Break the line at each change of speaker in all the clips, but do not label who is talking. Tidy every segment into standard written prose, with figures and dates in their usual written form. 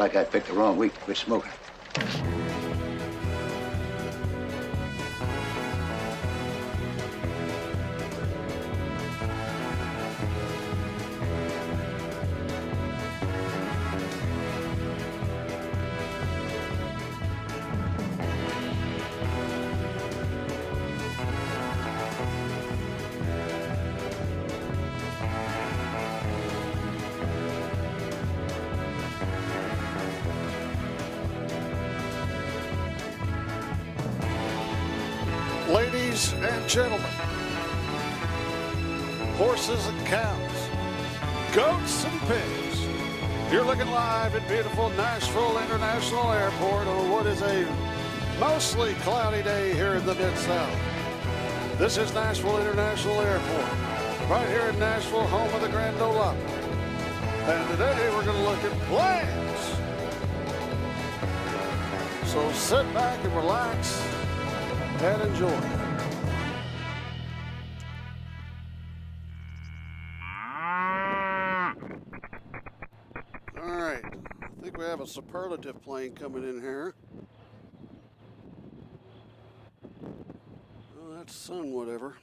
like I picked the wrong week to quit smoking.
Ladies and gentlemen, horses and cows, goats and pigs, you're looking live at beautiful Nashville International Airport on what is a mostly cloudy day here in the Mid-South. This is Nashville International Airport, right here in Nashville, home of the Grand Ole Opry. And today we're going to look at planes. So sit back and relax and enjoy. All right, I think we have a superlative plane coming in here. Oh, that's sun whatever.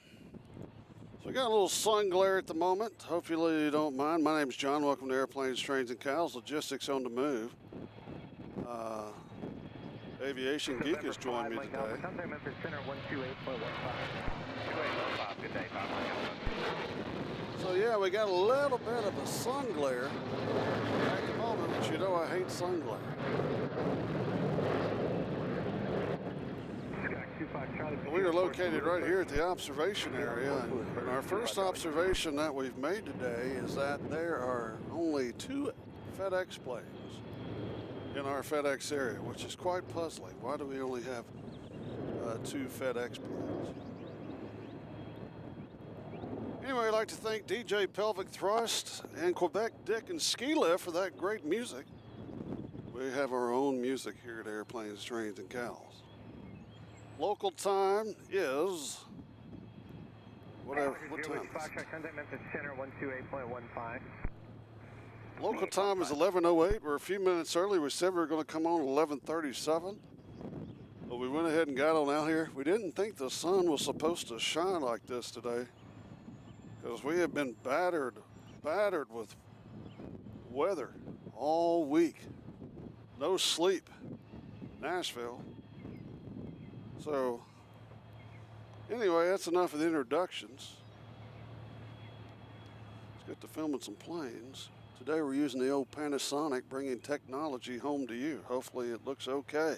So we got a little sun glare at the moment. Hopefully you don't mind. My name's John. Welcome to Airplanes, Trains, and Cows, Logistics on the Move. Aviation Geek has joined me today. So yeah, we got a little bit of a sun glare at the moment, but you know I hate sun glare. We are located right here at the observation area, and our first observation that we've made today is that there are only 2 FedEx planes in our FedEx area, which is quite puzzling. Why do we only have 2 FedEx planes? Anyway, I'd like to thank DJ Pelvic Thrust and Quebec Dick and Ski Lift for that great music. We have our own music here at Airplanes, Trains, and Cows. Local time is whatever. What time is it? Local time is 11:08. We're a few minutes early. We said we were going to come on at 11:37, but we went ahead and got on out here. We didn't think the sun was supposed to shine like this today, because we have been battered with weather all week. No sleep, Nashville. So anyway, that's enough of the introductions. Let's get to filming some planes. Today we're using the old Panasonic, bringing technology home to you. Hopefully it looks okay.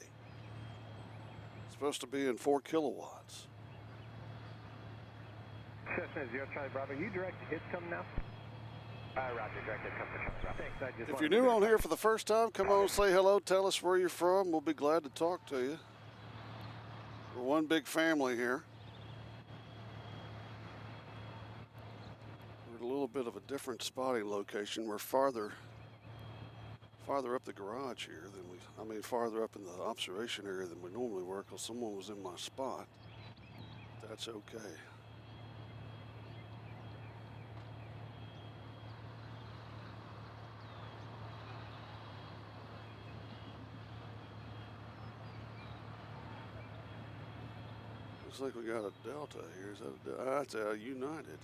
It's supposed to be in 4 kilowatts.
Cessna 0 Charlie Bravo, you direct hits coming now? Roger, direct hits coming.
If you're new on here for the first time, come on, say hello, tell us where you're from. We'll be glad to talk to you. We're one big family here. We're at a little bit of a different spotting location. We're farther up the garage here than farther up in the observation area than we normally were, because someone was in my spot. That's okay. Looks like we got a Delta here. Is that that's a United.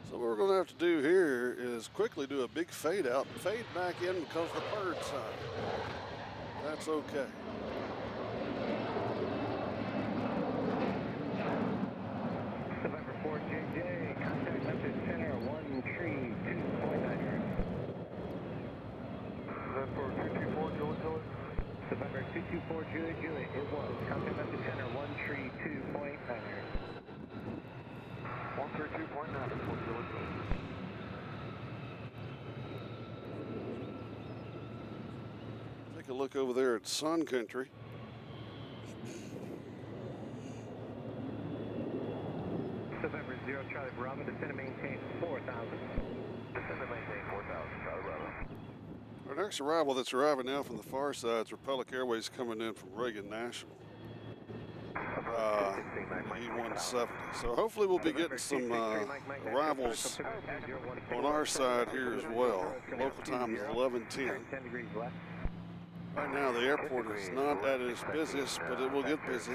So what we're going to have to do here is quickly do a big fade out and fade back in because of the bird sign. That's okay.
November 4 JJ, contact message center 132.9. November 224 Juliet. November 224 Juliet, it was. Contact message center 132.9. 132.9 for Juliet.
Take a look over there at Sun Country.
November 0 Charlie Bravo, descend and maintain 4,000. Descend and maintain 4,000, Charlie Bravo.
Our next arrival that's arriving now from the far side is Republic Airways coming in from Reagan National.
Affirmative,
E170. So hopefully we'll be getting some arrivals on our side here as well. Local time is 11:10. Right now the airport is not at its busiest, but it will get busy.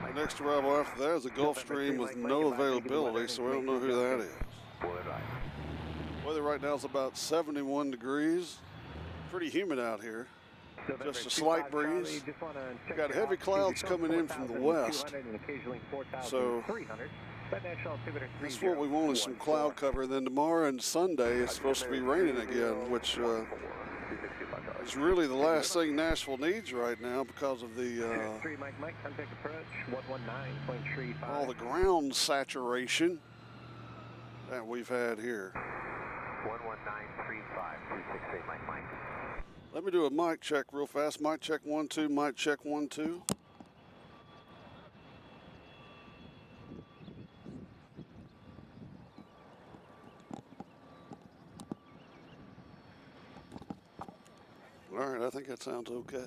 The next arrival after that is a Gulfstream with no availability, so we don't know who that is. Weather right now is about 71 degrees. Pretty humid out here. Just a slight breeze. We've got heavy clouds coming in from the west. So that's what we want, is some cloud cover. And then tomorrow and Sunday it's supposed to be raining again, which is really the last thing Nashville needs right now because of the all the ground saturation that we've had here.
11935 Mike.
Let me do a mic check real fast. Mic check 1 2. Mic check 1 2. All right, I think that sounds okay.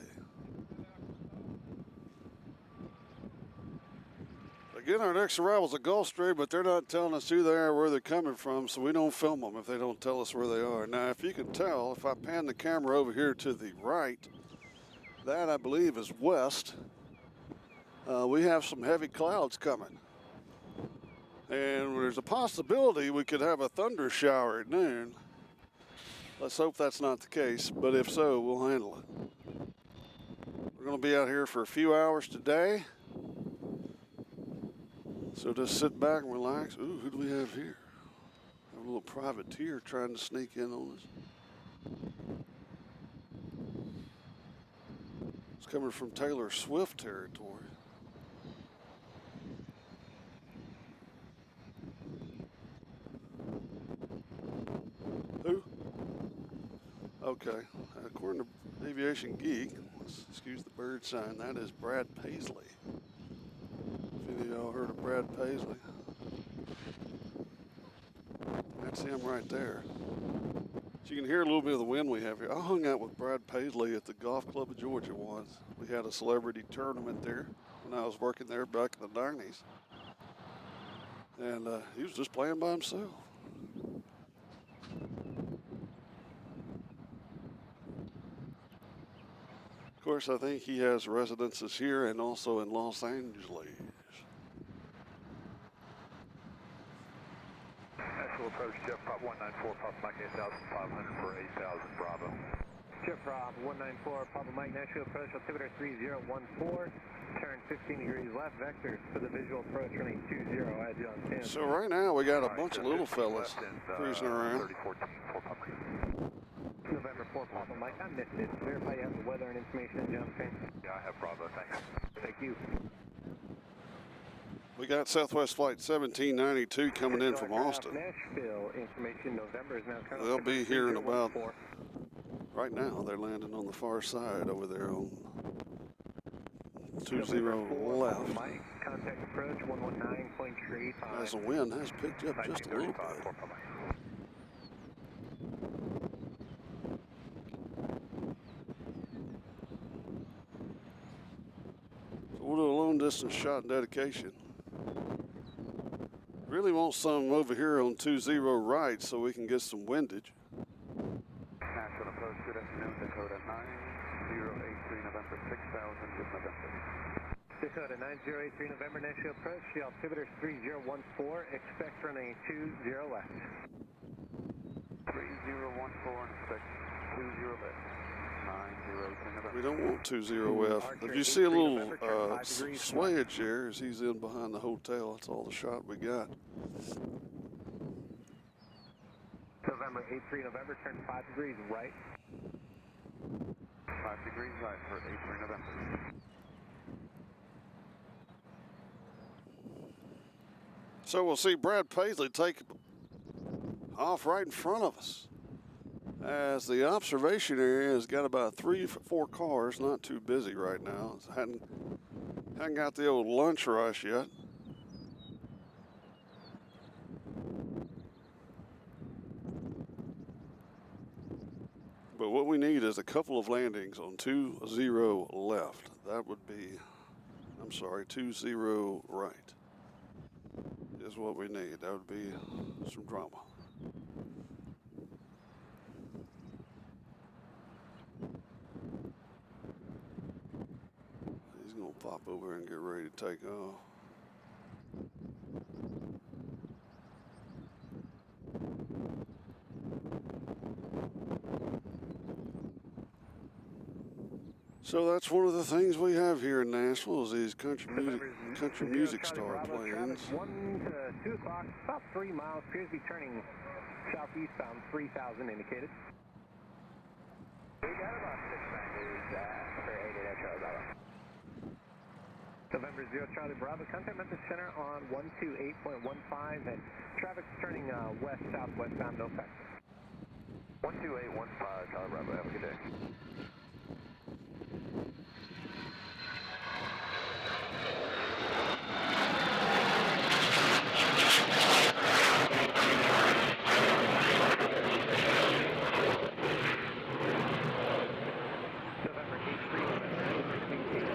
Again, our next arrival is a Gulfstream, but they're not telling us who they are, where they're coming from, so we don't film them if they don't tell us where they are. Now, if you can tell, if I pan the camera over here to the right, that I believe is west. We have some heavy clouds coming. And there's a possibility we could have a thunder shower at noon. Let's hope that's not the case, but if so, we'll handle it. We're going to be out here for a few hours today. So just sit back and relax. Ooh, who do we have here? Have a little privateer trying to sneak in on us. It's coming from Taylor Swift territory. Who? Okay. According to Aviation Geek, excuse the bird sign, that is Brad Paisley. If any of y'all heard of Brad Paisley? That's him right there. So you can hear a little bit of the wind we have here. I hung out with Brad Paisley at the Golf Club of Georgia once. We had a celebrity tournament there when I was working there back in the 90s. And he was just playing by himself. Of course, I think he has residences here and also in Los Angeles.
Nashville approach, Jeff Prop 194, Papa Mike 8500 for 8000 Bravo. Jeff Prop 194, Papa Mike, Nashville approach, altimeter 3014, turn 15 degrees left, vectors for the visual approach running 20, add you on 10.
So right now we got a bunch of little fellas cruising around.
3014 for Papa Mike. November 4, Papa Mike, I missed it. Verify you have the weather and information in John Payne. Yeah, I have Bravo, thanks. Thank you.
We got Southwest Flight 1792 coming in from Austin.
Nashville information, November is now coming.
They'll be here in about, right now they're landing on the far side over there on 20 left.
Mike, contact approach 119.35.
As the wind has picked up just a little bit. So we'll do a long distance shot and dedication. Really want some over here on 20 right so we can get some windage.
Nashville approach, good afternoon, Dakota 9083 November 6000, good November. Dakota 9083 November, Nashville approach, the altimeter is 3014, expect running 20 left. 3014 and expect 20 left.
We don't want 20F. If you see a little swayage there as he's in behind the hotel, that's all the shot we got.
November 83 November, turn 5 degrees right. 5 degrees right for 83 November.
So we'll see Brad Paisley take off right in front of us. As the observation area has got about 3 or 4 cars, not too busy right now. Hadn't got the old lunch rush yet. But So what we need is a couple of landings on 20 left. That would be, I'm sorry, 20 right is what we need. That would be some drama. He's gonna pop over and get ready to take off. So that's one of the things we have here in Nashville is these country music star planes.
1 to 2 o'clock, about 3 miles, appears to be turning southeastbound, 3,000 indicated. We got about 6 for 8 at Charlie Bravo. November 0 Charlie Bravo, contact Memphis Center on 128.15 and traffic turning west-southwestbound, no factor. 128.15 Charlie Bravo, have a good day.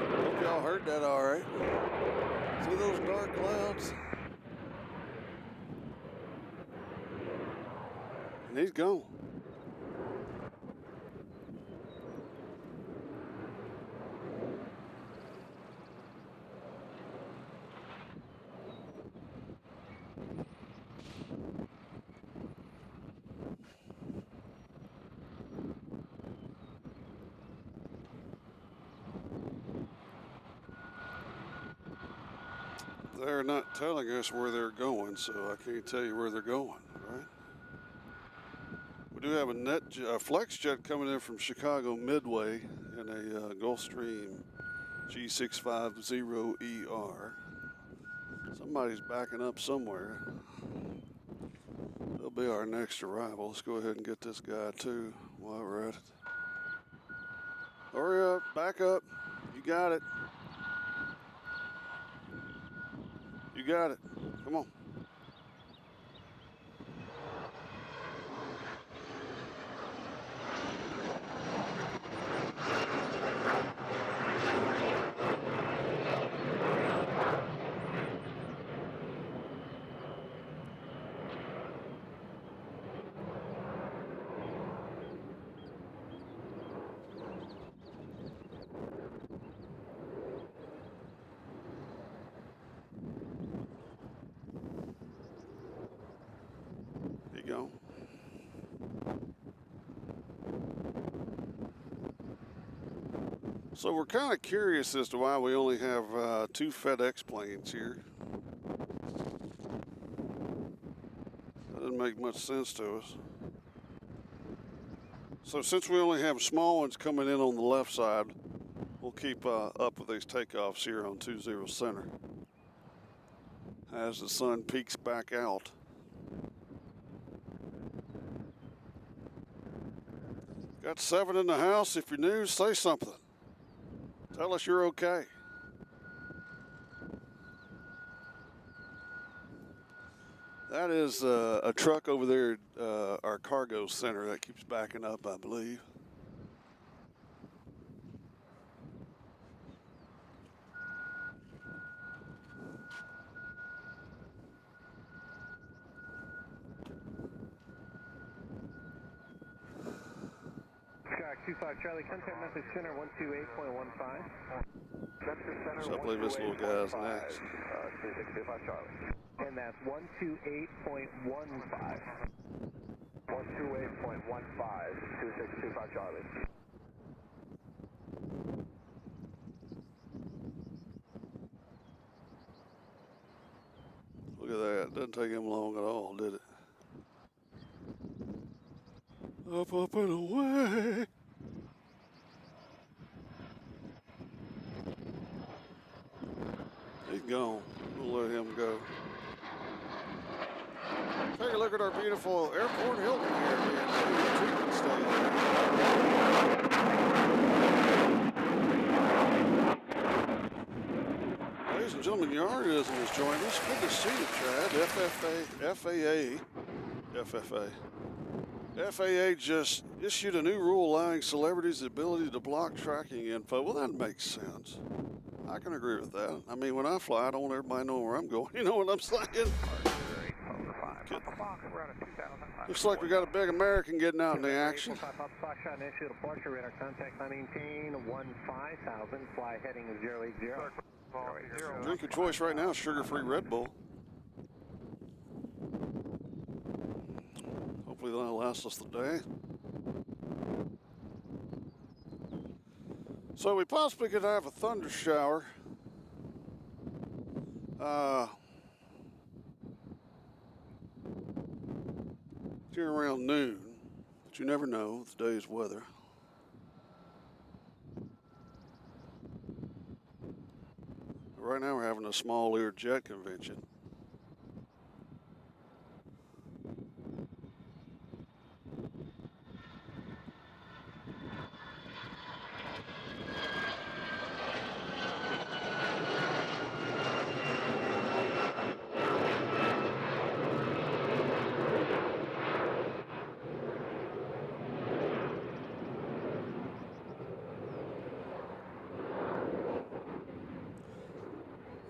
Hope y'all heard that all right. See those dark clouds? And he's gone. They're not telling us where they're going, so I can't tell you where they're going, right? We do have a flex jet coming in from Chicago Midway in a Gulfstream G650ER. Somebody's backing up somewhere. They'll be our next arrival. Let's go ahead and get this guy too while we're at it. Hurry up, back up. You got it. You got it. Come on. Go. So we're kind of curious as to why we only have 2 FedEx planes here. That doesn't make much sense to us. So since we only have small ones coming in on the left side, we'll keep up with these takeoffs here on 20 center as the sun peaks back out. Got 7 in the house. If you're new, say something. Tell us you're okay. That is a truck over there, our cargo center that keeps backing up, I believe.
Skyhawk 25 Charlie, contact Memphis Center 128.15.
So I believe this little guy's next.
2625 Charlie. And that's 128.15. 128.15, 2625 Charlie.
Look at that. Doesn't take him long at all, did it? Up, up, and away. He's gone. We'll let him go. Take a look at our beautiful airport Hilton here. Treatment station. Ladies and gentlemen, Yardism has joined us. Good to see you, Chad. FFA. FAA just issued a new rule allowing celebrities the ability to block tracking info. Well, that makes sense. I can agree with that. I mean, when I fly, I don't want everybody know where I'm going. You know what I'm saying? Looks like we got a big American getting out in the action.
Radar contact maintain 15,000. Fly heading 080.
Drink your choice right now, sugar-free Red Bull. Hopefully that'll last us the day. So we possibly could have a thunder shower. Here around noon, but you never know with today's weather. Right now we're having a small Learjet convention.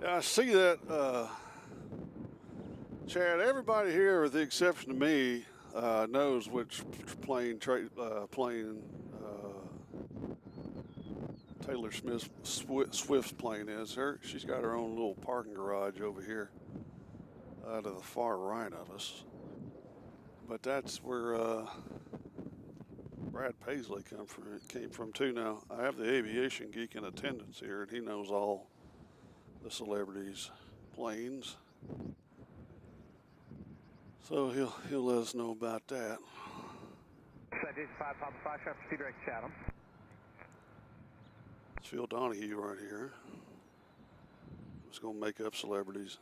I see that, Chad, everybody here, with the exception of me, knows which plane Taylor Swift's plane is. She's got her own little parking garage over here to the far right of us. But that's where Brad Paisley came from too. Now, I have the aviation geek in attendance here, and he knows all the celebrities' planes, so he'll let us know about that. It's Phil Donahue right here. It's gonna make up celebrities.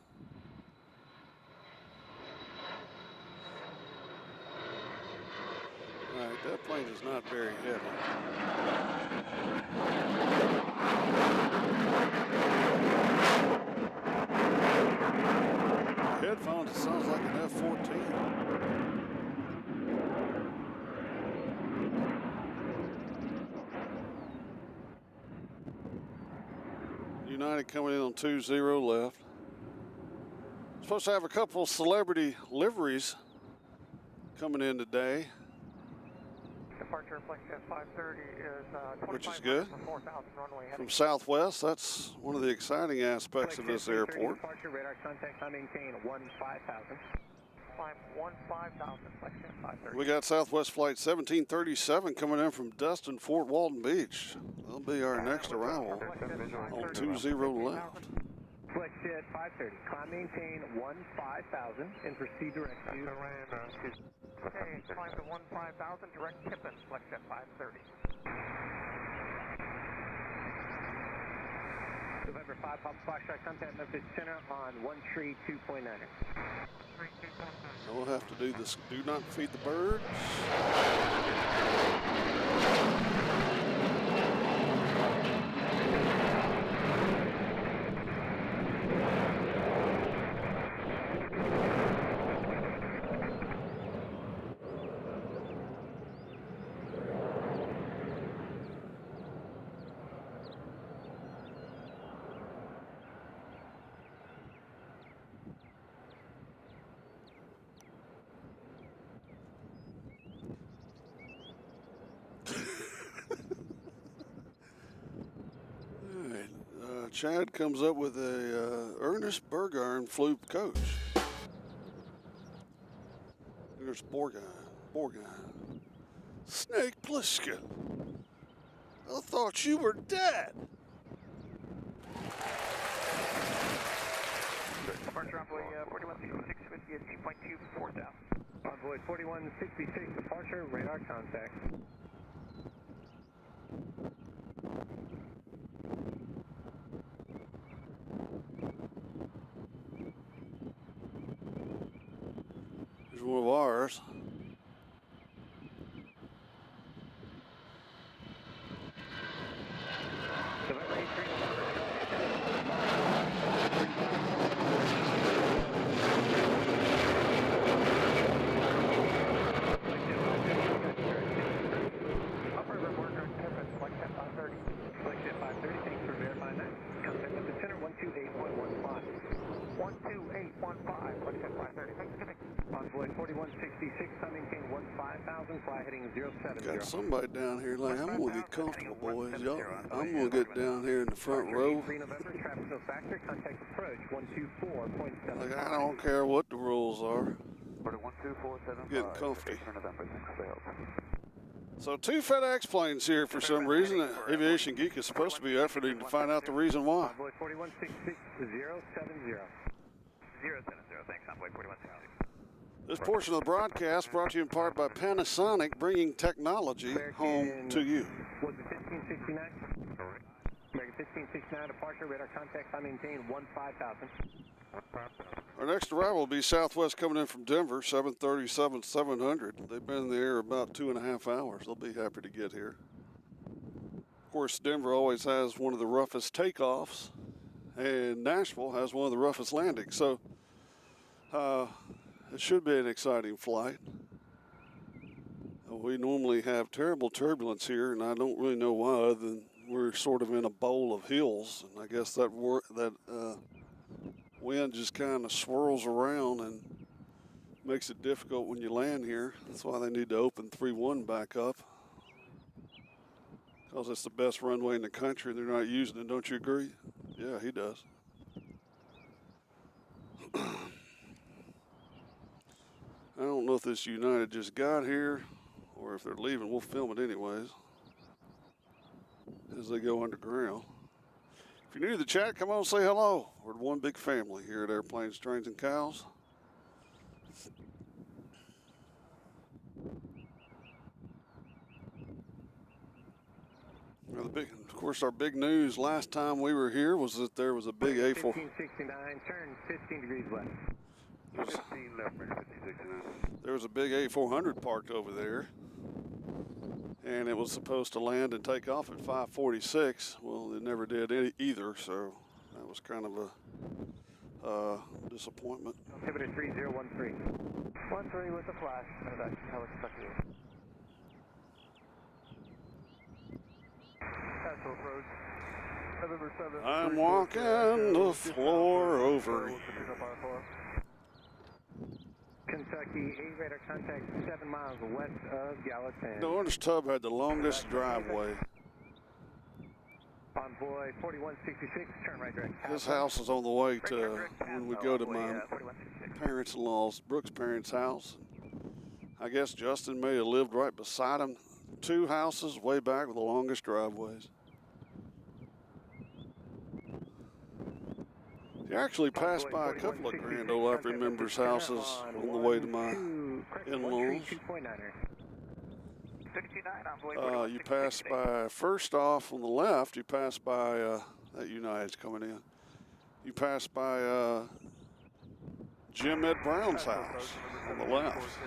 All right, that plane is not very heavy. Headphones, it sounds like an F-14. United coming in on 20 left. Supposed to have a couple celebrity liveries coming in today.
Departure Flexjet 530 is
which is good.
4,000 runway
From Southwest, that's one of the exciting aspects of this airport.
Departure radar contact maintain 15,000. Climb 15,000 Flexjet 530.
We got Southwest Flight 1737 coming in from Destin, Fort Walton Beach. They'll be our next arrival on 20 left.
Flexjet 530, climb maintain 15,000 and proceed direct to okay, climb to 15,000, direct Kippen, Flexjet 530. November 5, Papa Foxtrot, contact Memphis Center on 132.9.
We'll have to do this. Do not feed the birds. Chad comes up with a Ernest Burgarn Floop coach. There's Borgine. Snake Plissken. I thought you were dead.
Departure envoy 4166 with 2.2 4,000. Envoy 4166, departure, radar contact.
Here's one of ours.
Envoy 4166, time maintain 15,000, fly heading 070.
Got somebody down here like, I'm gonna get comfortable, boys. Y'all, I'm gonna get down here in the front row.
November, traffic no factor, contact approach 124.7.
Like, I don't care what the rules are.
124.75.
Getting comfy. So 2 FedEx planes here for some reason. Aviation Geek is supposed to be efforting to find out the reason why.
Envoy 4166, 070. 070, thanks, Envoy 4166.
This portion of the broadcast brought to you in part by Panasonic, bringing technology home to you.
Was it 1569? American 1569, departure, radar contact, I maintain 15,000.
Our next arrival will be Southwest coming in from Denver, 737-700. They've been in the air about 2.5 hours. They'll be happy to get here. Of course, Denver always has one of the roughest takeoffs, and Nashville has one of the roughest landings. So, it should be an exciting flight. We normally have terrible turbulence here, and I don't really know why, other than we're sort of in a bowl of hills, and I guess that wind just kind of swirls around and makes it difficult when you land here. That's why they need to open 3-1 back up, because it's the best runway in the country, and they're not using it. Don't you agree? Yeah, he does. I don't know if this United just got here or if they're leaving. We'll film it anyways as they go underground. If you're new to the chat, come on, say hello. We're one big family here at Airplanes, Trains, and Cows. Now of course, our big news last time we were here was that there was a big A4.
1569, turn 15 degrees left.
There was a big A400 parked over there, and it was supposed to land and take off at 5:46. Well, it never did either, so that was kind of a disappointment.
Altimeter 3013. 13 with the flash.
I'm walking the floor over.
Kentucky, 8 radar contact 7 miles west of Gallatin.
The orange tub had the longest driveway.
Envoy 4166, turn right direct.
His house is on the way to when we go to my parents-in-law's, Brooks' parents' house. I guess Justin may have lived right beside him. 2 houses way back with the longest driveways. He actually passed by a couple of Grand Ole Opry members' houses on the way to my in-laws. You pass by, first off on the left, you pass by, that United's coming in. You pass by Jim Ed Brown's house on the left,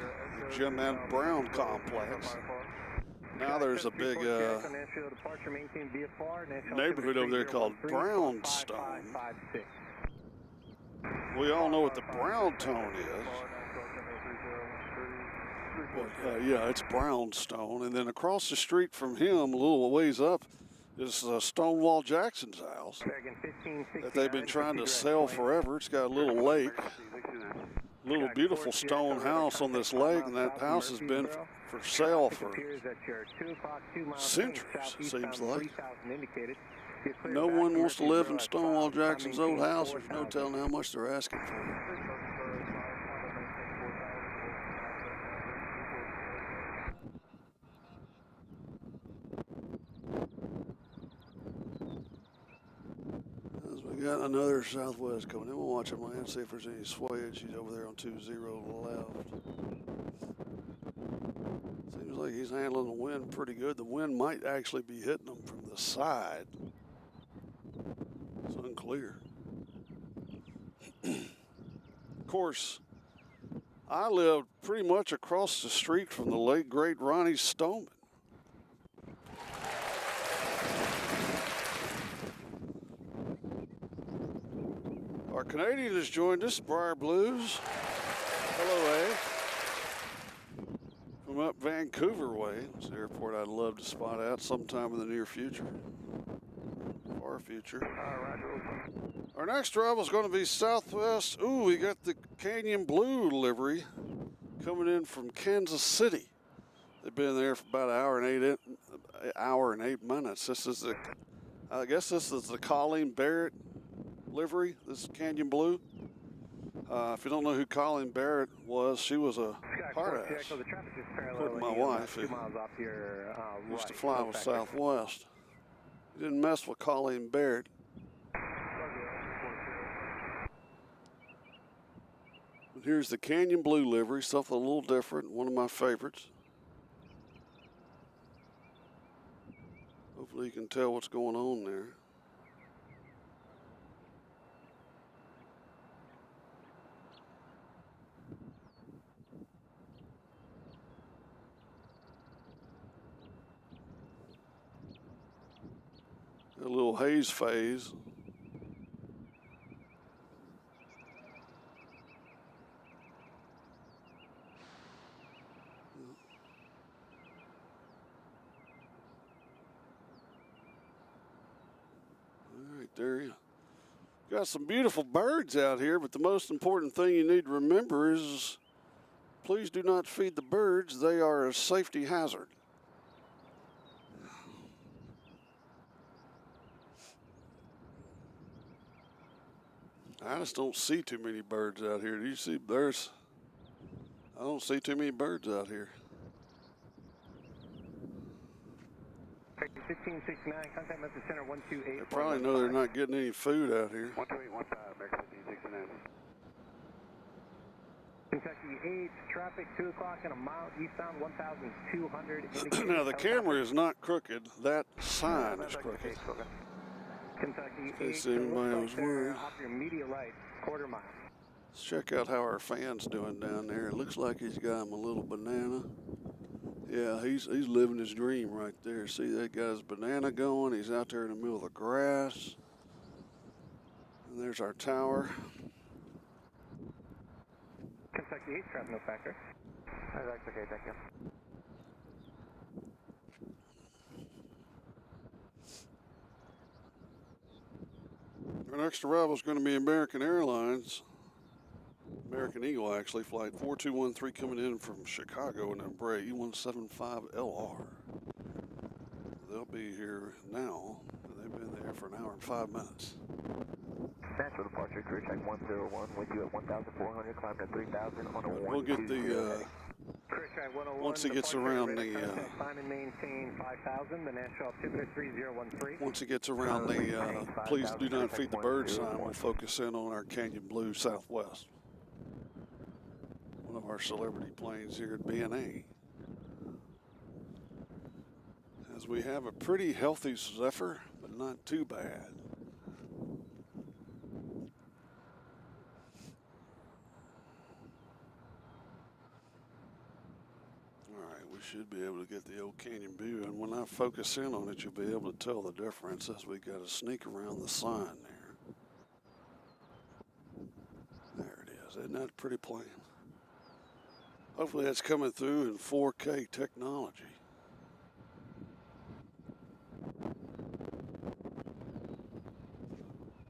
the Jim Ed Brown complex. Now there's a big neighborhood over there called Brownstone. We all know what the brownstone is. But, yeah, it's Brownstone. And then across the street from him, a little ways up, is Stonewall Jackson's house that they've been trying to sell forever. It's got a little lake, little beautiful stone house on this lake, and that house has been for sale for centuries, it seems like. No one wants to live in Stonewall Jackson's old house. There's no telling how much they're asking for it. As we got another Southwest coming in, we'll watch him land, see if there's any swayage. He's over there on 20 left. Seems like he's handling the wind pretty good. The wind might actually be hitting him from the side. It's unclear. Of course, I lived pretty much across the street from the late, great Ronnie Stoneman. Our Canadian has joined us, Briar Blues. Hello, from up Vancouver way. It's an airport I'd love to spot at sometime in the near future. Far future. Our next drive is going to be Southwest. Ooh, we got the Canyon Blue livery coming in from Kansas City. They've been there for about an hour and 8 minutes. This is the, I guess this is the Colleen Barrett livery. This is Canyon Blue. If you don't know who Colleen Barrett was, she was a hard ass. With my wife, who used to fly with Southwest. You didn't mess with Colleen Barrett. But here's the Canyon Blue livery, something a little different, one of my favorites. Hopefully you can tell what's going on there. A little haze phase. All right, there you got some beautiful birds out here, but the most important thing you need to remember is please do not feed the birds. They are a safety hazard. I just don't see too many birds out here. Do you see birds? I don't see too many birds out here.
1569, contact Memphis Center 128.
They probably know they're not getting any food out here.
12815, American 1569. Kentucky 8, traffic 2 o'clock and a mile eastbound 1,200.
Now the camera is not crooked. That sign is crooked.
Kentucky
In
8,
case anybody was worried.
off your immediate right, quarter mile.
Let's check out how our fan's doing down there. It looks like he's got him a little banana. Yeah, he's living his dream right there. See that guy's banana going? He's out there in the middle of the grass. And there's our tower.
Kentucky 8, traffic no factor. That's okay, thank you.
Our next arrival is going to be American Airlines. American Eagle, actually, flight 4213 coming in from Chicago in Embraer E175LR. They'll be here now. They've been there for an hour and 5 minutes.
Nashville departure, career check 101, with you at 1,400, climb to 3,000 on a
We'll get the, once he gets around the,
climb and maintain 5,000, the Nashville altimeter 3013.
once he gets around the, please do not feed the bird sign, we'll focus in on our Canyon Blue Southwest. One of our celebrity planes here at BNA. As we have a pretty healthy Zephyr, but not too bad. We should be able to get the old Canyon view, and when I focus in on it, you'll be able to tell the difference as we got to sneak around the sign there. There it is. Isn't that a pretty plane? Hopefully that's coming through in 4K technology.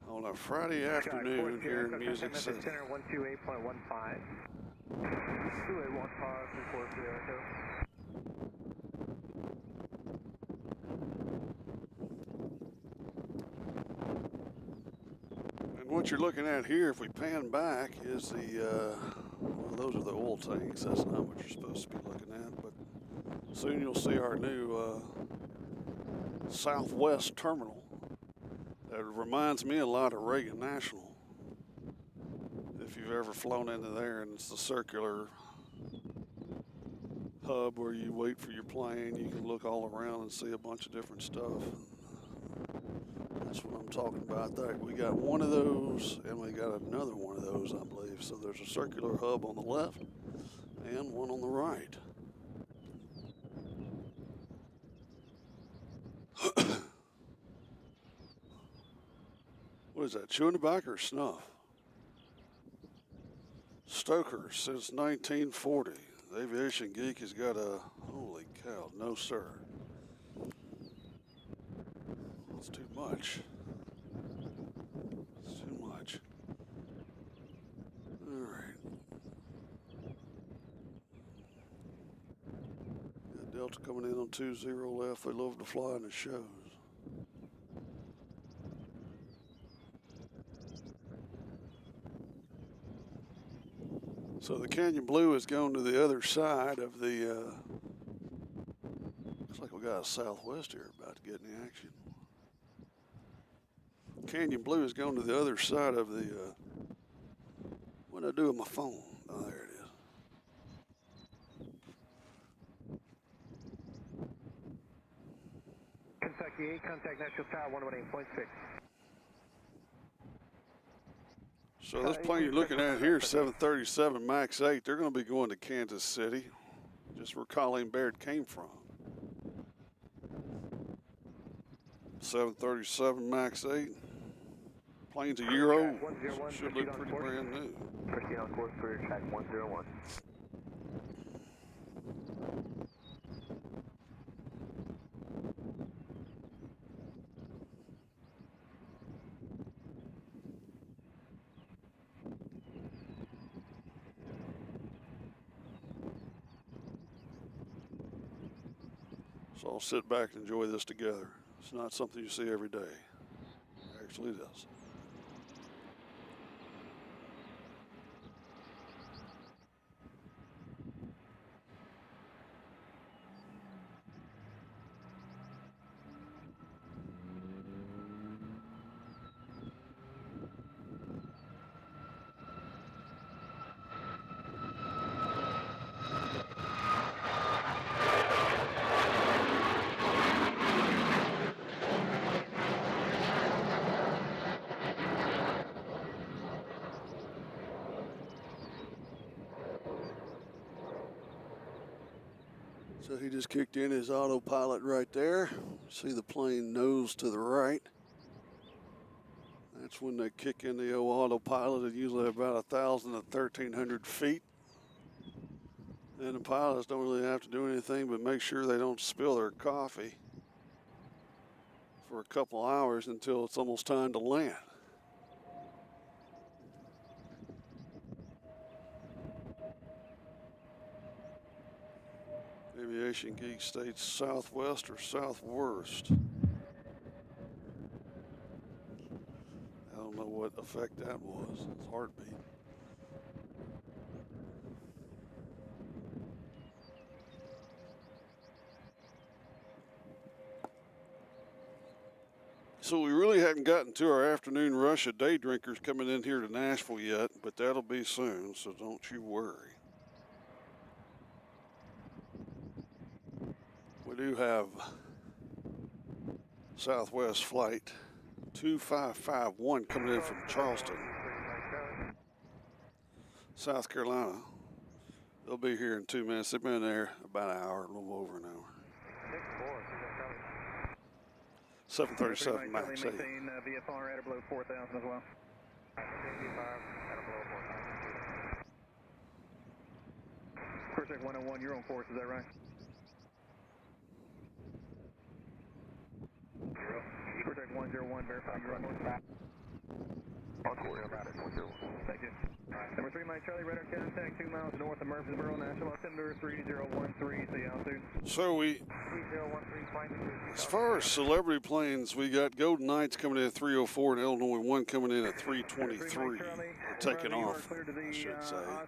On a Friday afternoon here in Music City.
Center 128.15. 281 pause, 340.
What you're looking at here, if we pan back, is the, well, those are the oil tanks. That's not what you're supposed to be looking at, but soon you'll see our new Southwest terminal. That reminds me a lot of Reagan National. If you've ever flown into there, and it's the circular hub where you wait for your plane, you can look all around and see a bunch of different stuff. That's what I'm talking about there. We got one of those, and we got another one of those, I believe. So there's a circular hub on the left and one on the right. What is that, chewing tobacco or snuff? Stoker since 1940. The Aviation Geek has got a, holy cow, no sir. It's too much. It's too Delta coming in on 20 left. They love to fly in the shows. So the Canyon Blue is going to the other side of the, looks like we got a Southwest here about to get in the action. Canyon Blue is going to the other side of the, what did I do with my phone? Oh, there it is.
Kentucky 8, contact Nashville Tower 118.6.
So this plane you're looking at here, 737 MAX 8, they're going to be going to Kansas City, just where Colleen Baird came from. 737 MAX 8. Plane's a year old, so should look pretty brand new.
Proceed on course for track 101.
So I'll sit back and enjoy this together. It's not something you see every day. Actually, it is. So he just kicked in his autopilot right there. See the plane nose to the right. That's when they kick in the old autopilot at usually about 1,000 to 1,300 feet. And the pilots don't really have to do anything but make sure they don't spill their coffee for a couple hours until it's almost time to land. Aviation Geek states southwest or southworst. I don't know what effect that was. It's heartbeat. So we really hadn't gotten to our afternoon rush of day drinkers coming in here to Nashville yet, but that'll be soon, so don't you worry. We do have Southwest flight 2551 coming in from Charleston, South Carolina. They'll be here in 2 minutes. They've been there about an hour, a little over an hour. 737 MAX 8.
VFR at or below 4,000 as well. First check 101, you're on course, is that right? First check 101, verify you're on course. On course, thank you. Number 3, Mike Charlie, radar contact 2 miles north of Murfreesboro, Nashville, altimeter 3013, see altitude.
So we,
3013, flight.
as far as celebrity planes, we got Golden Knights coming in at 304 and Illinois 1 coming in at 323. They're taking off, I should say. I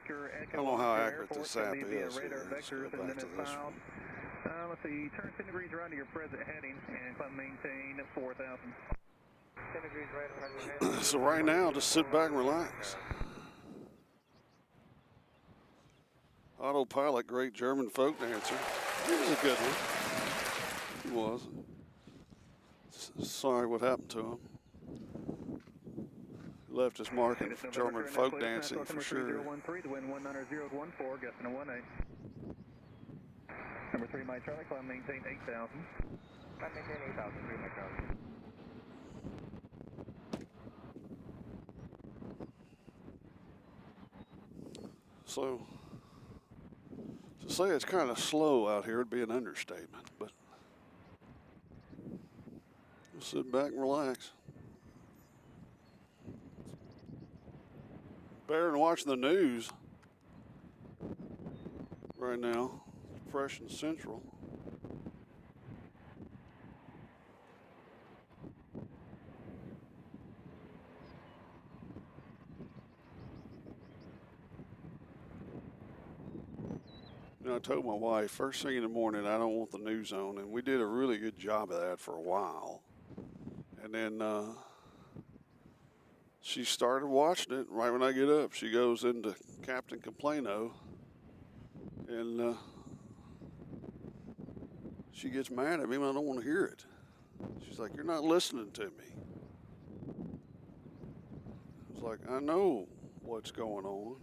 don't know how accurate this app is here. Let's go back to this one.
Let's see, turn 10 degrees right to your present heading and climb maintain 4,000. 10 degrees right.
So right now, just sit back and relax. Autopilot, great German folk dancer. He was a good one. He was. Sorry what happened to him. He left his mark in German folk dancing for sure.
3013, the wind 190.14, gusting to 18. Number 3, Mike Charlie, climb maintain 8,000. Climb maintain 8,000, 3 Mike Charlie.
So, to say it's kind of slow out here would be an understatement, but just sit back and relax. Better than watching the news right now. Depression Central. You know, I told my wife, first thing in the morning, I don't want the news on, and we did a really good job of that for a while. And then she started watching it. Right when I get up, she goes into Captain Complaino, and she gets mad at me when I don't want to hear it. She's like, "You're not listening to me." It's like, I know what's going on,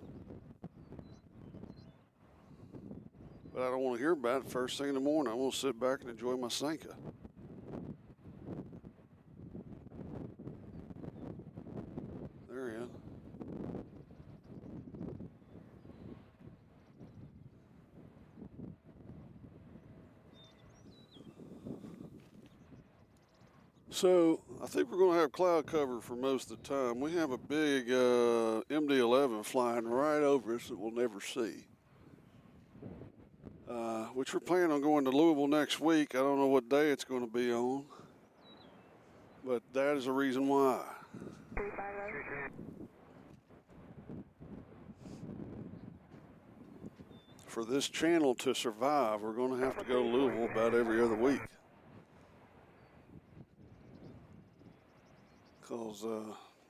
but I don't want to hear about it first thing in the morning. I want to sit back and enjoy my Senka. There he is. So I think we're going to have cloud cover for most of the time. We have a big MD-11 flying right over us that we'll never see. Which we're planning on going to Louisville next week. I don't know what day it's going to be on, but that is the reason why. For this channel to survive, we're going to have to go to Louisville about every other week. Because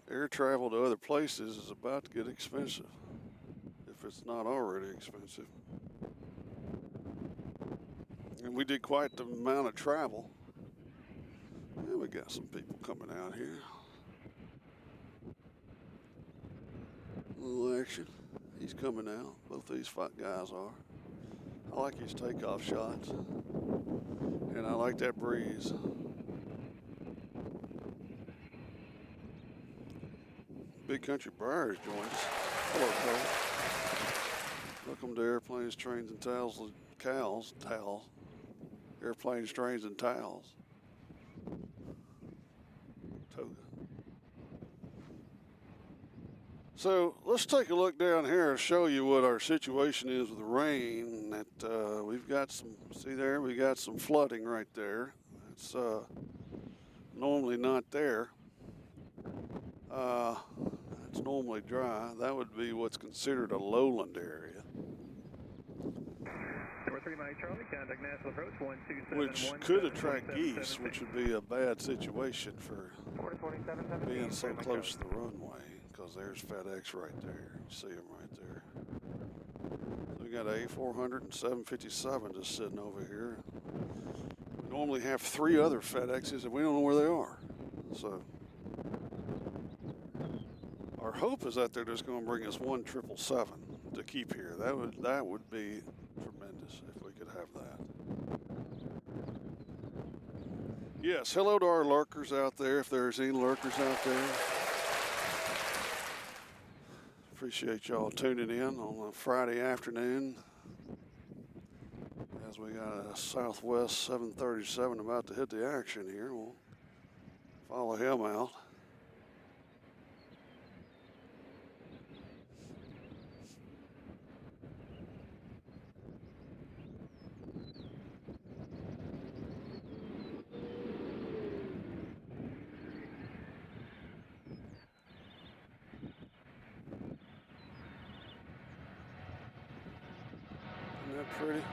air travel to other places is about to get expensive, if it's not already expensive. And we did quite the amount of travel. Yeah, we got some people coming out here. A little action. He's coming out. Both these guys are. I like his takeoff shots. And I like that breeze. Big Country Briars joins us. Hello, Cole. Welcome to Airplanes, Trains, and Towels. Airplanes, Trains, and Towels. Toga. So let's take a look down here and show you what our situation is with the rain. That we've got some. See there, we got some flooding right there. It's normally not there. It's normally dry. That would be what's considered a lowland area.
Number 3 Mike Charlie, contact Nashville approach 127.
Which could attract geese, which would be a bad situation for being so close to the runway, because there's FedEx right there. You see them right there. We got a A400 and 757 just sitting over here. We normally have 3 other FedExes, and we don't know where they are. So our hope is that they're just going to bring us 1 777 to keep here. That would be tremendous if we could have that. Yes, hello to our lurkers out there, if there's any lurkers out there. Appreciate y'all tuning in on a Friday afternoon as we got a Southwest 737 about to hit the action here. We'll follow him out. Isn't that pretty?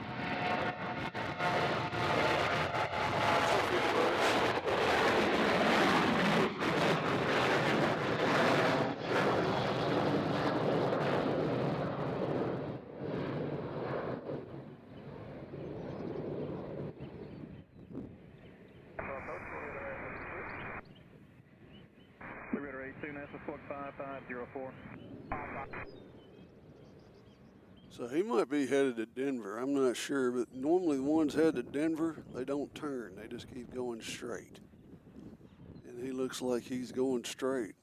Radar 82, Nashville Squawk 5504.
So he might be headed to Denver. I'm not sure, but normally the ones headed to Denver, they don't turn. They just keep going straight. And he looks like he's going straight.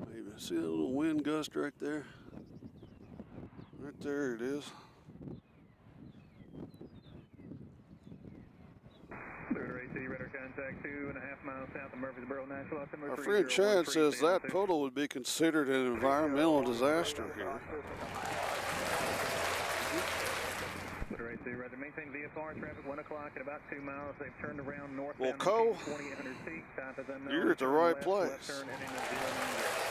Maybe. See that little wind gust right there? Right there it is.
Radar 82, radar contact 2.5 miles south of Murfreesboro, Nashville.
Our friend Chad says that puddle would be considered an environmental disaster here.
Radar 82, rather maintain VFR traffic 1 o'clock at about 2 miles. They've turned around northbound.
Well, Cole,
2800 feet. Top is unknown.
you're at the right
Left,
place.
left turn heading to 090.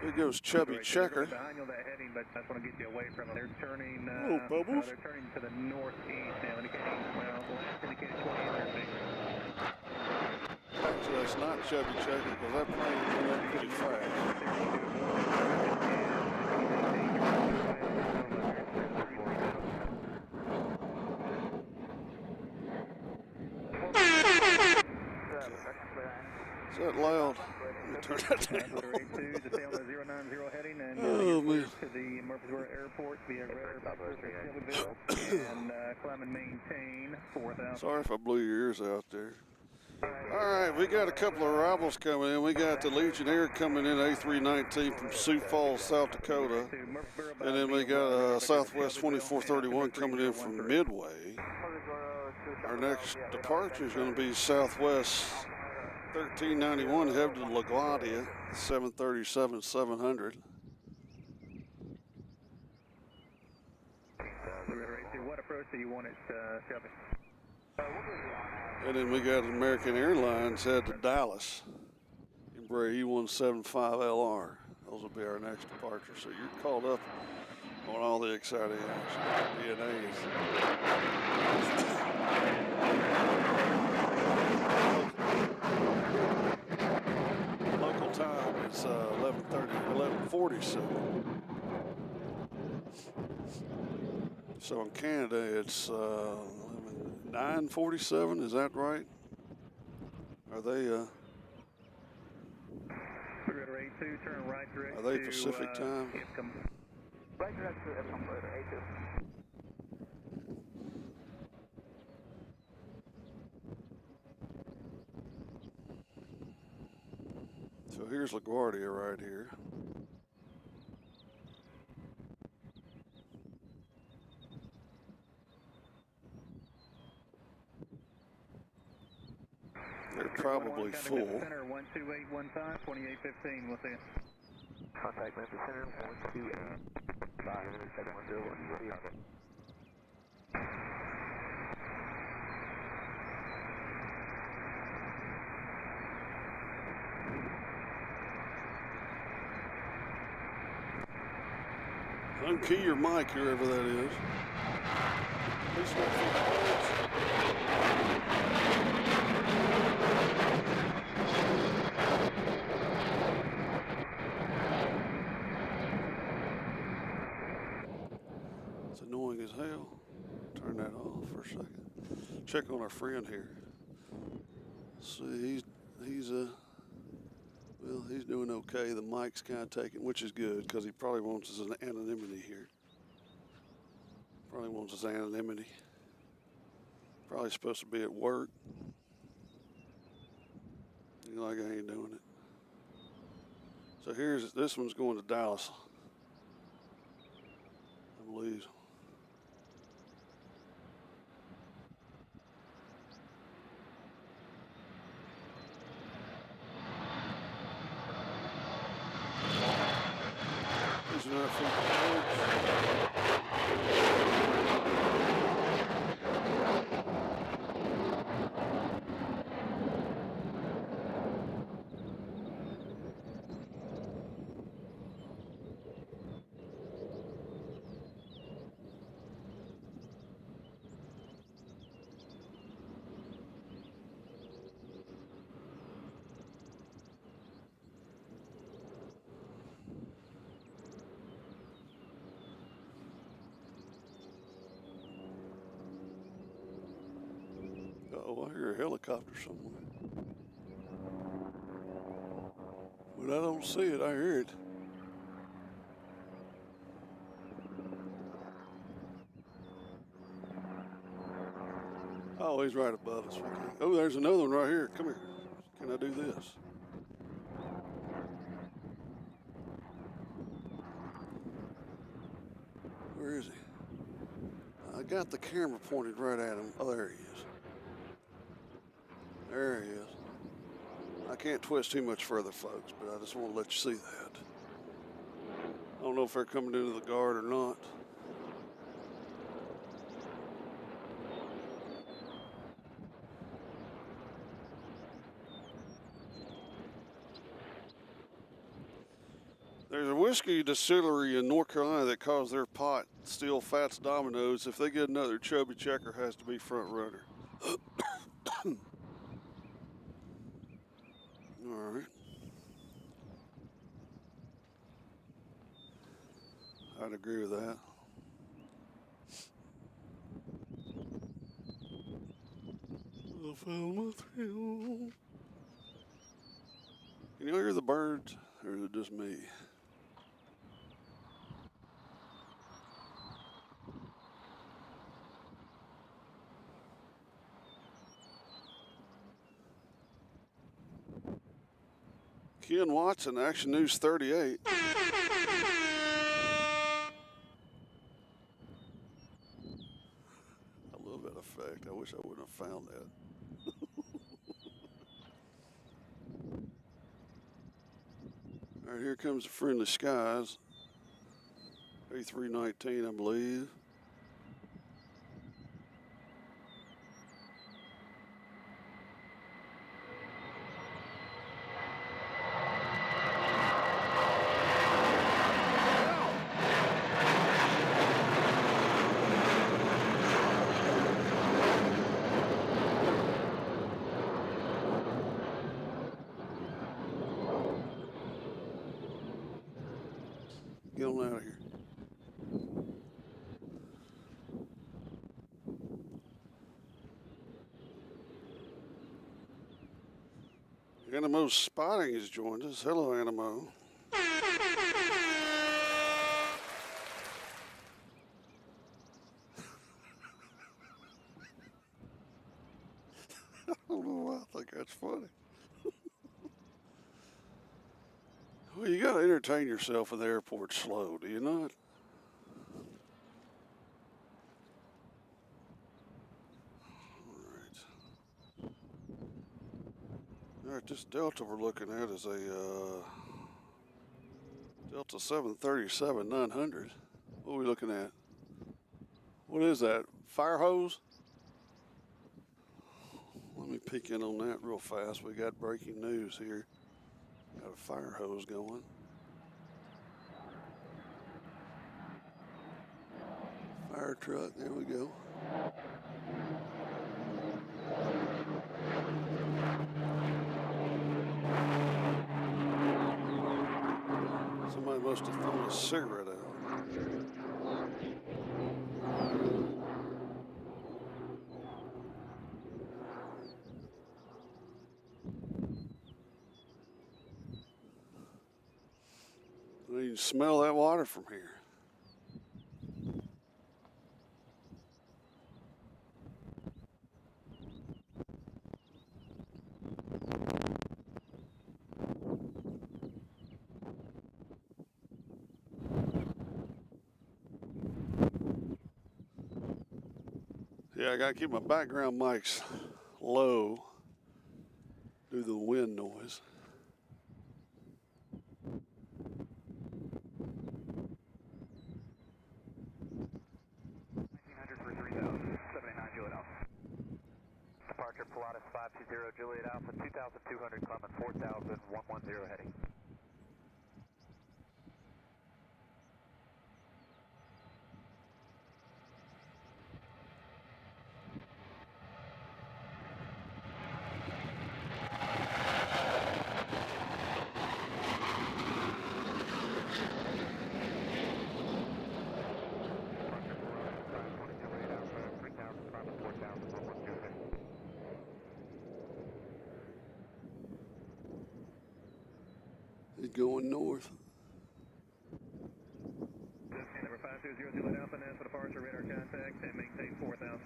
Here goes Chubby Checker.
Behind you on that heading, but I just want to get you away from them. They're turning.
Oh, Bubbles.
They're turning to the northeast now, indicating, well, last indicated 28 or
Actually, that's not Chubby Checker because that plane went up pretty fast. Is that loud? Let me turn that down. Oh, man.
To the Murfreesboro Airport via and climb and maintain 4,000.
Sorry if I blew your ears out there. All right, we got a couple of arrivals coming in. We got the Legionnaire coming in, A319 from Sioux Falls, South Dakota. And then we got a Southwest 2431 coming in from Midway. Our next departure is going to be Southwest 1391 headed to LaGuardia, 737-700.
What approach do you want it, Shelby?
And then we got American Airlines head to Dallas, Embraer E175LR. Those will be our next departure. So you're caught up on all the exciting action. BNA's. Local time is 11:47. So in Canada, it's 9:47. Is that right? Are they?
Are
they Pacific time?
Right direct to A2.
So here's LaGuardia right here. They're probably full.
Center 12815, 2815. We'll see you.
Contact Memphis Center 128.
Unkey your mic, whoever that is. Please don't feel It's annoying as hell. Turn that off for a second. Check on our friend here. See, well, he's doing okay. The mic's kind of taking, which is good because he probably wants his anonymity here. Probably wants his anonymity. Probably supposed to be at work. Like I ain't doing it. So this one's going to Dallas, I believe. These are our feet. Oh, I hear a helicopter somewhere. But I don't see it, I hear it. Oh, he's right above us. Oh, there's another one right here. Come here. Can I do this? Where is he? I got the camera pointed right at him. Oh, there he is. There he is. I can't twist too much further, folks, but I just want to let you see that. I don't know if they're coming into the guard or not. There's a whiskey distillery in North Carolina that calls their pot Steel Fats Dominoes. If they get another chubby checker, has to be front runner. All right. I'd agree with that. I found my thrill. Can you hear the birds, or is it just me? Ken Watson, Action News 38. I love that effect. I wish I wouldn't have found that. All right, here comes the Friendly Skies. A319, I believe. Get on out of here. Animo's Spotting has joined us. Hello, Animo. I don't know why I think that's funny. Well, you got to entertain yourself in the airport slow, do you not? All right, this Delta we're looking at is a Delta 737-900. What are we looking at? What is that? Fire hose? Let me peek in on that real fast. We got breaking news here. Got a fire hose going. Fire truck, there we go. Somebody must have thrown a cigarette out. You can smell that water from here. Yeah, I gotta keep my background mics low due to the wind noise.
Departure Pilatus 520 Juliet Alpha 2200 climbing 4110 heading.
He's going north.
Number 520 Juliet Alpha, Nashville departure, radar contact, and maintain 4000.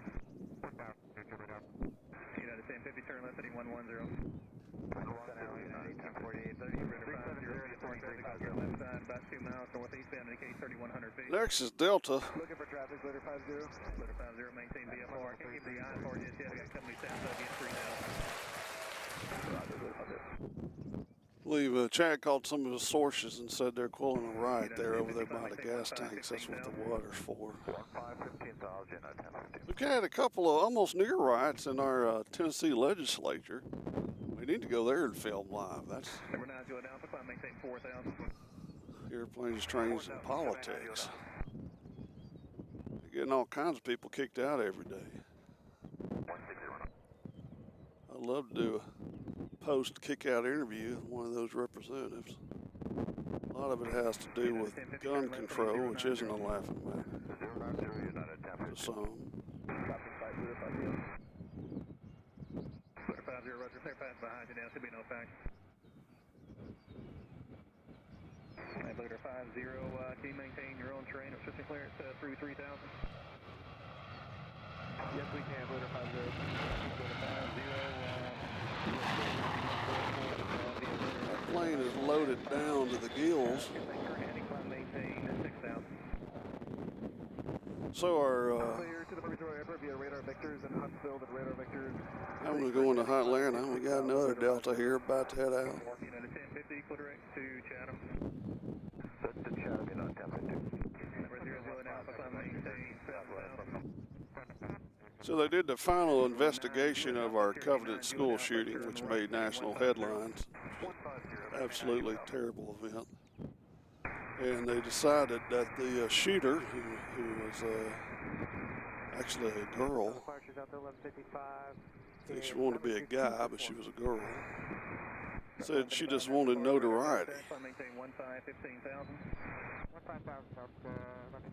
United Same 50, turn left heading 110. 1848, left side, about 2 miles northeastbound, indicate 3100 feet.
Next is Delta.
Looking for traffic, letter 50. Letter 50, maintain VFR. Can't keep the eye for just yet. I got company south of against 3000.
I believe Chad called some of his sources and said they're pulling a right there over there by the gas tanks. That's what the water's for. We've had a couple of almost near riots in our Tennessee legislature. We need to go there and film live. That's
Number 9 Juliet Alpha, climb maintain 4000.
airplanes, trains, and politics. They're getting all kinds of people kicked out every day. I'd love to do a post kick-out interview with one of those representatives. A lot of it has to do with gun control, which isn't a laughing matter to some.
Behind you now, should be no fact. Leader 50, can you maintain your own terrain obstruction clearance through 3,000? Yes, we can, Leader 50.
That plane is loaded down to the gills. So our I'm going to go into hot Atlanta. We got another Delta here about to head out. So they did the final investigation of our Covenant school shooting, which made national headlines. Absolutely terrible event. And they decided that the shooter, who was actually a girl, I think she wanted to be a guy, but she was a girl, said she just wanted notoriety.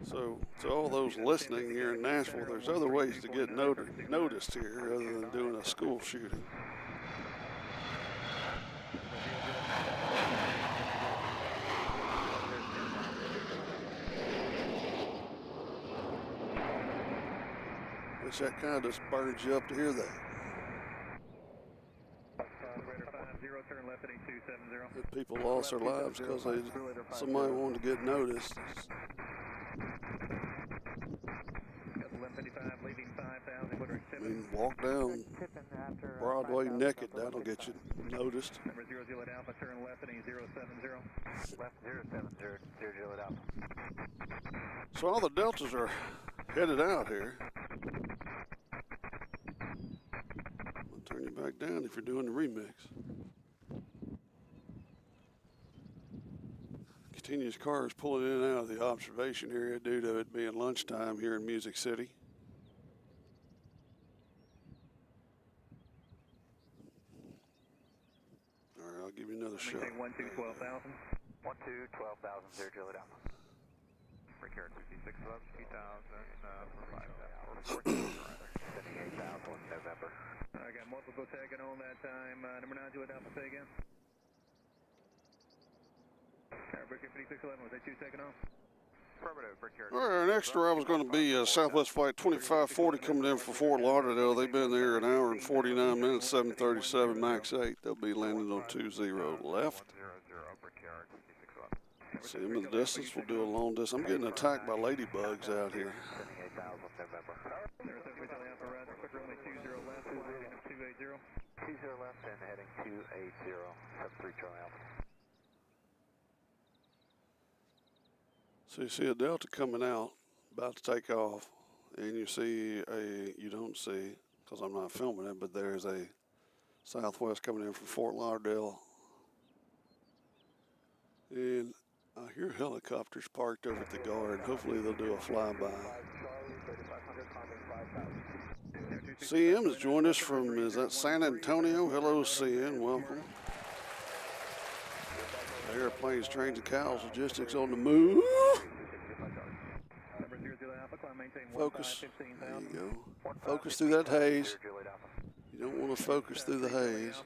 So to all those listening here in Nashville, there's other ways to get noticed here other than doing a school shooting. Which that kind of just burns you up to hear that. That people lost their lives because somebody wanted to get noticed. I mean, walk down Broadway naked, that'll get you noticed. So all the Deltas are headed out here. I'll turn you back down if you're doing the remix. Continuous cars pulling in and out of the observation area due to it being lunchtime here in Music City. All right, I'll give you another shot.
1-2, 12,000. 1-2, 12,000, 0 Juliet Alpha. Recurrent 5611, 2,000, 78,000, November. I got multiple tagging on that time. Number 9 Juliet Alpha, say again. Recurrent 5611, was that you taking off?
All right, our next arrival is going to be Southwest Flight 2540 coming in from Fort Lauderdale. They've been there an hour and 49 minutes, 737 MAX 8. They'll be landing on 20 left. See them in the distance. We'll do a long distance. I'm getting attacked by ladybugs out here.
20 left and heading 280, 73 Charlie Alpha.
So you see a Delta coming out, about to take off, and you see you don't see, because I'm not filming it, but there's a Southwest coming in from Fort Lauderdale. And I hear helicopters parked over at the guard. Hopefully they'll do a flyby. CM has joined us from, is that San Antonio? Hello, CN, welcome. Airplanes, trains, and cows, logistics on the move. Focus. There you go. Focus through that haze. You don't want to focus through the haze.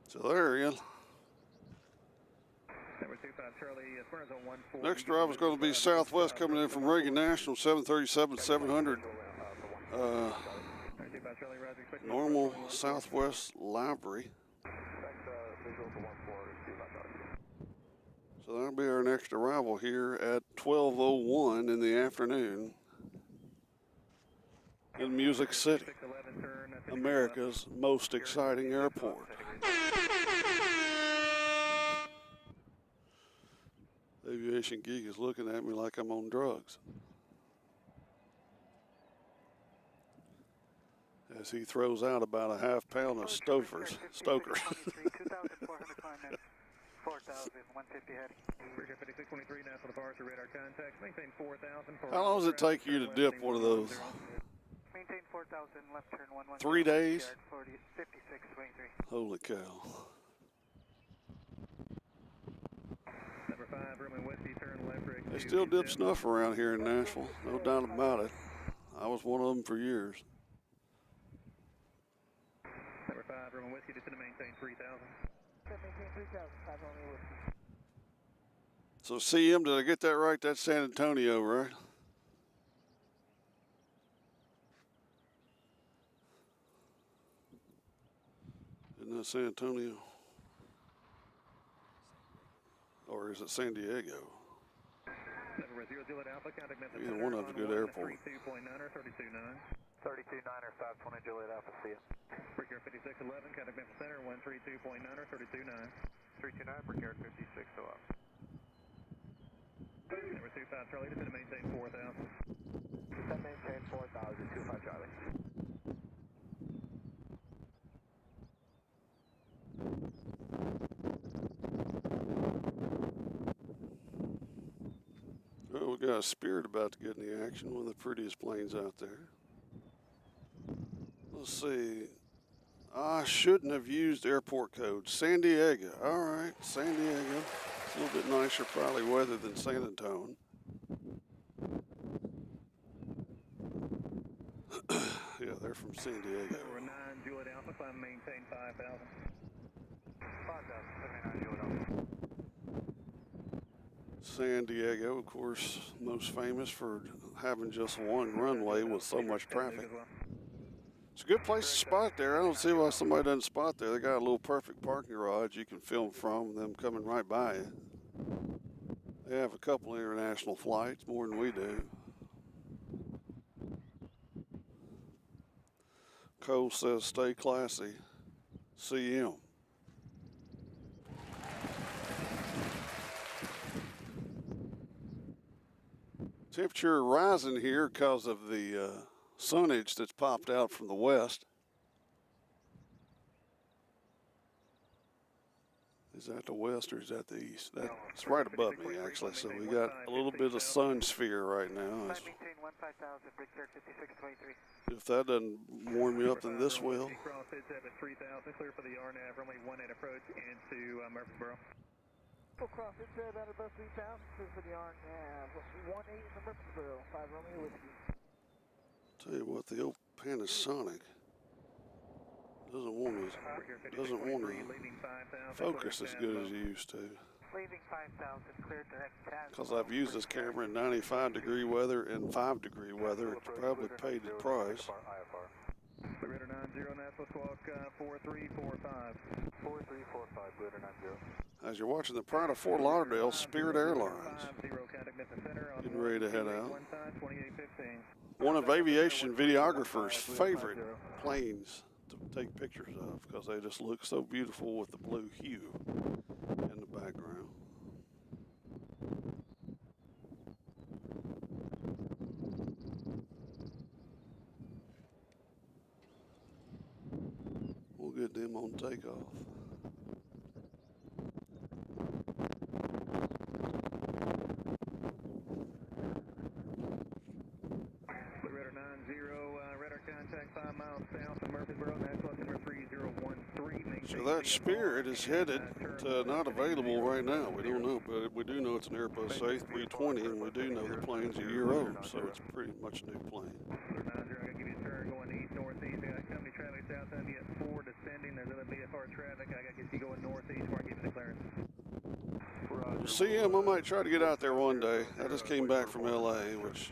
So there again. Next drive is going to be Southwest coming in from Reagan National, 737-700. Normal Southwest livery. So that'll be our next arrival here at 12:01 in the afternoon in Music City, America's most exciting airport. Aviation Geek is looking at me like I'm on drugs as he throws out about a half pound of Stokers.
4,150 heading. 5623 Nashville departure, radar contact. Maintain 4,000.
How long does it take you to dip one of those?
Maintain 4,000, left turn 11.
3 days?
5623.
Holy cow.
Number 5, room and whiskey, turn left.
They still dip snuff around here in Nashville, no doubt about it. I was one of them for years.
Number 5, room and whiskey, just to maintain 3,000. Maintain 3,000, 5 only whiskey.
So CM, did I get that right? That's San Antonio, right? Isn't that San Antonio? Or is it San Diego? Either one of them's a good airport.
32.9er, 520 Juliet Alpha, see ya. Brickyard 5611, contact Memphis Center, 132.9er, 32.9. 329, Brickyard 5611. Number 25 Charlie, just to maintain 4,000. Just to maintain 4,000, 25 Charlie.
Well, we got a Spirit about to get in the action, one of the prettiest planes out there. Let's see. I shouldn't have used airport code. San Diego. All right, San Diego. It's a little bit nicer, probably, weather than San Antonio. Yeah, they're from San Diego.
Number 9 Juliet Alpha, climb maintain 5,000. 5,000, 79 Juliet Alpha.
San Diego, of course, most famous for having just one runway with so much traffic. It's a good place to spot there. I don't see why somebody doesn't spot there. They got a little perfect parking garage you can film from, them coming right by you. They have a couple international flights, more than we do. Cole says, stay classy. CM. Temperature rising here because of the sunnage that's popped out from the west. Is that the west or is that the east? That's right above me, actually. So we got a little bit of sun sphere right now. If that doesn't warm you up, then this will.
Clear for the RNAV, runway 18 approach into Murfreesboro. Full cross, it's about above 3,000, clear for the RNAV, 18 in Murfreesboro, 5 Romeo whiskey.
Tell you what, the old Panasonic doesn't want to focus as good as it used to.
Leaving 5,000, clear direct task.
Because I've used this camera in 95-degree weather and 5-degree weather, it's probably paid the price.
Radar 90, Nashville Squawk 4345. 4345, Radar 90.
As you're watching the Pride of Fort Lauderdale, Spirit Airlines getting ready to head out. One of aviation videographers' favorite planes to take pictures of because they just look so beautiful with the blue hue in the background. We'll get them on takeoff.
Radar 90, radar contact 5 miles south of Murfreesboro, Nashville, number 3013.
So that Spirit is headed to not available right now. We don't know, but we do know it's an Airbus A320, and we do know the plane's a year old, so it's pretty much a new plane.
Radar 90, I'm going to give you a turn going east-northeast. I got company traffic south end, you got 4 descending. There's other BFR traffic. I got to get you going northeast where I give you the clearance.
CM, I might try to get out there one day. I just came back from LA, which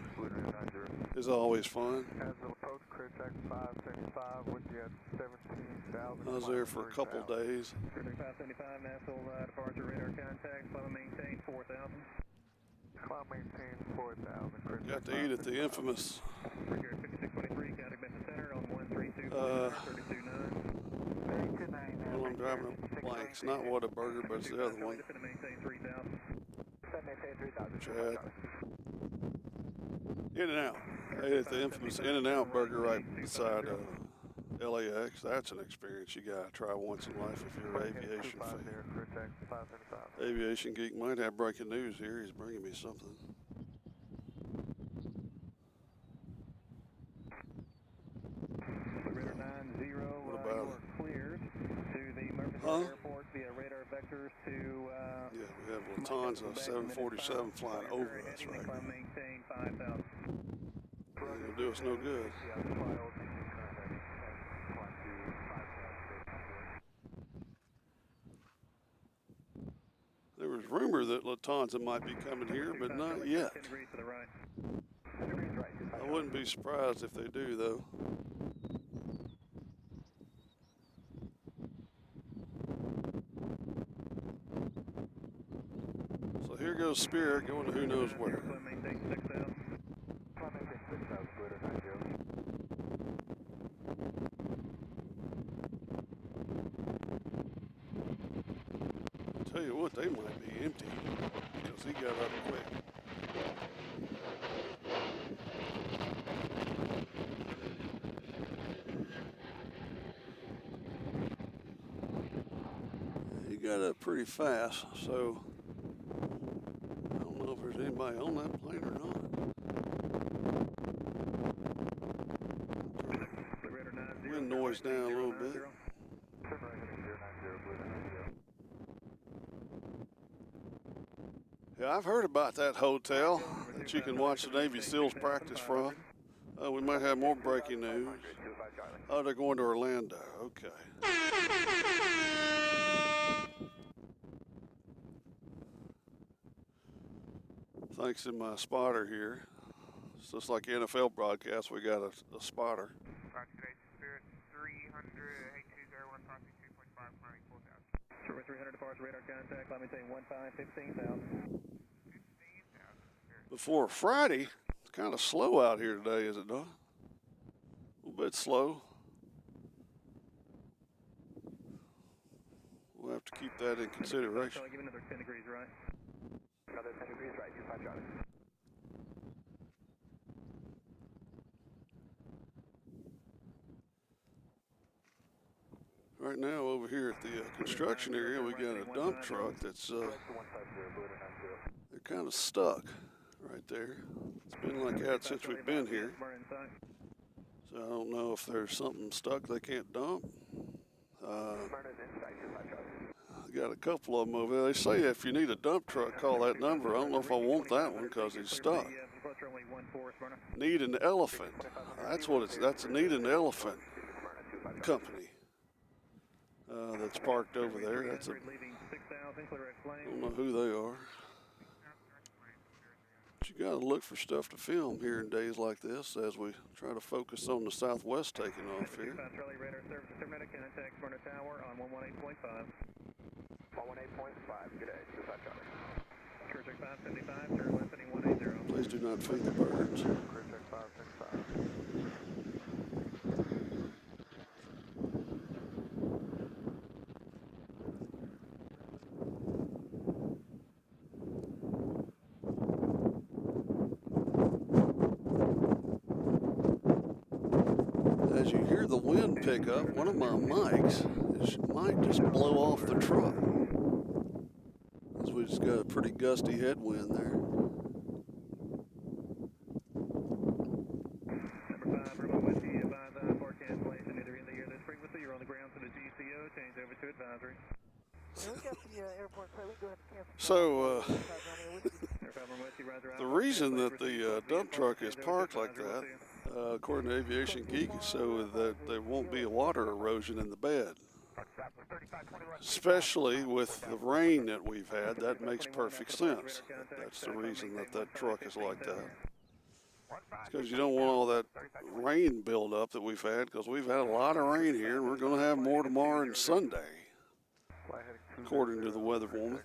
is always fun.
As the approach, clear check 575, with you at 17,000
I was there for a couple days.
575, Nashville departure radar contact, climb and maintain 4,000.
Climb maintain 4,000.
Got to eat at the infamous
5623, contact message center on 132, 329.
well, I'm driving a blank. It's not Whataburger, but it's the other one.
Maintain 3,000.
Chad. In-N-Out. I ate at the infamous In-N-Out burger right beside LAX. That's an experience you gotta try once in life if you're an aviation fan. Aviation Geek might have breaking news here. He's bringing me something.
Radar 90,
What about it?
cleared to the Murfreesboro Airport via radar vectors to
Yeah, we have Lufthansa 747 flying over us right now.
Maintain 5,000.
It'll do us no good. There was rumor that Lufthansa might be coming here, but not yet.
10 degrees to the right.
I wouldn't be surprised if they do, though. So here goes Spirit going to who knows where.
Maintain 6,000.
Tell you what, they might be empty because he got up quick. He got up pretty fast, so I don't know if there's anybody on that plane or not. Wind noise down a little bit. Yeah, I've heard about that hotel that you can watch the Navy SEALs practice from. We might have more breaking news. Oh, they're going to Orlando. Okay. Thanks to my spotter here. It's just like NFL broadcast, we got a spotter.
Spirit 300, 8201, crossing 3.5, climbing 4,000.
Short 300 departure radar contact, climb maintain 15,000.
Before Friday, it's kind of slow out here today, is it not? A little bit slow. We'll have to keep that in consideration.
I'll give another 10 degrees right.
Another 10 degrees right, 25 Charlie.
Right now over here at the construction area, we got a dump truck that's they're kind of stuck right there. It's been like that since we've been here. So I don't know if there's something stuck they can't dump. Got a couple of them over there. They say if you need a dump truck, call that number. I don't know if I want that one because he's stuck. Need an Elephant. That's what it's. That's a Need an Elephant company that's parked over there. That's a. I don't know who they are. But you got to look for stuff to film here in days like this as we try to focus on the Southwest taking off here.
Charlie radar service terminated contact Burner Tower on 118.5.
118.5, good day, 25 Charlie.
Cruise check 575, turn left heading 180.
Please do not feed the birds.
Cruise check 565.
As you hear the wind pick up, one of my mics might just blow off the truck. As we just got a pretty gusty headwind there.
Number 5, Roman Whiskey, advise for cancellation either in the air this frequency or on the ground to the GCO, change over to advisory.
So, the reason that the dump truck is parked like that, according to Aviation Geek, is so that there won't be a water erosion in the bed. Especially with the rain that we've had, that makes perfect sense. That's the reason that that truck is like that. because you don't want all that rain buildup that we've had, because we've had a lot of rain here, and we're going to have more tomorrow and Sunday, according to the weather woman.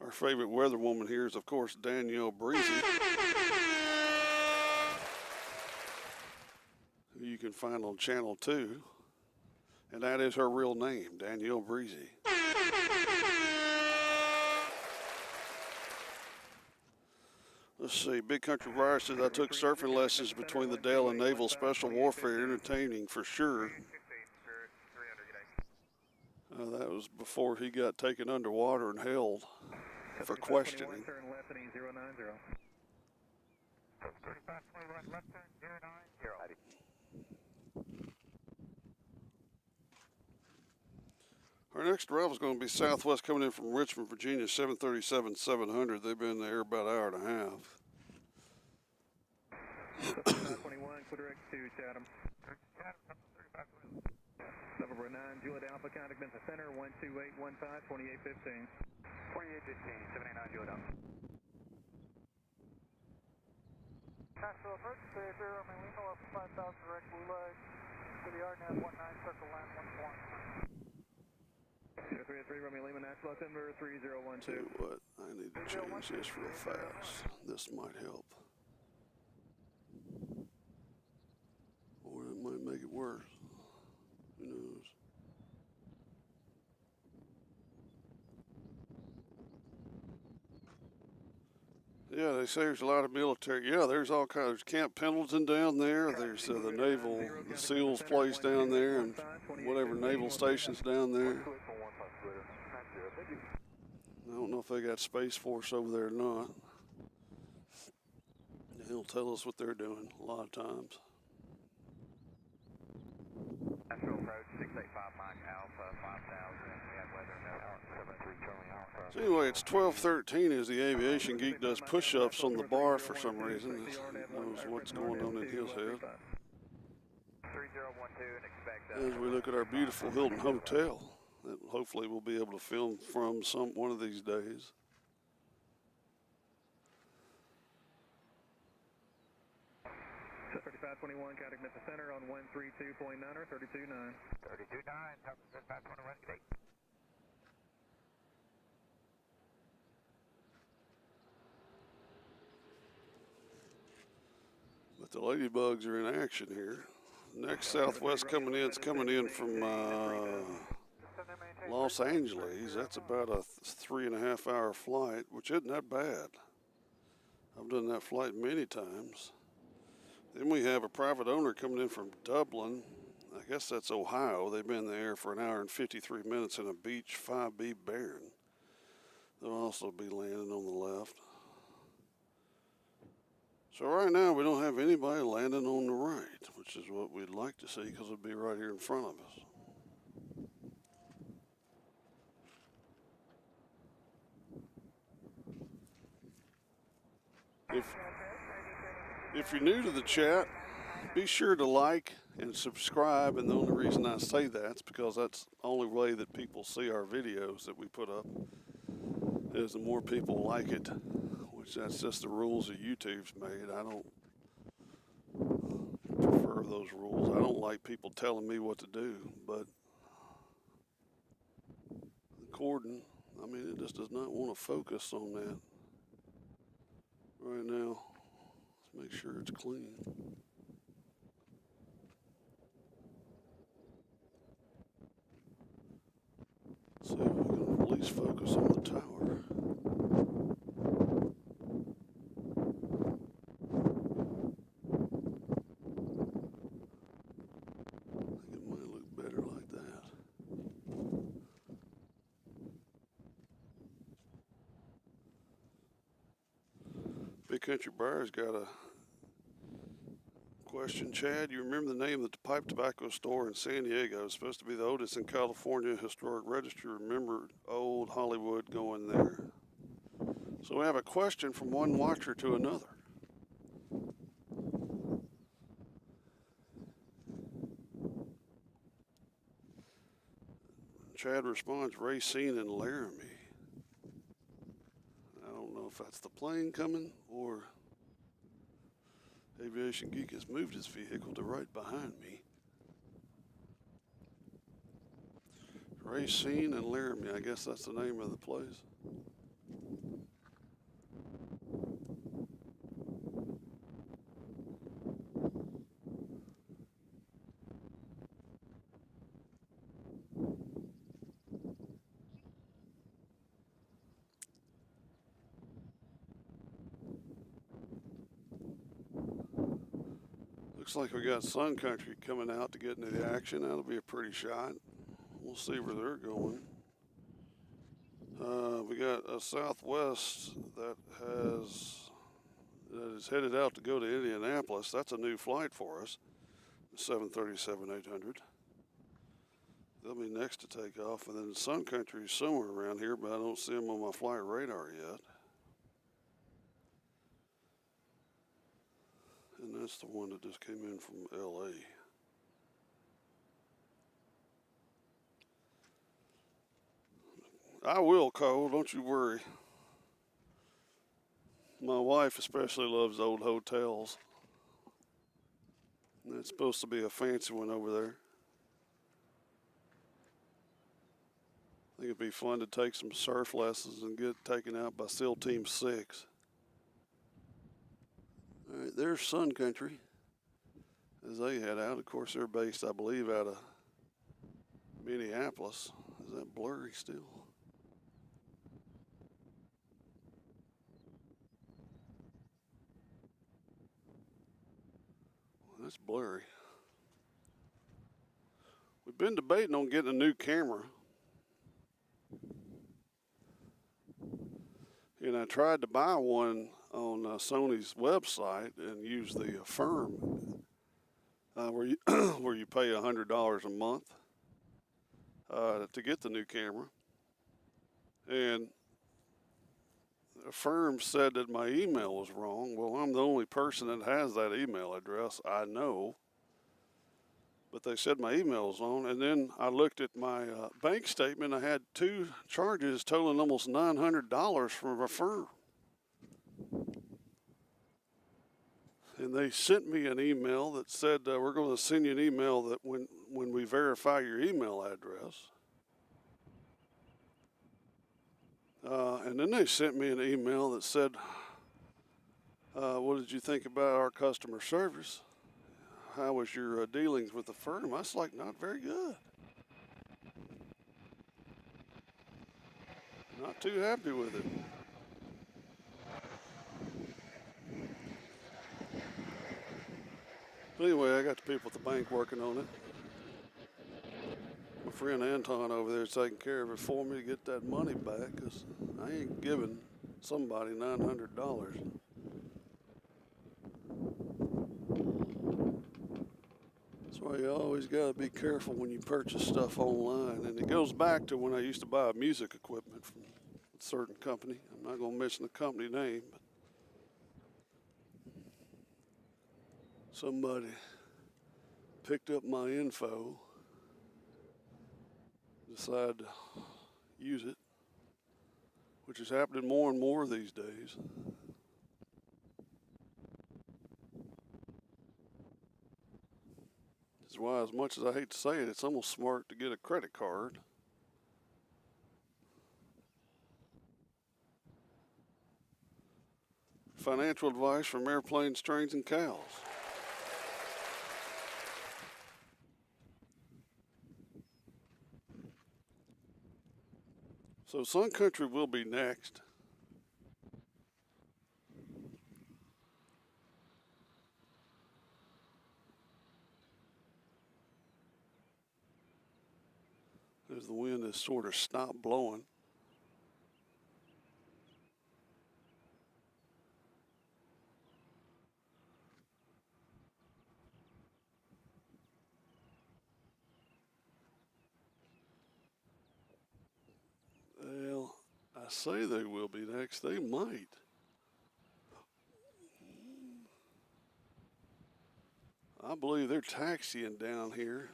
Our favorite weather woman here is, of course, Danielle Breezy, who you can find on Channel 2, and that is her real name, Danielle Breezy. Let's see, Big Country Wire says, I took surfing lessons between the Dale and Naval Special Warfare, entertaining for sure. That was before he got taken underwater and held for questioning. Our next route is going to be Southwest coming in from Richmond, Virginia, 737-700. They've been there about an hour and a half.
21, quarter X2, Chatham. November 9, Juliet Alpha, contact Memphis Center, 12815, 2815. 2815, 789 Juliet Alpha.
Nashville approach, clear 0, Lima, up 5000 direct blue leg, to the RNAV 19, circle land 1 point.
0303, Romeo Lima, Nashville, Timber 3012.
Tell you what, I need to change this real fast. This might help. Or it might make it worse. Who knows? Yeah, they say there's a lot of military. Yeah, there's all kinds. There's Camp Pendleton down there. There's the Naval, the SEALs place down there, and whatever naval stations down there. I don't know if they got Space Force over there or not. They'll tell us what they're doing a lot of times.
Nashville approach, 685 Mike Alpha, 5000. We have weather now, 73 Charlie Alpha.
So anyway, it's 12:13 as the aviation geek does push-ups on the bar for some reason. He knows what's going on in his head.
3012 and expect
As we look at our beautiful Hilton Hotel that hopefully we'll be able to film from one of these days.
So 3521, contact Memphis Center on 132.9 or 329.
329, 3521, good day.
But the ladybugs are in action here. Next Southwest coming in, it's coming in from Los Angeles. That's about a 3.5 hour flight, which isn't that bad. I've done that flight many times. Then we have a private owner coming in from Dublin. I guess that's Ohio. They've been in the air for an hour and 53 minutes in a Beech 5B Baron. They'll also be landing on the left. So right now we don't have anybody landing on the right, which is what we'd like to see because it'll be right here in front of us. If you're new to the chat, be sure to like and subscribe, and the only reason I say that is because that's the only way that people see our videos that we put up, is the more people like it, which that's just the rules that YouTube's made. I don't prefer those rules. I don't like people telling me what to do, but the cordon, I mean, it just does not want to focus on that right now. Let's make sure it's clean. See if we can at least focus on the tower. I think it might look better like that. Big Country Bar's got a question. Chad, you remember the name of the pipe tobacco store in San Diego? It's supposed to be the oldest in California. Historic Registry. Remember old Hollywood going there. So we have a question from one watcher to another. Chad responds, Racine and Laramie. I don't know if if that's the plane coming or Aviation Geek has moved his vehicle to right behind me. Racine and Laramie, I guess that's the name of the place. Looks like we got Sun Country coming out to get into the action. That'll be a pretty shot. We'll see where they're going. We got a Southwest that is headed out to go to Indianapolis. That's a new flight for us. 737-800. They'll be next to take off, and then Sun Country is somewhere around here, but I don't see them on my flight radar yet. And that's the one that just came in from LA. I will, Cole, don't you worry. My wife especially loves old hotels. And it's supposed to be a fancy one over there. I think it'd be fun to take some surf lessons and get taken out by SEAL Team 6. All right, there's Sun Country as they head out. Of course, they're based, I believe, out of Minneapolis. Is that blurry still? Well, that's blurry. We've been debating on getting a new camera. And I tried to buy one on Sony's website and use the Affirm, where you pay $100 a month to get the new camera. And Affirm said that my email was wrong. Well, I'm the only person that has that email address, I know. But they said my email was on, and then I looked at my bank statement. I had two charges totaling almost $900 from Affirm. And they sent me an email that said, we're going to send you an email that when we verify your email address. And then they sent me an email that said, what did you think about our customer service? How was your dealings with the firm? I was like, not very good. Not too happy with it. But anyway, I got the people at the bank working on it. My friend Anton over there is taking care of it for me to get that money back, because I ain't giving somebody $900. That's why you always got to be careful when you purchase stuff online. And it goes back to when I used to buy music equipment from a certain company. I'm not going to mention the company name, but somebody picked up my info, decided to use it, which is happening more and more these days. That's why, as much as I hate to say it, it's almost smart to get a credit card. Financial advice from airplanes, trains, and cows. So Sun Country will be next. As the wind has sort of stopped blowing. Well, I say they will be next. They might. I believe they're taxiing down here.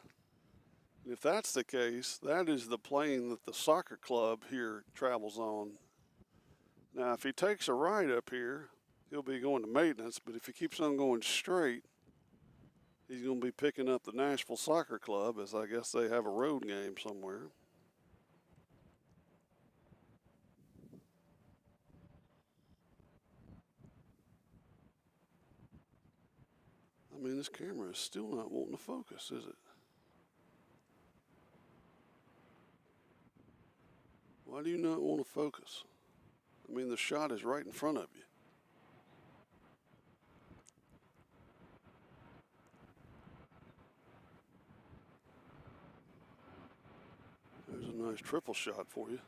If that's the case, that is the plane that the soccer club here travels on Now, if he takes a right up here, he'll be going to maintenance, but if he keeps on going straight, he's going to be picking up the Nashville Soccer Club, as I guess they have a road game somewhere. I mean, this camera is still not wanting to focus, is it? Why do you not want to focus? I mean, the shot is right in front of you. There's a nice triple shot for you.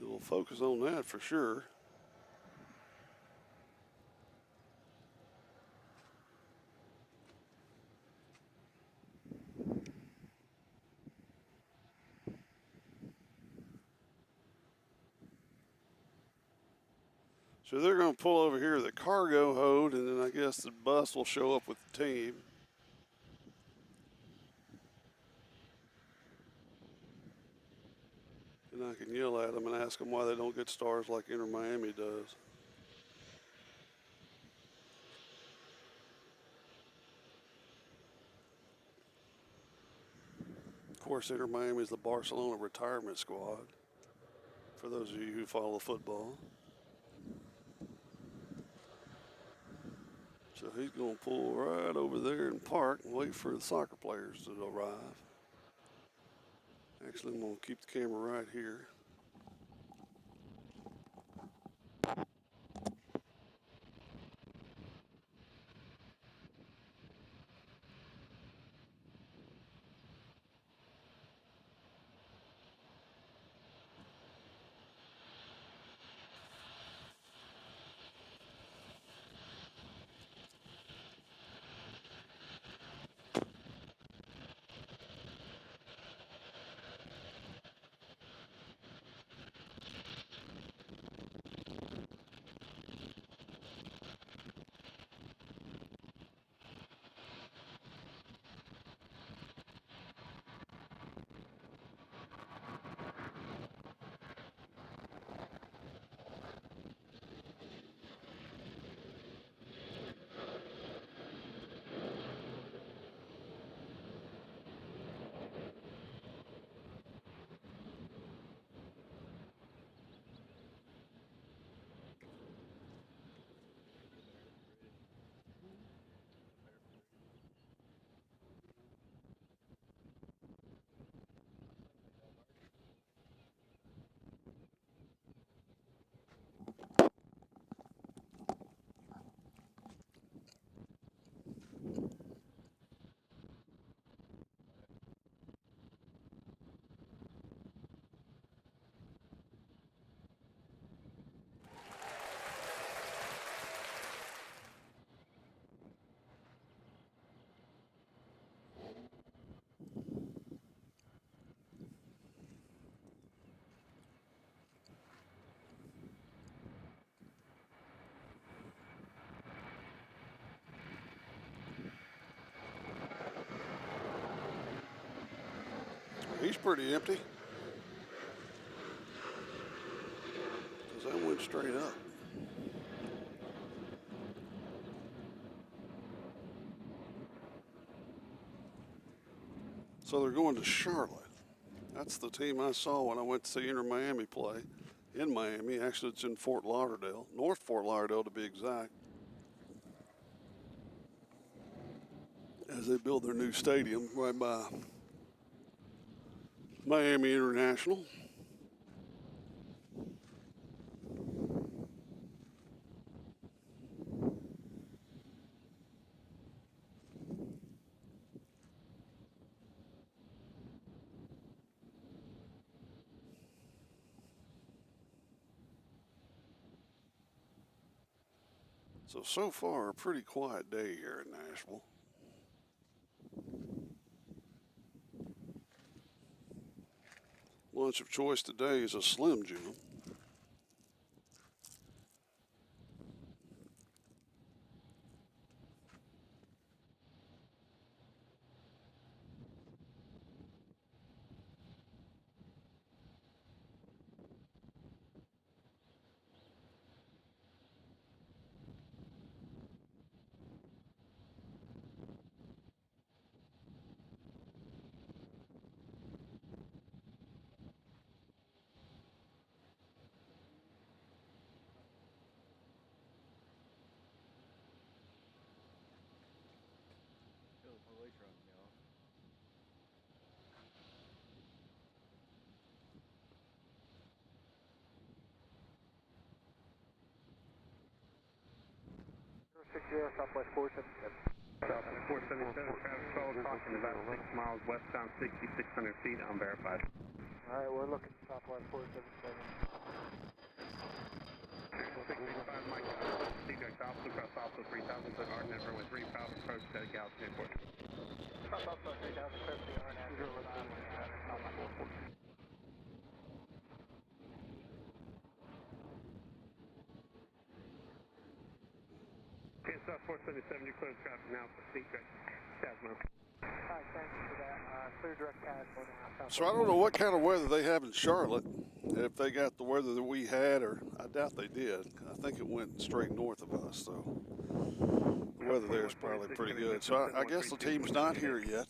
He'll focus on that for sure. So they're going to pull over here the cargo hold, and then I guess the bus will show up with the team. And I can yell at them and ask them why they don't get stars like Inter Miami does. Of course, Inter Miami is the Barcelona retirement squad, for those of you who follow football. So he's going to pull right over there and park and wait for the soccer players to arrive. Actually, I'm going to keep the camera right here. He's pretty empty, because that went straight up. So they're going to Charlotte. That's the team I saw when I went to see Inter Miami play in Miami. Actually, it's in Fort Lauderdale, North Fort Lauderdale to be exact, as they build their new stadium right by Miami International. So far, a pretty quiet day here in Nashville. Lunch of choice today is a Slim Jim.
Southwest 477.
Southwest 477, Travis Fellow, talking about 6 miles westbound, 6,600 feet, unverified.
All right, we're looking Southwest 477.
665 Mike, Seagrax Alpha, cross Alpha 3000, click our number with 3 power approach to Gallatin Airport.
Cross Alpha 3000, clear for the RNAV 015.
Okay, South 477, you clear traffic now for Seagrax, Tasman.
All right, thank you for that. Clear direct Tasman now.
So I don't know what kind of weather they have in Charlotte. If they got the weather that we had, or I doubt they did. I think it went straight north of us, so the weather there is probably pretty good. So I guess the team's not here yet.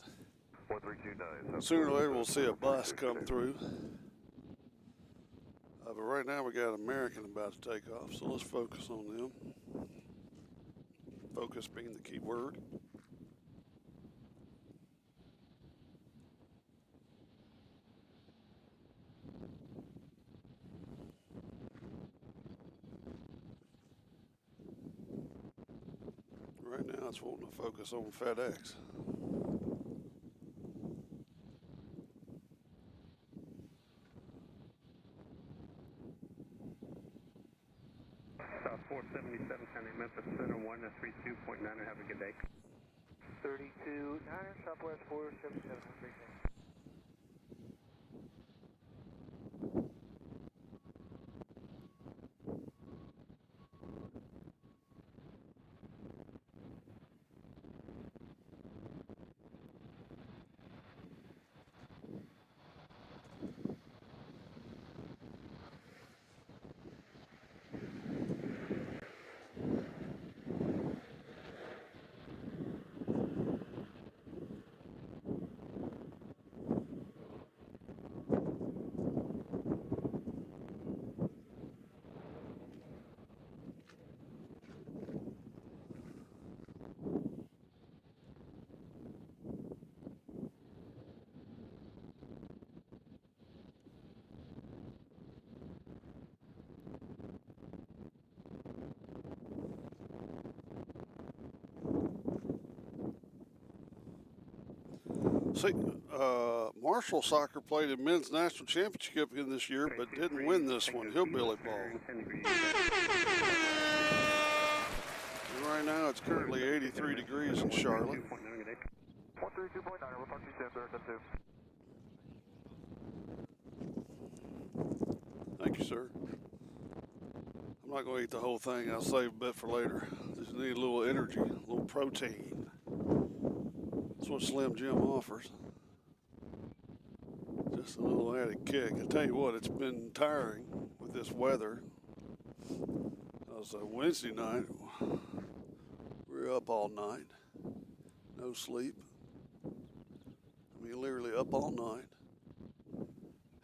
1329.
Sooner or later we'll see a bus come through. But right now we got American about to take off, so let's focus on them. Focus being the key word. Right now it's wanting to focus on FedEx.
South 477, County Memphis Center 132.9, have a good day.
32 9, Southwest 477. Great day.
See, Marshall Soccer played in men's national championship again this year, but didn't win this one. Hillbilly ball. And right now it's currently 83 degrees in Charlotte.
132.9,
we'll talk to you soon, sir. 10-2.
Thank you, sir. I'm not going to eat the whole thing. I'll save a bit for later. Just need a little energy, a little protein. That's what Slim Jim offers. Just a little added kick. I tell you what, it's been tiring with this weather. Wednesday night, we were up all night. No sleep. I mean, literally up all night.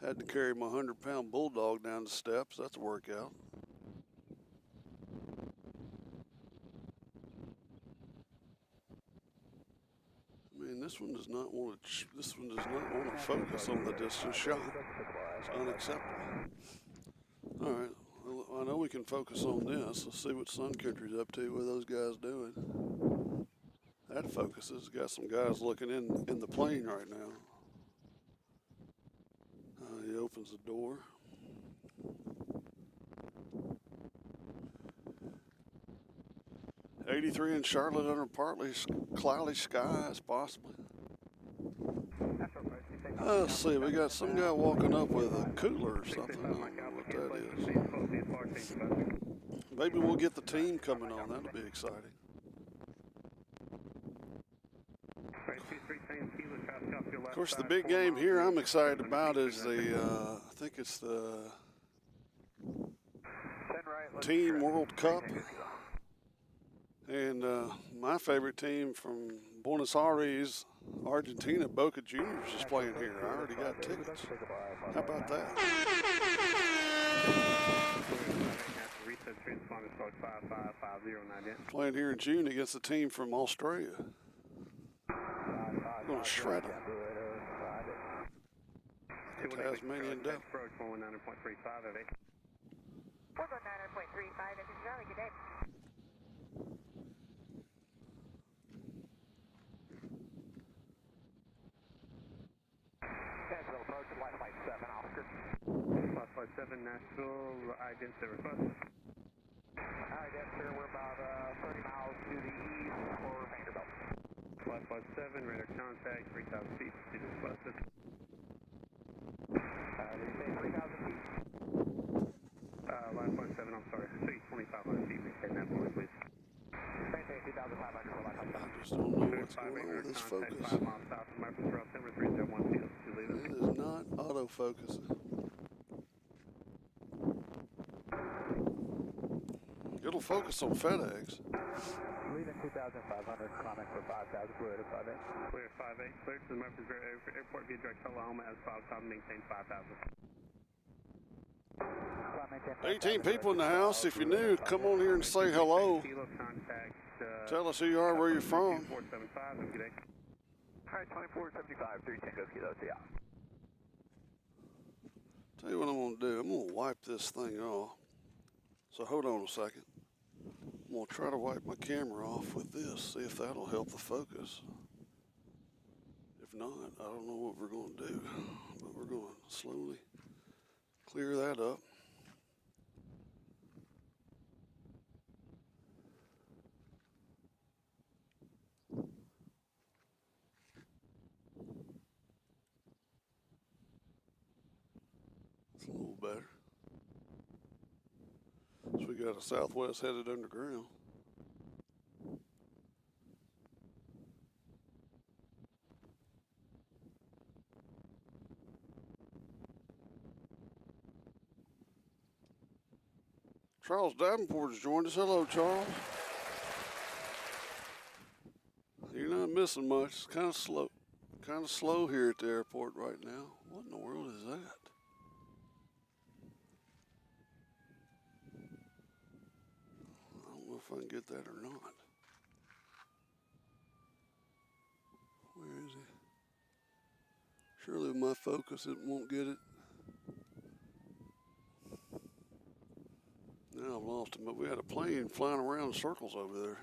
Had to carry my 100-pound bulldog down the steps. That's a workout. this one does not want to. This one does not want to focus on the distance shot. It's unacceptable. All right. Well, I know we can focus on this. Let's see what Sun Country's up to. What are those guys doing? That focuses. Got some guys looking in the plane right now. He opens the door. '83 in Charlotte under partly cloudy skies, possibly. Let's see, we got some guy walking up with a cooler or something. I don't know what that is. Maybe we'll get the team coming on. That'll be exciting. Of course, the big game here I'm excited about is the, I think it's the Team World Cup. And my favorite team from Buenos Aires, Argentina, Boca Juniors, is playing here. I already got tickets. How about that? Playing here in June against the team from Australia. We're going to shred them. Tasmanian Devil.
419.35, this is Charlie, good day.
Nashville approach, flight 7, Oscar.
Flight 7, Nashville, ident the request.
Ident, sir, we're about 30 miles to the east for Vanderbilt.
Flight 7, radar contact, 3,000 feet, proceed as requested.
Did you say 3,000 feet?
Flight 7, I'm sorry, 2,500 feet, maintain that point, please.
Maintain 2,500 for Flight 7.
I just don't know what's going on with this focus.
5 miles south of Memphis, route number 301 feet.
It is not autofocusing. It'll focus on FedEx.
Leaving 2,500, climbing for 5,000, clear to 5-8.
Clear 5-8, clear to the Memphis Airport via direct Oklahoma as 5,000, maintain 5,000.
18 people in the house. If you're new, come on here and say hello. Tell us who you are, where you're from.
475, have a good day.
All right, 2475, 3 Tango Kilo, yeah.
Tell you what I'm going to do. I'm going to wipe this thing off. So hold on a second. I'm going to try to wipe my camera off with this, see if that'll help the focus. If not, I don't know what we're going to do. But we're going to slowly clear that up. It's a little better. So we got a Southwest headed underground. Charles Davenport has joined us. Hello, Charles. You're not missing much. It's kind of slow here at the airport right now. What in the world is that? I don't know if I can get that or not. Where is he? Surely with my focus it won't get it. Now I've lost him, but we had a plane flying around in circles over there.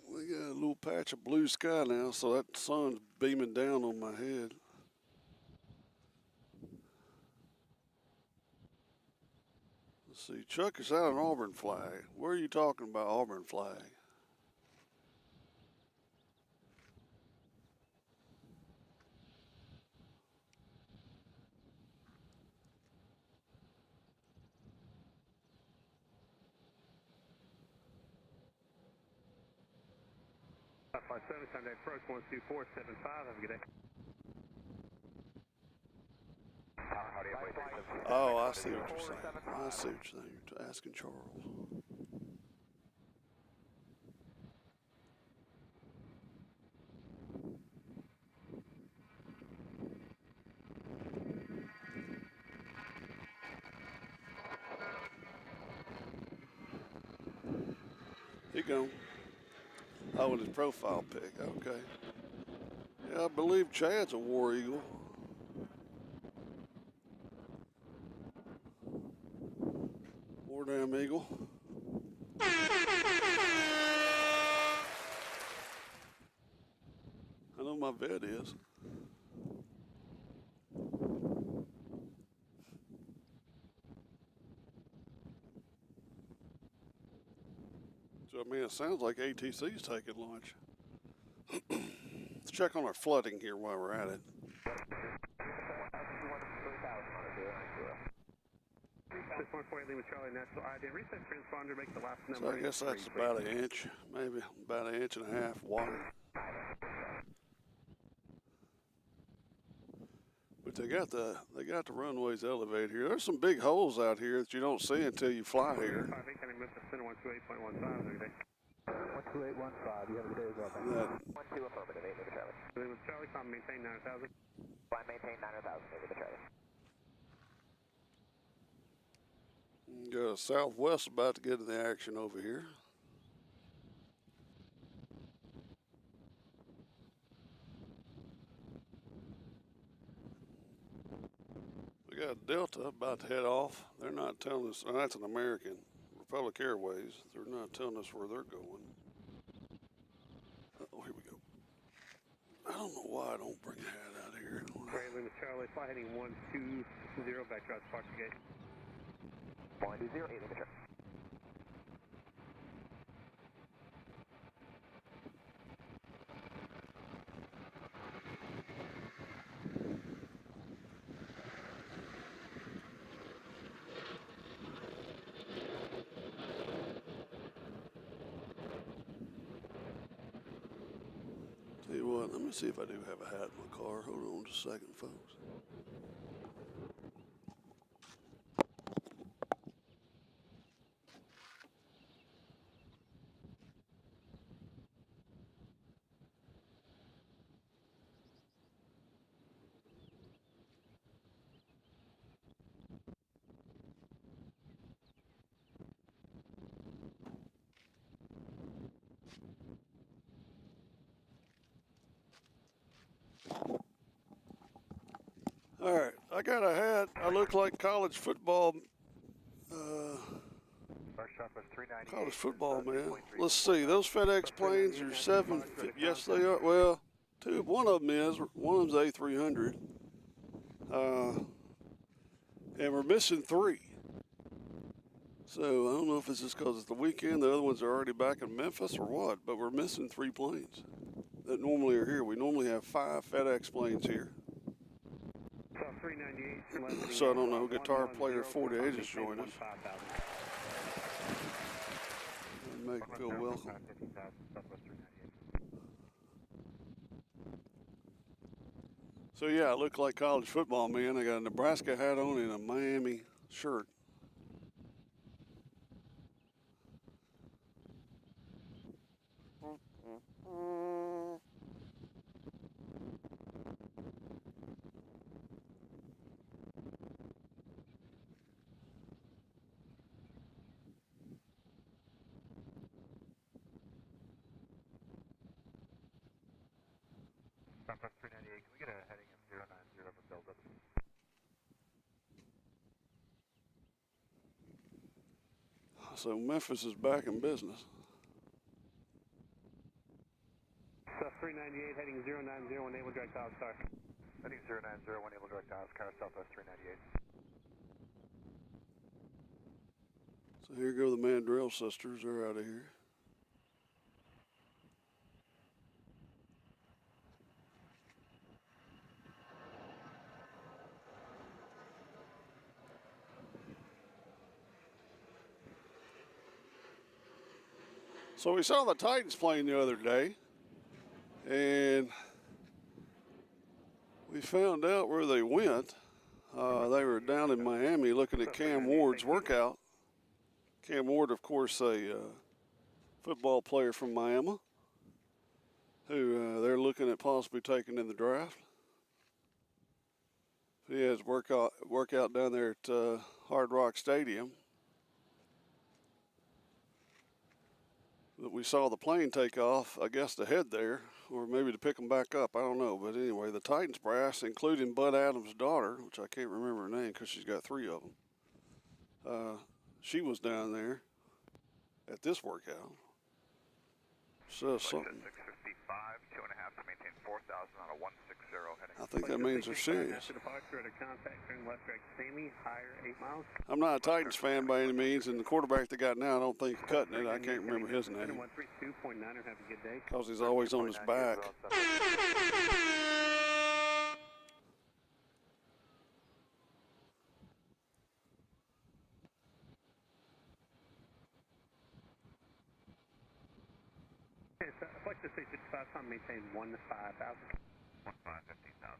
We got a little patch of blue sky now, so that sun's beaming down on my head. Let's see, Chuck is out an Auburn flag. Where are you talking about Auburn flag?
Flight 7, Sunday approach 12475, have a good day.
Howdy,
Oh, I see what you're saying. I see what you're saying. You're asking Charles. He gone. Oh, with his profile pic. Okay. Yeah, I believe Chad's a War Eagle. War damn Eagle. I know my vet is. So, I mean, it sounds like ATC's taking lunch. Let's check on our flooding here while we're at it. So I guess that's about an inch, maybe about an inch and a half water. But they got the runways elevated here. There's some big holes out here that you don't see until you fly here.
12815, you have a good day as well. Thank you. 12 affirmative, 8 with the Charlie.
Charlie, come maintain 9,000.
Fine, maintain 9,000, 8 with the Charlie.
Southwest about to get in the action over here. We got Delta about to head off. They're not telling us, and that's an American, Republic Airways. They're not telling us where they're going. Oh, here we go. I don't know why I don't bring a hat out here.
Right, Lima Charlie, fly heading 120, back route, Fox Gate.
120, 8 with the Charlie.
Tell you what, let me see if I do have a hat in my car. Hold on just a second, folks. All right, I got a hat. I look like college football. College football, man. Let's see. Those FedEx planes are 7. Yes, they are. Well, one of them is. One of them's A300. And we're missing 3. So I don't know if it's just because it's the weekend. The other ones are already back in Memphis or what. But we're missing 3 planes that normally are here. We normally have 5 FedEx planes here. So I don't know. Guitar player 48 is joining us. Make it feel welcome. So yeah, I look like college football, man. I got a Nebraska hat on and a Miami shirt.
Southwest 398, can we get a heading M090 for build-up?
So Memphis is back in business.
South 398, heading 090, enable direct to Oscar.
Heading 090, enable direct to Oscar, Southwest 398.
So here go the Mandrell sisters. They're out of here. So we saw the Titans playing the other day, and we found out where they went. They were down in Miami looking at Cam Ward's workout. Cam Ward, of course, a football player from Miami, who they're looking at possibly taking in the draft. He has workout down there at Hard Rock Stadium. But we saw the plane take off, I guess, to head there, or maybe to pick them back up. I don't know. But anyway, the Titans brass, including Bud Adams' daughter, which I can't remember her name because she's got 3 of them, she was down there at this workout. So something.
655, 2.5 to maintain 4,000 on a 160 heading.
I think that means they're serious. I'm not a Titans fan by any means, and the quarterback they got now, I don't think cutting it. I can't remember his name because he's always on his back.
Flight to 655, time maintain 1 to 5,000.
1 5, 15,000.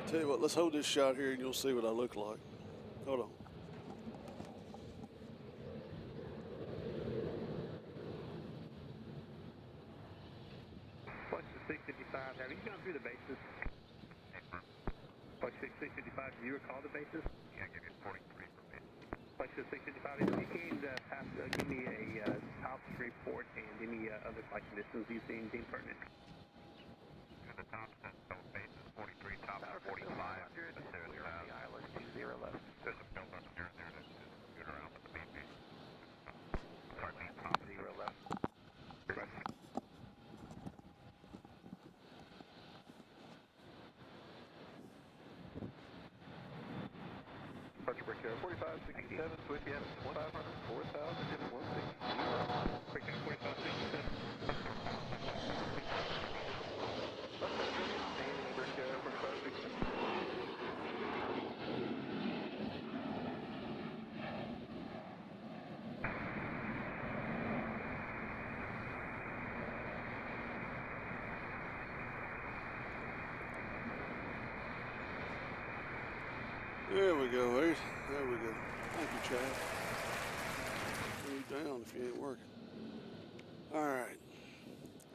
Tell you what, let's hold this shot here and you'll see what I look like. Hold on.
Flight to 655, have you gone through the bases? Flight to 655, do you recall the bases?
Yeah, give you 43 for me.
Flight to 655, if you can give me a top report and any other flight conditions you see deemed pertinent.
The top both bases, 43, top 45. There's a build up there to scoot around with the BP. Sorry, main top 0 left. Departure break 45, 67, Swift, yeah, 500, 4,000, 160. Break 45, 67.
There we go, Ace. There we go. Thank you, Chad. Turn you down if you ain't working. All right.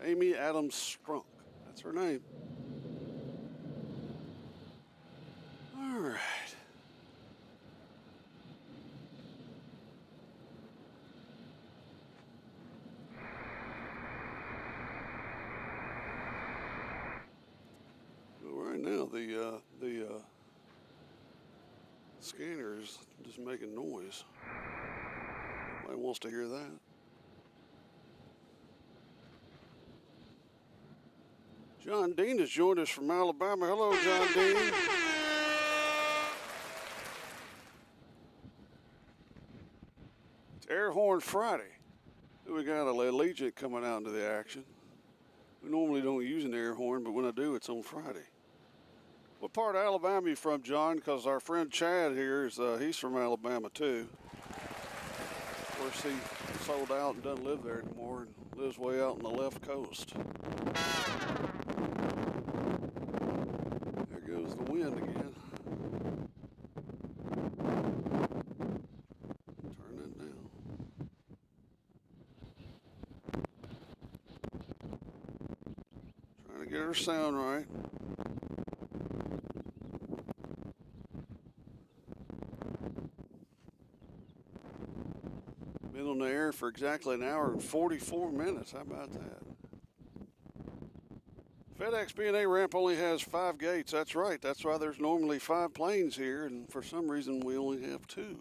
Amy Adams Strunk. That's her name. All right. Well, right now, the scanner is just making noise. Nobody wants to hear that. John Dean has joined us from Alabama. Hello, John Dean. It's Air Horn Friday. We got a Allegiant coming out into the action. We normally don't use an air horn, but when I do, it's on Friday. What part of Alabama are you from, John? Because our friend Chad here, he's from Alabama, too. Of course, he sold out and doesn't live there anymore and lives way out on the left coast. There goes the wind again. Turn that down. Trying to get her sound right. Been on the air for exactly 1 hour and 44 minutes. How about that? FedEx BNA ramp only has 5 gates. That's right. That's why there's normally 5 planes here, and for some reason we only have 2.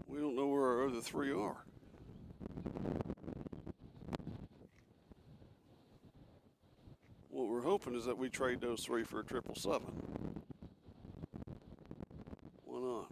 We don't know where our other 3 are. What we're hoping is that we trade those 3 for a 777. Why not?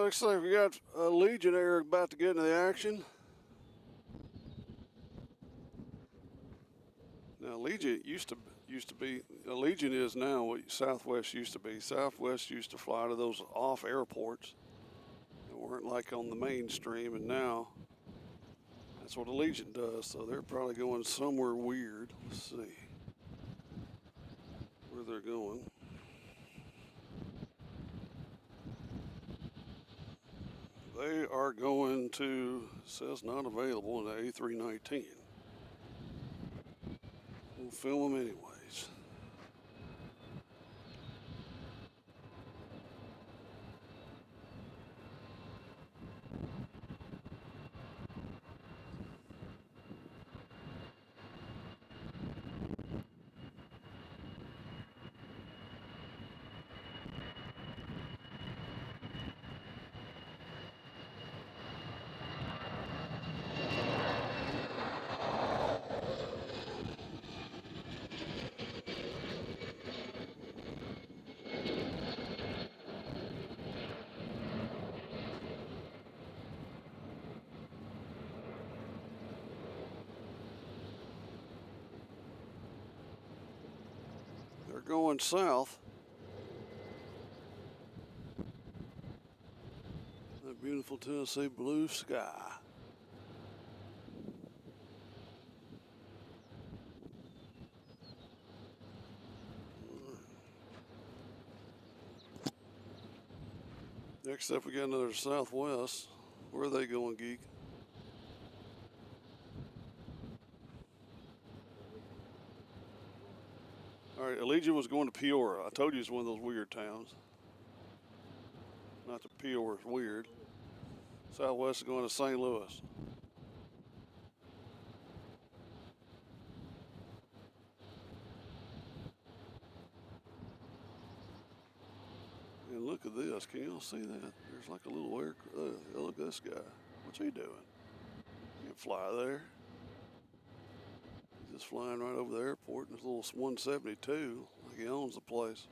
looks like we got a Legionnaire about to get into the action. Now, Legion used to be, Legion is now what Southwest used to be. Southwest used to fly to those off airports that weren't like on the mainstream, and now that's what a Legion does. So they're probably going somewhere weird. Let's see where they're going. They are going to, says not available in the A319. We'll film them anyways. They're going south. That beautiful Tennessee blue sky. Next up, we got another Southwest. Where are they going, Geek? All right, Allegiant was going to Peoria. I told you it's one of those weird towns. Not that Peoria is weird. Southwest is going to St. Louis. And look at this. Can y'all see that? There's like a little air. Look at this guy. What's he doing? He can fly there. He's just flying right over the airport in his little 172. Like he owns the place.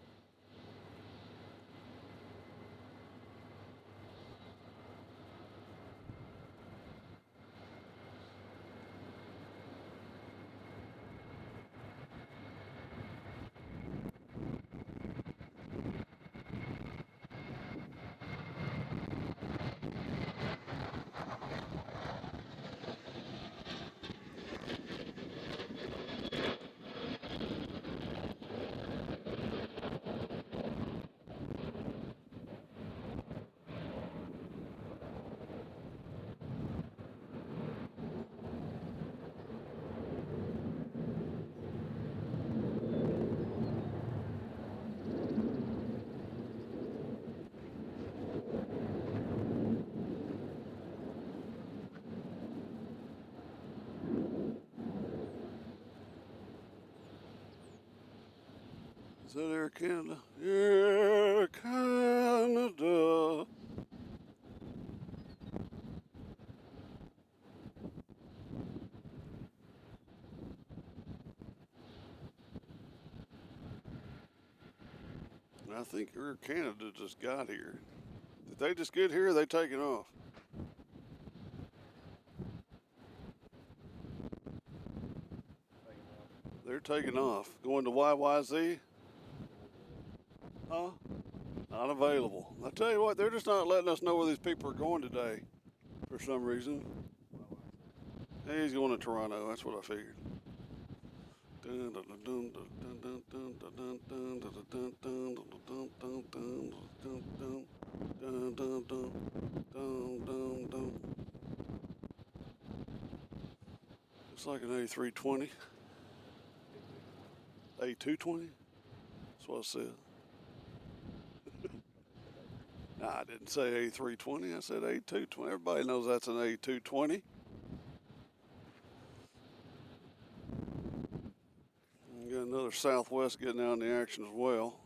Is that Air Canada? Air Canada. I think Air Canada just got here. Did they just get here or are they taking off? They're taking off. Going to YYZ? Huh? Not available. I tell you what, they're just not letting us know where these people are going today for some reason. He's going to Toronto. That's what I figured. Looks like an A320. A220? That's what I said. Nah, I didn't say A320. I said A220. Everybody knows that's an A220. We got another Southwest getting out in the action as well.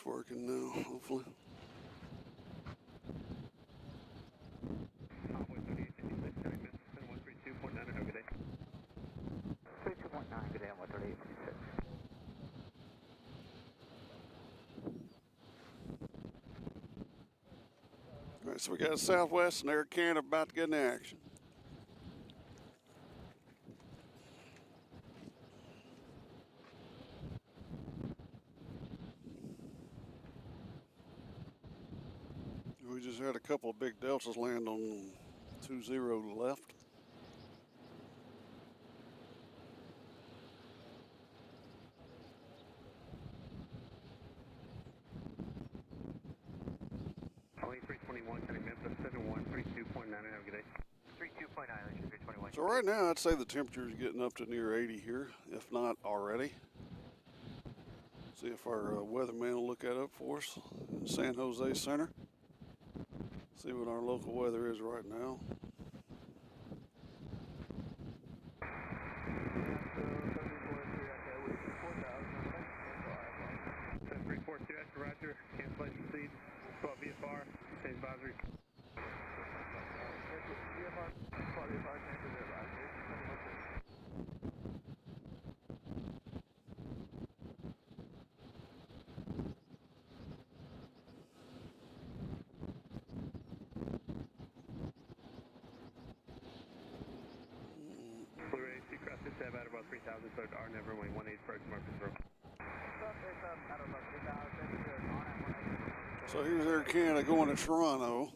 It's working now, hopefully.
Halfway 3856, Terry Mississippi, 132.9, have a good day.
32.9, good day, 138.6.
All right, so we got Southwest and Air Canada about to get in action. We just had a couple of big deltas land on 20 left.
Only 321, Terry Mississippi, 132.9, have a good day.
32.9, Alicia 321.
So right now, I'd say the temperature is getting up to near 80 here, if not already. See if our weatherman will look that up for us in San Jose Center. See what our local weather is right now.
So 342, after Roger, cancellation seed, 12 VFR, change advisory. Blue AC cross this tab at about 3,000, so R never only 18 approach markers row.
So here's Air Canada going to Toronto.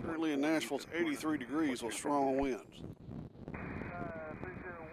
Currently in Nashville, it's 83 degrees with strong winds.
3012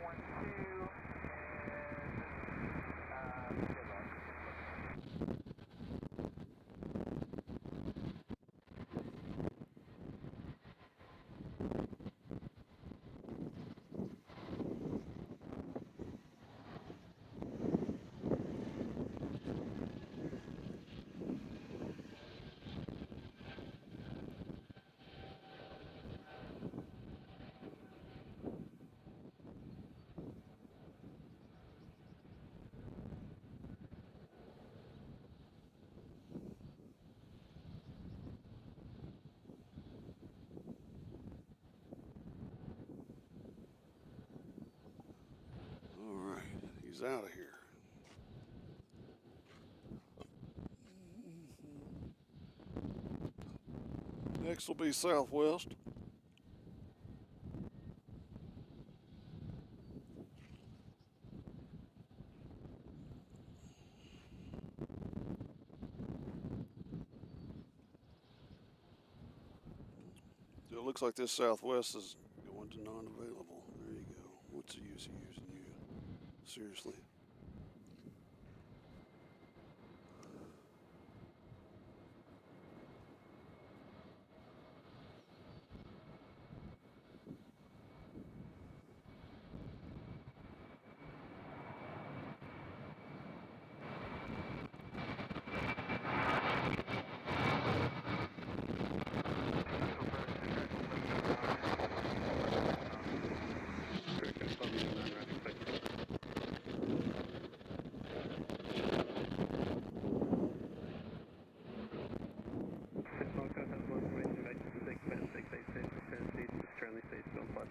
All right, he's out of here. Next will be Southwest. It looks like this Southwest is going to non-available. There you go. What's the use of using you? Seriously.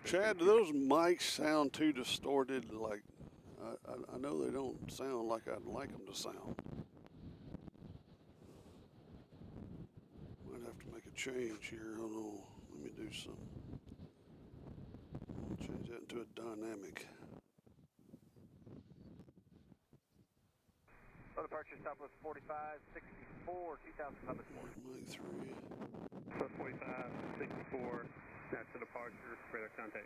Chad, do those mics sound too distorted? Like, I know they don't sound like I'd like them to sound. Might have to make a change here. Hold on. Let me do something. I'll change that into a dynamic.
Departure Southwest 4564, 2000 public board.
Mic 3.
So 4564, that's the departure, radar contact.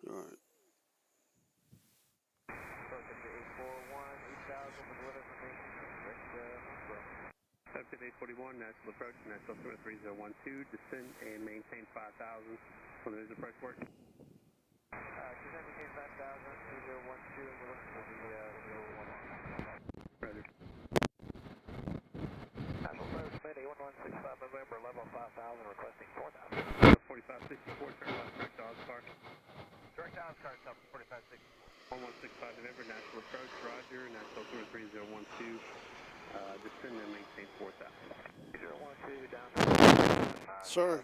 All right.
Approach up to 841, 8000 with weather information. Direct,
Up to 841, National approach, National 3012, descend and maintain 5,000 for the approach work.
Descend and maintain 5,000, 3012, and we're looking for the 011.
Roger.
National approach, Mayday 1165 November, level 5,000, requesting 4,000.
4564, turn left, direct to Oscar.
Direct Oscar, stop 4564.
1165 November, National approach, Roger, National 3012, descend and maintain 4,000.
012 down.
Sir.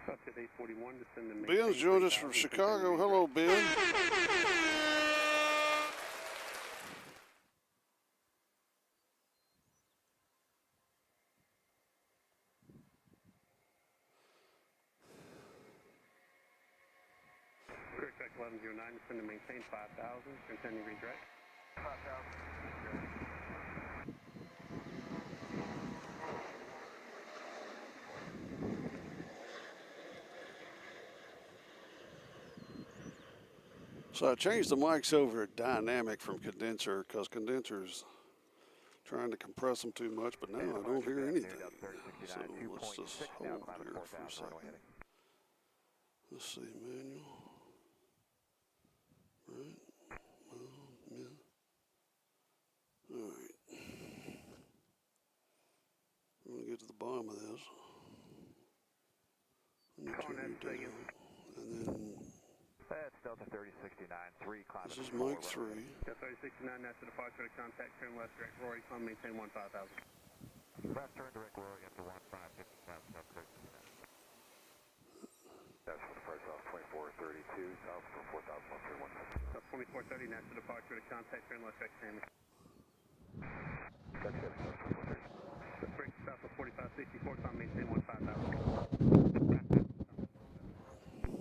Up to 841, descend and
Ben's
maintain
joined us
3,000.
from Chicago. Hello, Ben.
Correct track 1109, descend and maintain 5,000, continue redirect.
5,000.
So I changed the mics over to dynamic from condenser because condenser's trying to compress them too much, but now I don't hear anything. So let's just hold here for a second. Let's see, manual. Right. Yeah. All right. I'm going to get to the bottom of this. Let me turn it down. And then
That's Delta 3069, 3, climb
this is mic 3.
Delta 3069, national departure, contact, turn left, direct, Rory, climb, maintain 15,000.
Left turn, direct Rory, up to 1559, That's for the first off 2432, south for 4,131.
2430, national departure, contact, turn left, direct, Sammy.
That's it, that's 2430.
The bridge south of 4564, climb, maintain 15,000.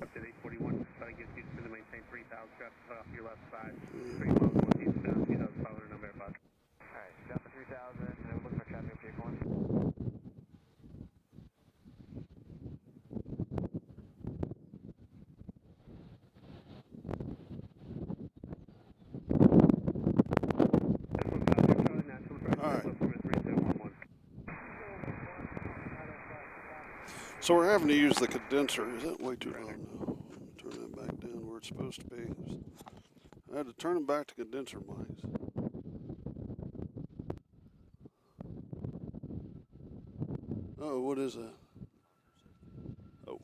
Up to 841, try to get you to the maintain 3,000, traffic off your left side, 3 miles northeast, down 2,500, no verify.
Alright, down to 3,000, and we're looking for traffic vehicle 1.
So we're having to use the condenser. Is that way too loud now? Turn that back down where it's supposed to be. I had to turn them back to condenser mics. Oh, what is that? Oh.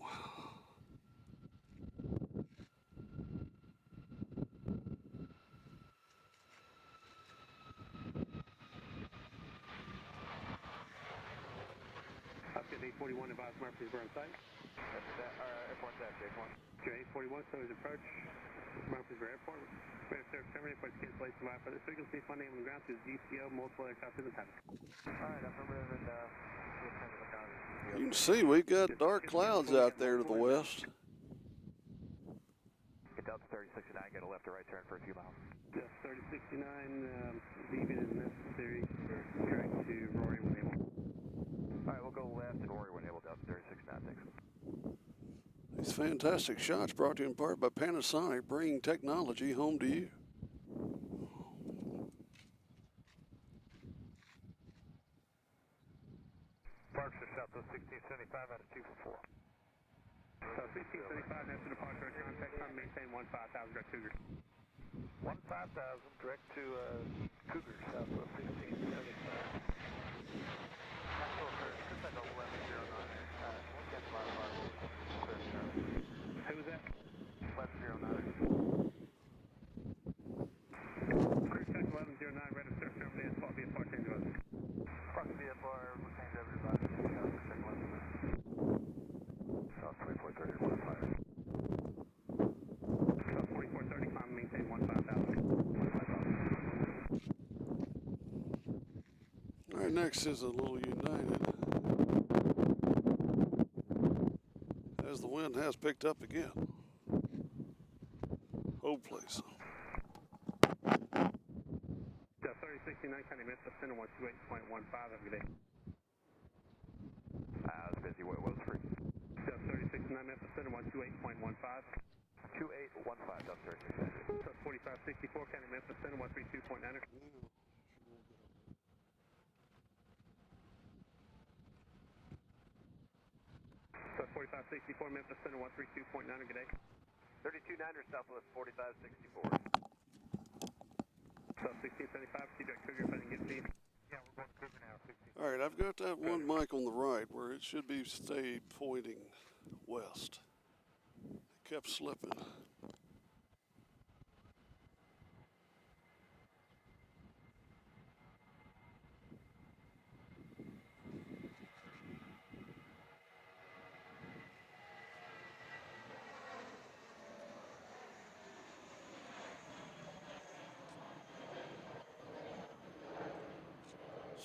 Up to 841, advise Murfreesboro in sight.
That's that, airport that, big one.
To 841, so is approach Murfreesboro Airport. Ready to serve terminate for cancellation by further signals. Please find name on the ground through GCO, multiple aircraft in the pattern.
Alright, affirmative, and we'll send it down.
You can see we've got dark clouds out there to the west.
Get Delta 3069, get a left or right turn for a few miles.
Just 3069, deviate as necessary for track to Rory when able.
Alright, we'll go left and Rory when able, Delta 3069, thanks.
These fantastic shots brought to you in part by Panasonic, bringing technology home to you.
Parks are southwest 1675 out of 244.
So 1675, national departure, contact, time, maintain 15,000, direct Cougar.
15,000, direct to Cougar, southwest 1675. National first, just like 1109. We'll get the bottom bar.
Who was that?
1109.
Cruise check 1109, ready to serve terminate, spot VFR, change of us.
Fox VFR, we'll change everybody. Check 1109. South 2430, 15.
So 4430, climb, maintain 15,000.
All right, next is a little United. As the wind has picked up again. Hold please.
3069, county Memphis Center 128.15. Have a good day.
It's busy. What was free?
South 3069, Memphis Center 128.15.
2815, Delta 3600.
South 4564, county Memphis Center 132.9. South 4564, Memphis Center 132.9. Good day.
329er, Southwest 4564.
South 1675, T-Direct Cougar, if I didn't get to you.
Yeah, we're going to Cougar now, 16.
All right, I've got that one mic on the right where it should be stayed pointing west. It kept slipping.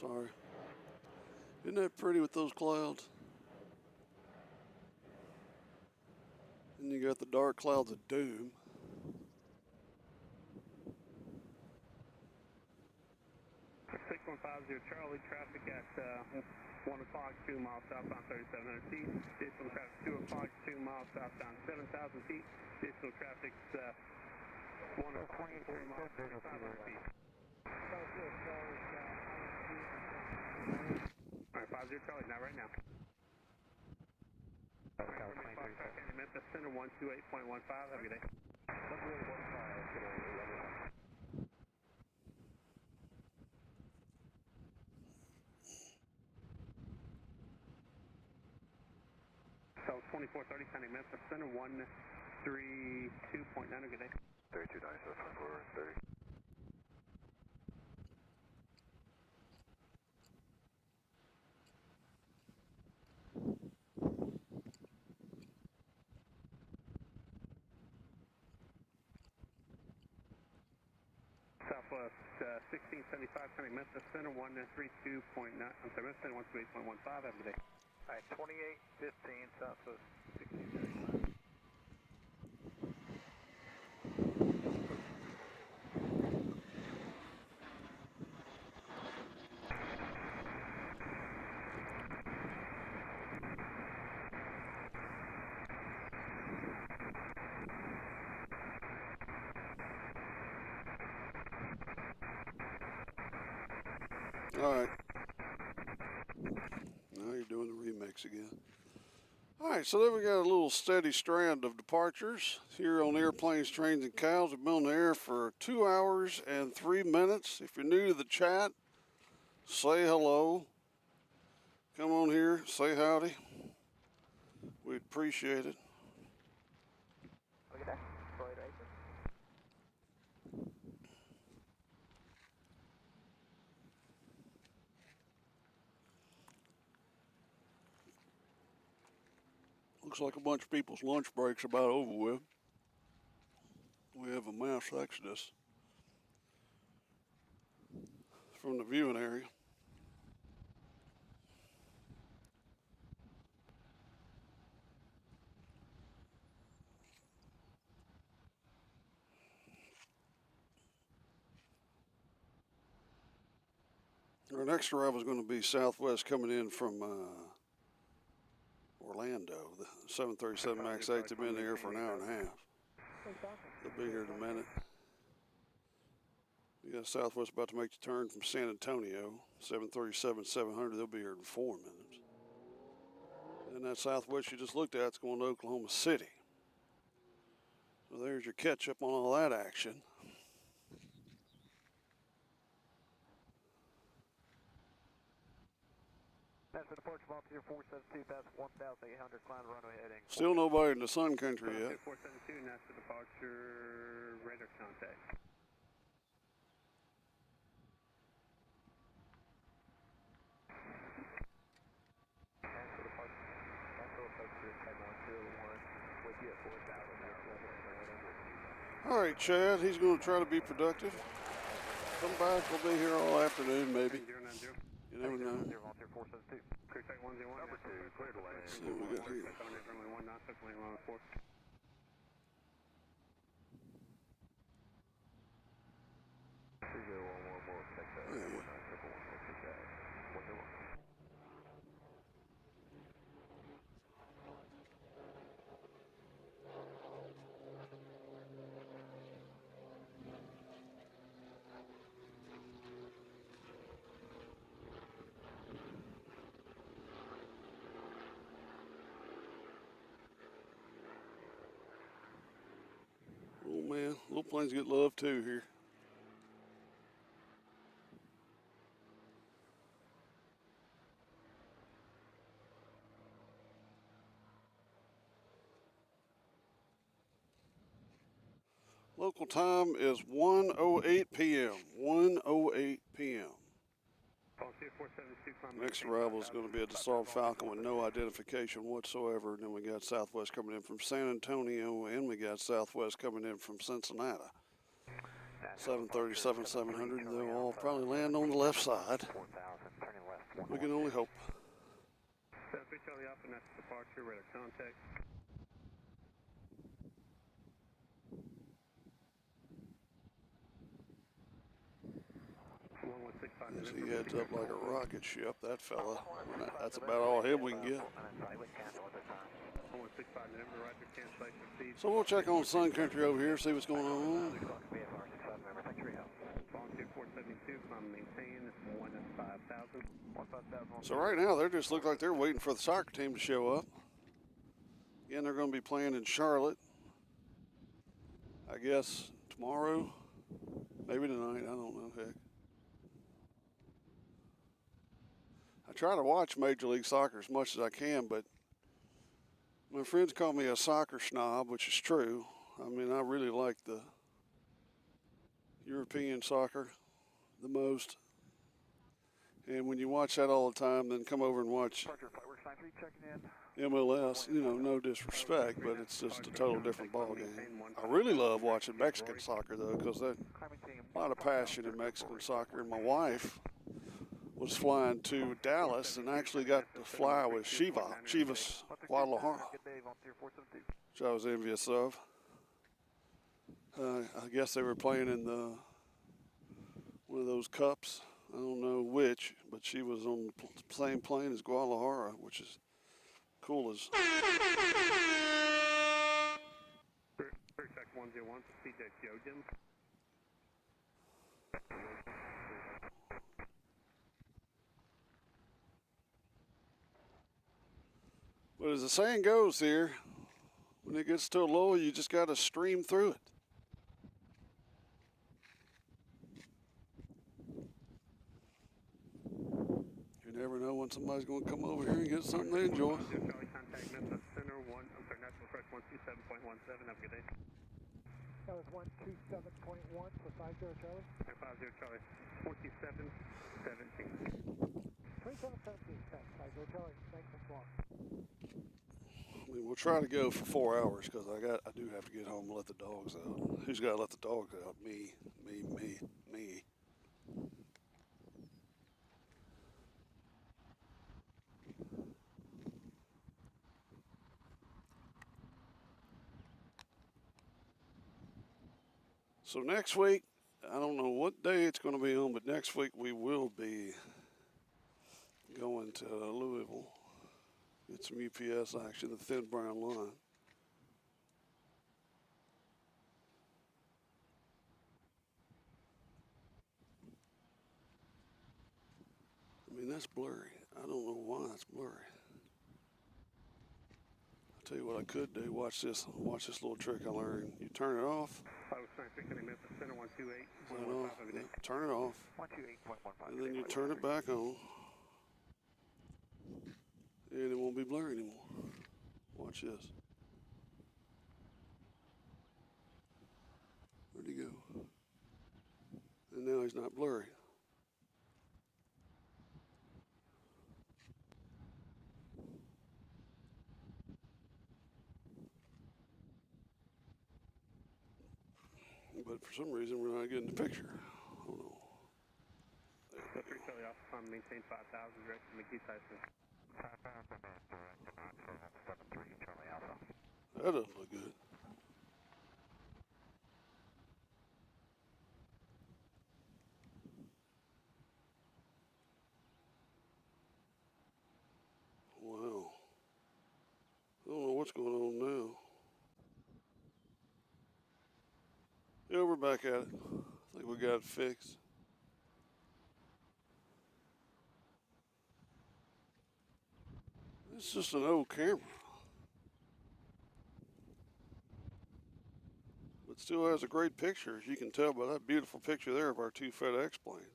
Sorry. Isn't that pretty with those clouds? And you got the dark clouds of doom.
Six 150 Charlie, traffic at 1 o'clock, 2 miles southbound 3,700 feet. Additional traffic 2 o'clock, 2 miles southbound 7,000 feet. Additional traffic 1 o'clock, 4 miles 500 feet. Alright, 50 Charlie, not right now. Memphis Center 128.15. Have a good day. 128.15. So 2430, county Memphis Center 132.9. Good day.
32 nice, 2430.
Southwest 1675, county Memphis Center 132.9. I'm sorry, Memphis Center 128.15. Have a good day.
All right, 2815, Southwest 1675.
All right. Now you're doing the remix again. All right, so then we got a little steady strand of departures here on Airplanes, Trains, and Cows. We've been on the air for 2 hours and 3 minutes. If you're new to the chat, say hello. Come on here, say howdy. We'd appreciate it.
Look at that. Floyd Racer.
Looks like a bunch of people's lunch break's about over with. We have a mass exodus from the viewing area. Our next arrival is going to be Southwest coming in from Orlando. The 737 MAX 8s have been in the air for an hour and a half. They'll be here in a minute. You got Southwest about to make the turn from San Antonio. 737-700, they'll be here in 4 minutes. And that Southwest you just looked at, it's going to Oklahoma City. So there's your catch up on all that action.
Nashville departure volunteer 472, that's 1,800, climb runway heading.
Still nobody in the Sun Country yet.
472, Nashville departure, radar contact.
Nashville departure, Nashville departure, type 101, with you at 4,000.
All right, Chad, he's going to try to be productive. Come back, we'll be here all afternoon, maybe.
090.
You never know.
Volunteer 472.
Clear type 101.
Number 2, clear to land.
See what we got here.
Runway 1 knots, runway 104.
More, take that.
man, little planes get love too here. Local time is 1:08 p.m. 1:08 p.m. Next arrival is going to be a Dassault Falcon with no identification whatsoever. And then we got Southwest coming in from San Antonio, and we got Southwest coming in from Cincinnati. 737, 700, they'll all probably land on the left side. We can only hope.
Charlie Alpha, next departure, radar contact.
As he heads up like a rocket ship, that fella. That's about all him we can get. So we'll check on Sun Country over here, see what's going on. So right now, they just look like they're waiting for the soccer team to show up. Again, they're going to be playing in Charlotte. I guess tomorrow, maybe tonight, I don't know, heck. I try to watch Major League Soccer as much as I can, but my friends call me a soccer snob, which is true. I mean, I really like the European soccer the most. And when you watch that all the time, then come over and watch MLS, you know, no disrespect, but it's just a total different ballgame. I really love watching Mexican soccer, though, because there's a lot of passion in Mexican soccer. And my wife was flying to Dallas and actually got to fly with Chivas Guadalajara, which I was envious of. I guess they were playing in one of those cups. I don't know which, but she was on the same plane as Guadalajara, which is cool as. But as the saying goes here, when it gets too low, you just got to stream through it. You never know when somebody's going to come over here and get something they enjoy.
That was 127.1 for 50 Charlie.
50 Charlie, 2717.
2717, thanks, 50 Charlie. Thanks for long.
I mean, we'll try to go for 4 hours because I do have to get home and let the dogs out. Who's got to let the dogs out? Me. So next week, I don't know what day it's going to be on, but next week we will be going to Louisville. Get some UPS action, the Thin Brown Line. I mean, that's blurry. I don't know why it's blurry. I'll tell you what I could do. Watch this little trick I learned. You turn it off. Turn it off. And then you turn it back on. And it won't be blurry anymore. Watch this. Where'd he go? And now he's not blurry. But for some reason, we're not getting the picture. Hold on.
Maintain 5,000 direct to McGee Tyson.
That doesn't look good. Wow. I don't know what's going on now. Yeah, we're back at it. I think we got it fixed. It's just an old camera. but still has a great picture, as you can tell by that beautiful picture there of our two FedEx planes.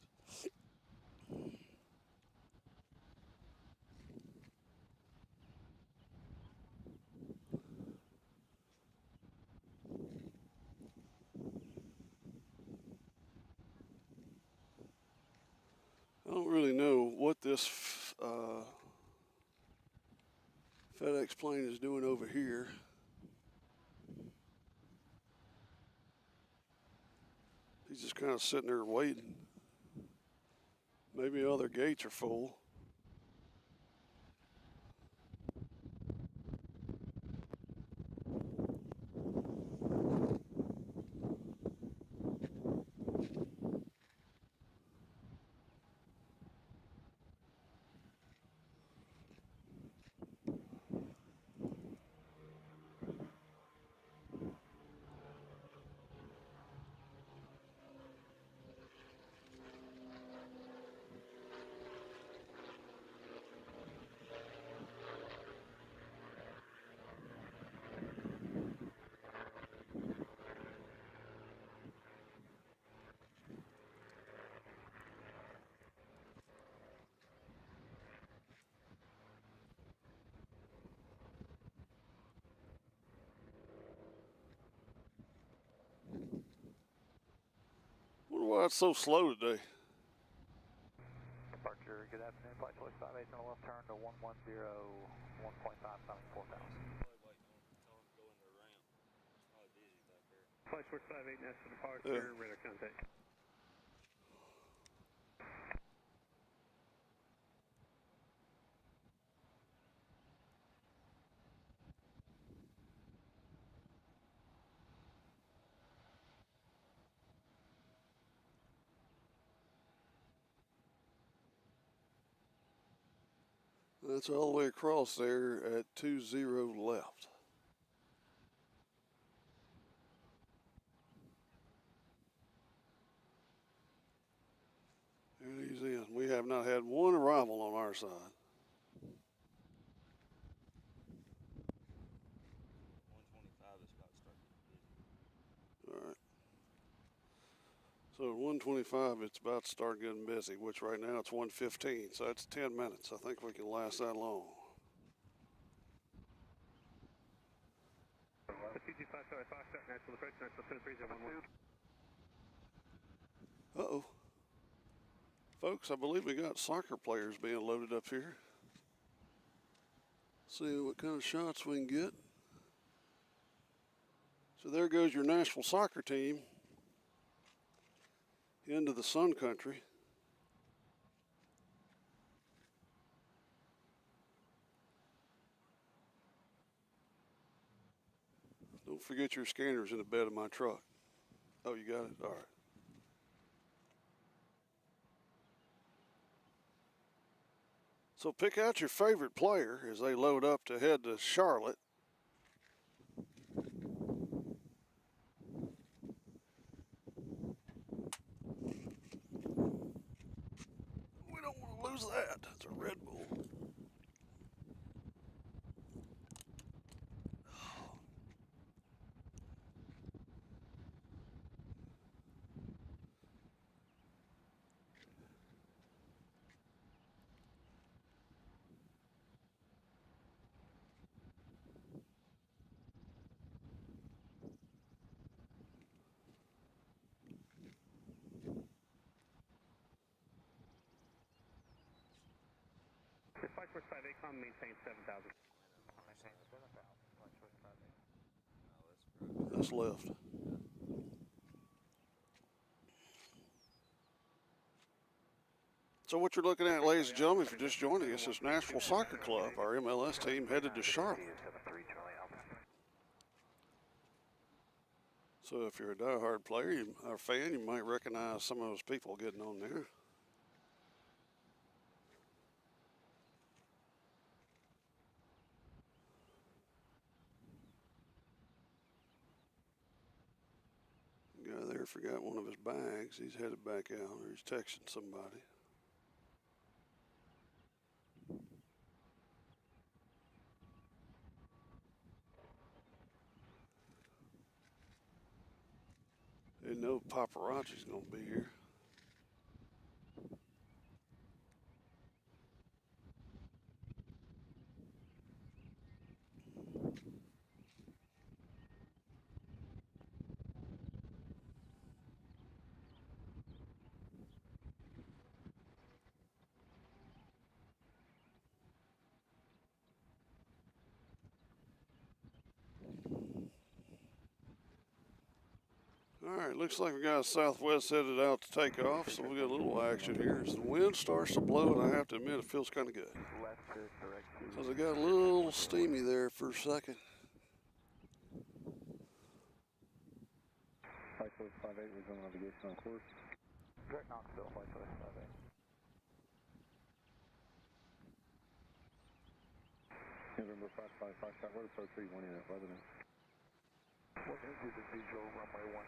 I don't really know what this FedEx plane is doing over here. He's just kind of sitting there waiting. Maybe other gates are full. Wonder why it's so slow today.
Departure, good afternoon, flight choice 58 on the left turn to 110, 1.5, coming 4,000.
Flight choice 58, Nashville departure, radar contact.
That's all the way across there at 20 left. And he's in. We have not had one arrival on our side.
125 is about to start getting busy.
All right. So at 125, it's about to start getting busy, which right now it's 1:15, so that's 10 minutes. I think we can last that long.
TG5, sorry, Foxtrot, Nashville approach, Nashville 23011.
Uh-oh. Folks, I believe we got soccer players being loaded up here. See what kind of shots we can get. So there goes your Nashville soccer team into the Sun Country. Don't forget your scanners in the bed of my truck. Oh, you got it? All right. So pick out your favorite player as they load up to head to Charlotte. We don't want to lose that. That's a Red Bull.
Flight choice 58, come maintain 7,000.
Maintain 7,000, flight choice 58.
That's left. So what you're looking at, ladies and gentlemen, if you're just joining us, is Nashville Soccer Club, our MLS team headed to Charlotte. So if you're a diehard player or fan, you might recognize some of those people getting on there. The guy there forgot one of his bags. He's headed back out, or he's texting somebody. Didn't know paparazzi's gonna be here. All right, looks like we got Southwest headed out to take off, so we got a little action here. As the wind starts to blow, and I have to admit, it feels kind of good.
Left to direct to.
Because it got a little steamy there for a second.
Flight Choice 58, regional navigation on course. Direct Knoxville, Flight Choice 58. November 555, Scott, road approach 31 unit, resident. What is the visual runway 19,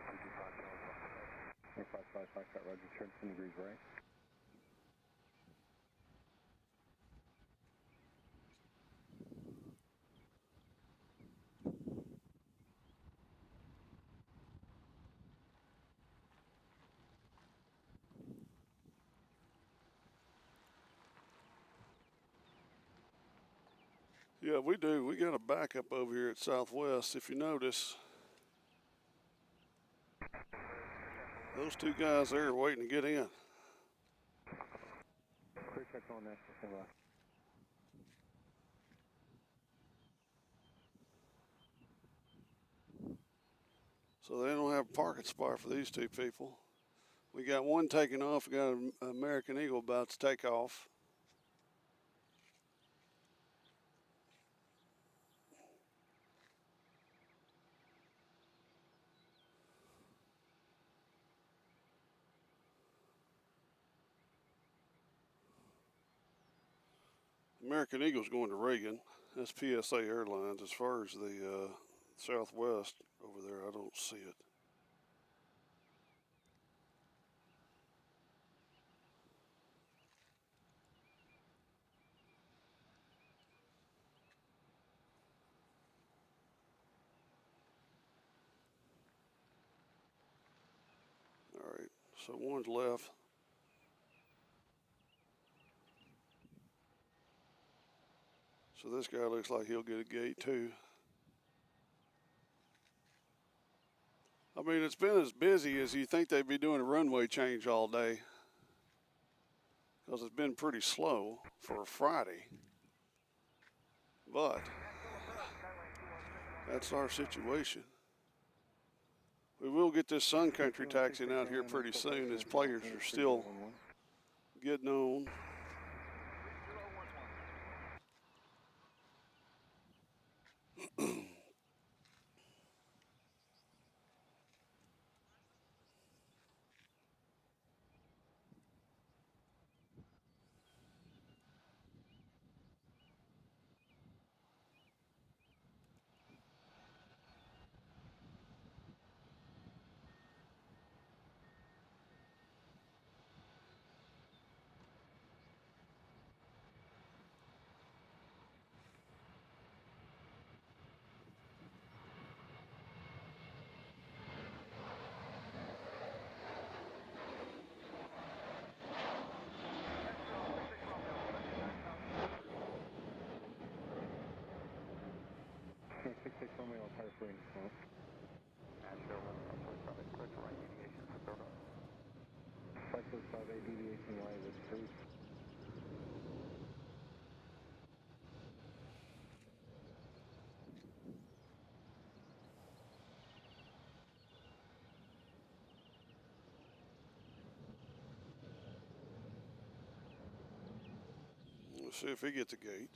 225 Delta? 555, Scott, roger, turn 10 degrees right.
Yeah, we do. We got a backup over here at Southwest, if you notice. Those two guys there are waiting to get in.
Clear check on Nashville.
So they don't have a parking spot for these two people. We got one taking off. We got an American Eagle about to take off. American Eagle's going to Reagan. That's PSA Airlines. As far as the Southwest over there, I don't see it. All right, so one's left. So this guy looks like he'll get a gate too. I mean, it's been as busy as you think they'd be doing a runway change all day, because it's been pretty slow for a Friday. But that's our situation. We will get this Sun Country taxiing out here pretty soon, as players are still getting on.
Nashville, clear to right deviation, Rotorua. Flight Choice 58, deviation right with 3.
Let's see if he gets a gate.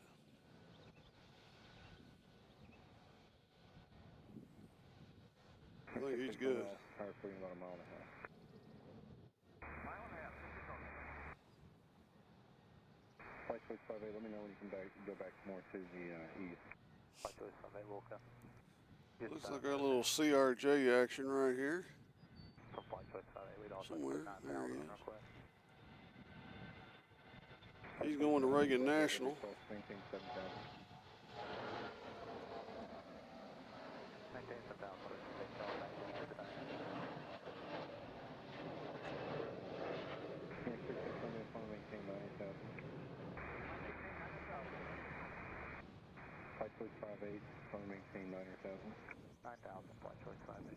I think he's good.
Power free about a mile and a half. Flight Choice 58, let me know when you can go back more to the east. Flight Choice 58, will come.
Looks like our little CRJ action right here.
From Flight Choice 58, we'd also
Somewhere. There he is.
request.
He's going to Reagan National.
Maintain 7,000. Maintain 7,000. Flight choice 58, want to maintain 9,000.
9,000, flight choice 58.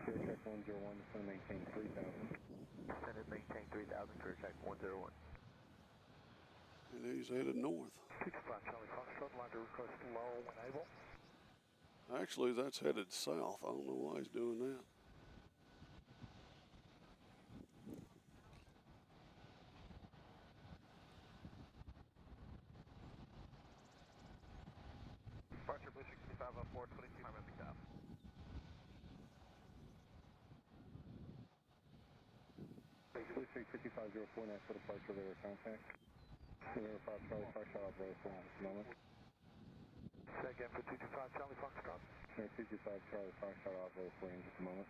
Clear check 101, just want to maintain 3,000.
Send it, maintain 3,000, clear check 101.
And he's headed north.
225 Charlie Foxtrot, line to request low when able.
Actually, that's headed south. I don't know why he's doing that.
Departure Blue 6504, 22, I'm at the top.
Blue 6504, Nashville departure, radar contact. November 5 Charlie Foxtrot, off road for just a moment.
Say again for 225 Charlie Foxtrot.
November 225 Charlie Foxtrot, off road for just a moment.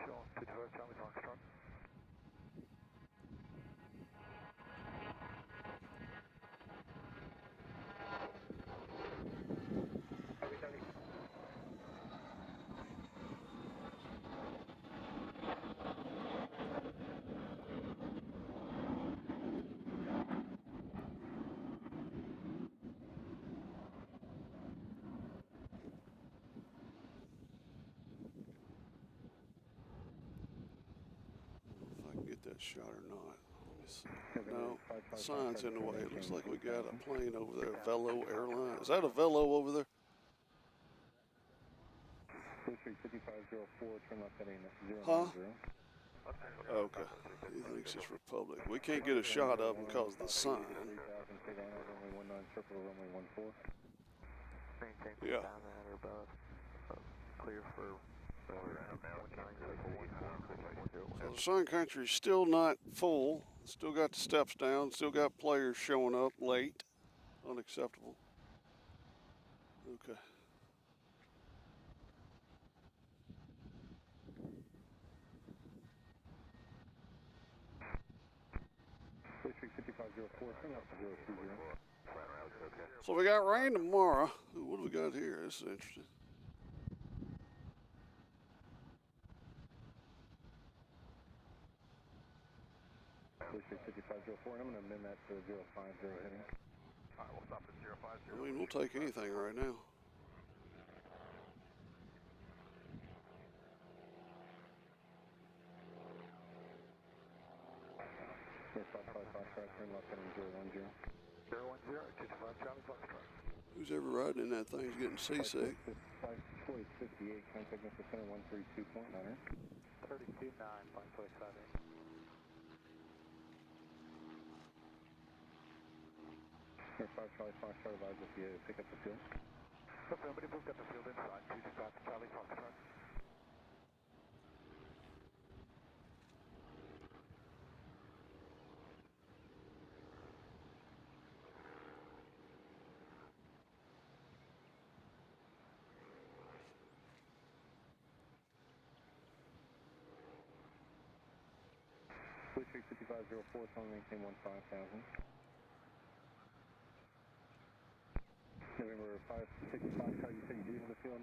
Sure, 225 Charlie Foxtrot.
If I can get that shot or not. Let me see. No, the sign's in the way. It looks like we got a plane over there, Velo Airline. Is that a Velo over there?
Blue 5504, turn left heading 090.
Huh? Okay. He thinks it's Republic. We can't get a shot of him because of the sign.
3,000, take on over runway 19, circle runway 14.
Maintain 3,000
Yeah.
at or above. Clear for 19, circle 14,
So the Sun Country's still not full. Still got the steps down. Still got players showing up late. Unacceptable. Okay.
Blue 5504, turn left to 020.
So we got rain tomorrow. Ooh, what do we got here? This is interesting.
Blue 5504, and I'm going to amend that to 050 heading.
Alright, we'll stop at 050.
I mean, we'll take anything right now.
Clear 5555, turn left heading 010.
010, 225 Charlie Foxtrot.
Who's ever riding in that thing's getting seasick.
Flight choice 58, contact Mr. Center 132.9.
32.9, flight choice 58.
Clear 5 Charlie Foxtrot, advise if you pick up the field.
Affirmative, we've got the field inside, 225 Charlie Foxtrot.
Blue 5504, tell me maintain 15,000. November 565, Charlie, you said you do have the field?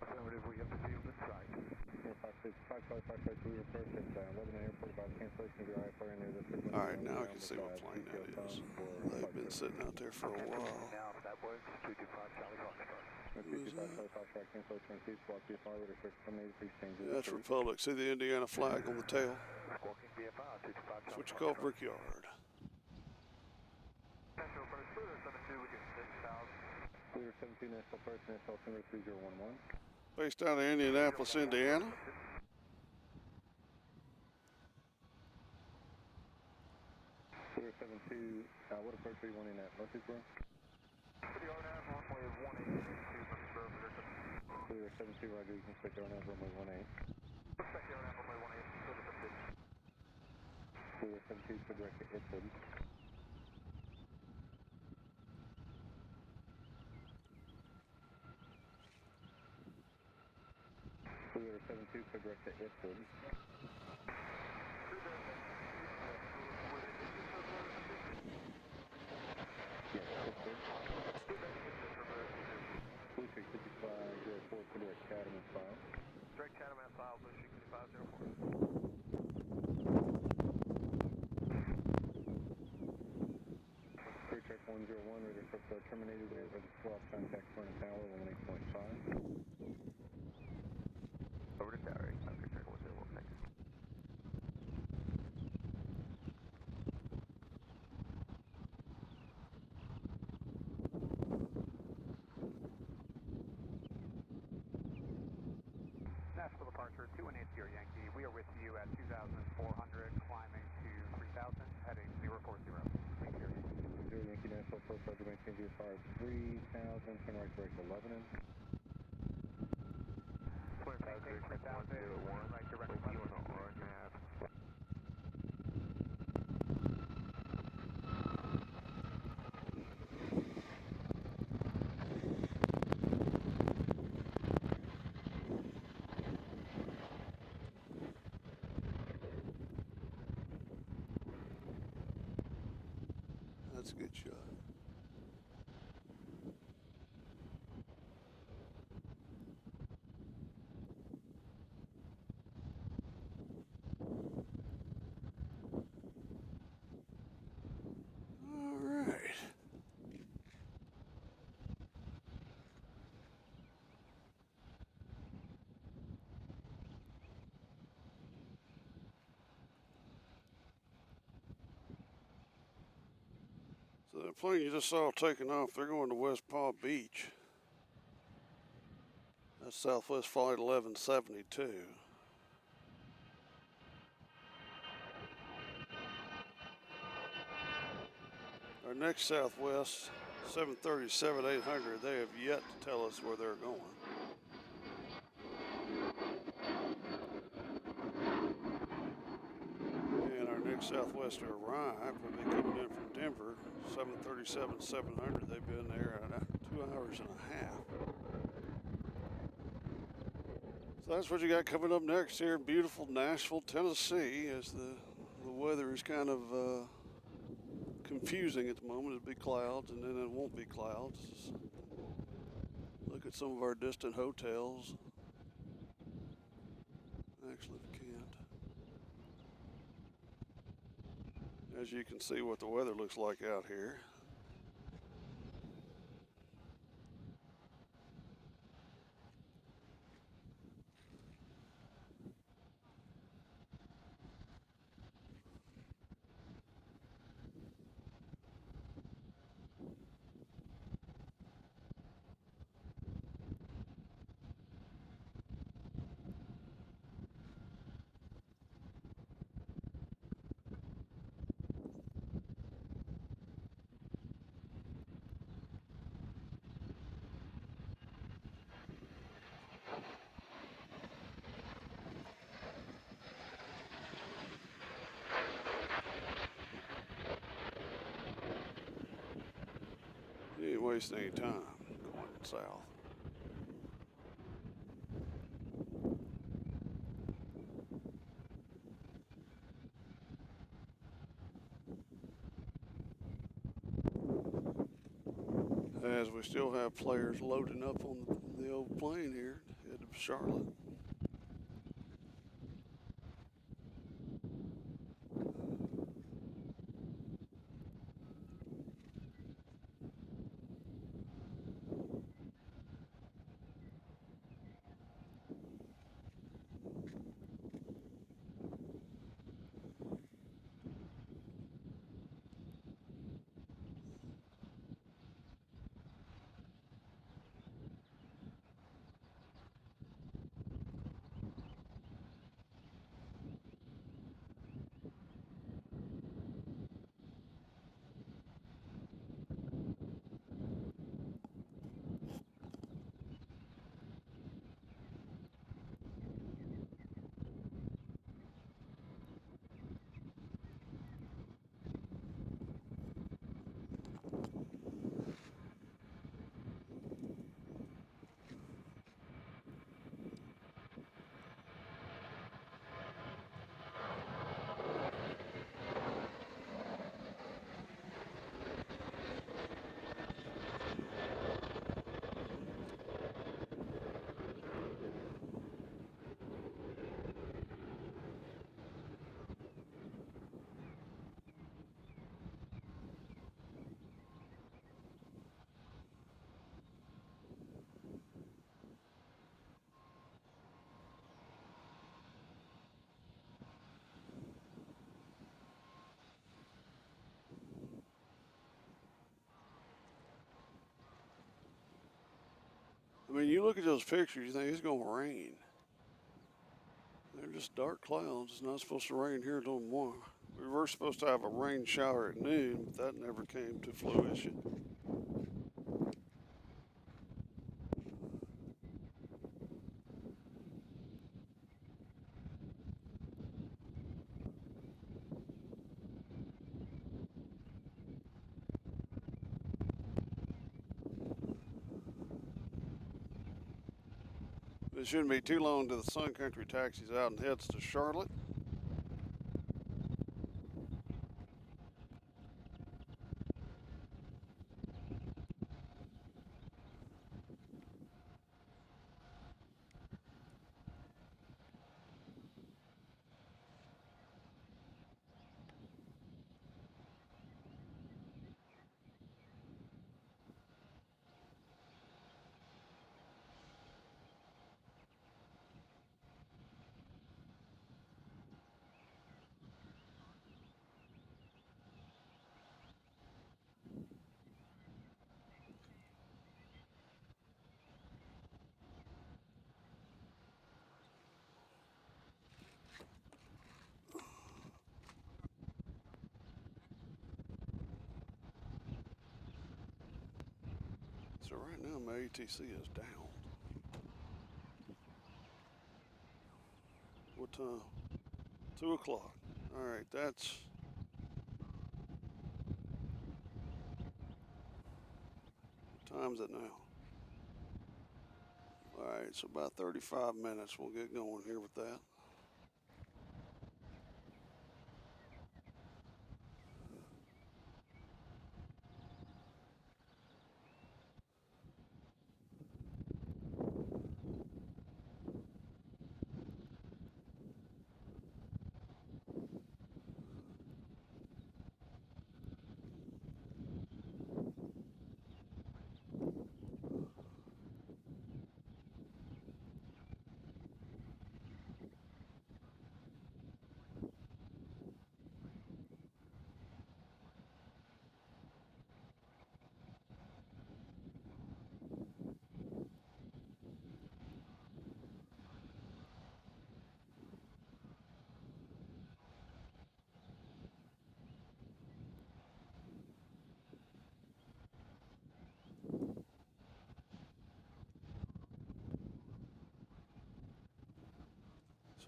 Affirmative, we have the field inside.
November 565, Charlie Foxtrot, we reverse at Lebanon Airport about cancellation of your IFR near this frequency.
All right, now I can see what plane that is. They've been sitting out there for a while.
Now, if that works, 225 Charlie Foxtrot.
225 Charlie Foxtrot, cancellation received, block VFR, radar search terminated, please change your
That's Republic. See the Indiana flag on the tail?
Squawking VFR, 225
That's what you call Brickyard.
Nashville Approach, Clear 72, we get 6,000.
Clear 72, Nashville Approach, Nashville Altimeter 3011.
Based out of Indianapolis, Indiana.
Clear 72, what approach are you wanting at Murfreesboro?
City RNAV, runway 18, 2 Murfreesboro,
Clear 72, Roger, you can expect RNAV runway 18.
Respect the RNAV, runway 18, service update.
Clear 72, to direct to Ipswich. Clear 72, to direct to Ipswich. Yes, Ipswich. Blue 5504, to direct Chatham and File.
Direct Chatham and file, Blue 5504.
Clear check 101, radar circle terminated. We have ready to off contact front of tower 18.5.
Over to tower, Oscar Circle 101, thank you. Nashville departure 2180 Yankee. We are with you at 2,400, climbing to 3,000, heading 040. Thank you. 0 Yankee Nashville, approach roger, maintain view as far as 3,000, turn right direct 11 in. Clear, maintain 3,000, turn right direct 11 on the orange nav.
That's a good shot. All right. So the plane you just saw taking off, they're going to West Palm Beach. That's Southwest Flight 1172. Our next Southwest 737-800, they have yet to tell us where they're going. And our next Southwest to arrive will be coming in from Denver, 737-700. They've been there 2 hours and a half. So that's what you got coming up next here in beautiful Nashville, Tennessee, as the weather is kind of confusing at the moment. It'll be clouds and then it won't be clouds. Look at some of our distant hotels. Actually, we can't. As you can see what the weather looks like out here. You ain't wasting any time going south. As we still have players loading up on the old plane here, head to Charlotte. mean, you look at those pictures, you think it's going to rain. They're just dark clouds. It's not supposed to rain here until tomorrow. We were supposed to have a rain shower at noon, but that never came to fruition. It shouldn't be too long till the Sun Country taxis out and heads to Charlotte. So right now my ATC is down. What time? 2 o'clock. All right, that's... What time is it now? All right, so about 35 minutes we'll get going here with that.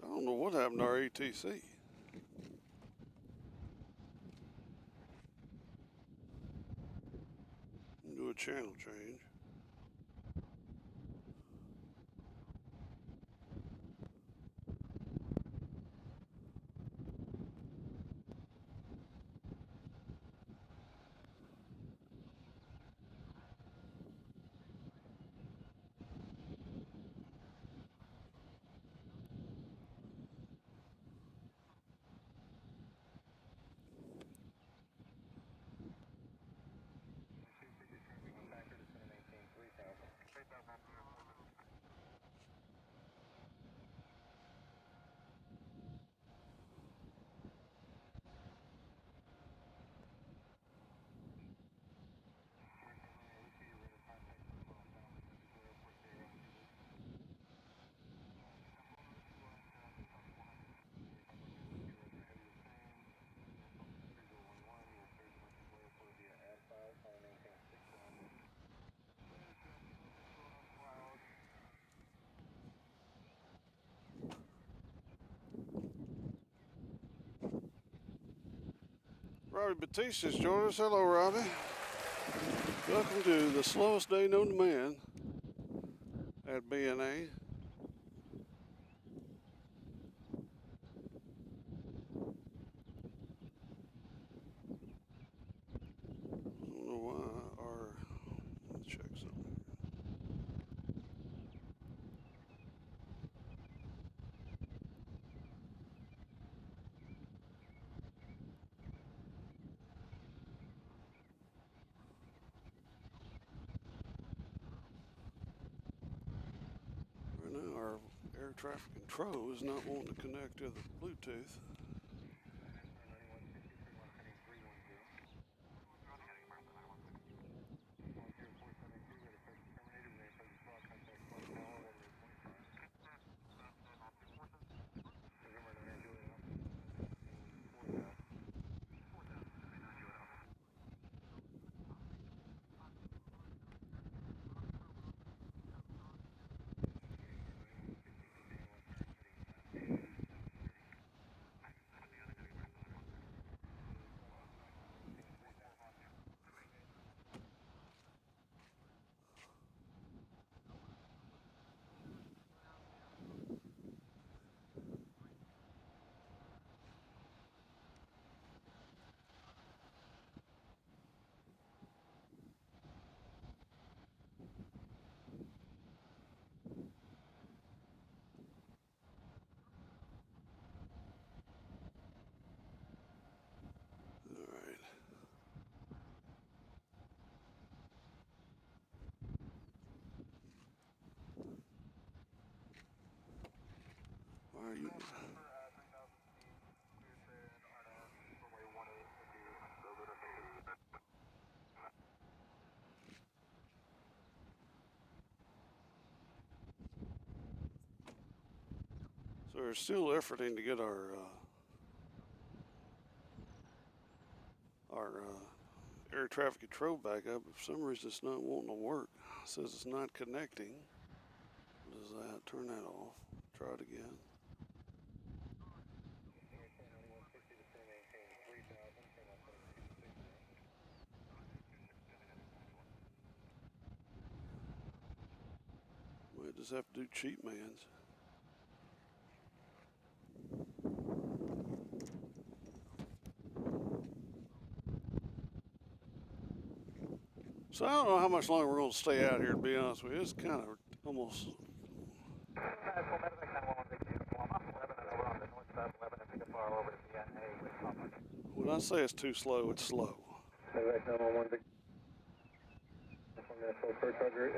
So I don't know what happened to our ATC. Do a channel change. Robbie Batista's joined us. Hello, Robbie. Welcome to the slowest day known to man at BNA. I don't know why our... Let's check something. Right now our air traffic control is not wanting to connect to the Bluetooth. are you? So we're still efforting to get our air traffic control back up. For some reason, it's not wanting to work. It says it's not connecting. What is that? Turn that off. Try it again. Might just have to do cheap mans. So I don't know how much longer we're going to stay out here, to be honest with you. It's kind of almost... When I say it's too slow, it's slow.
And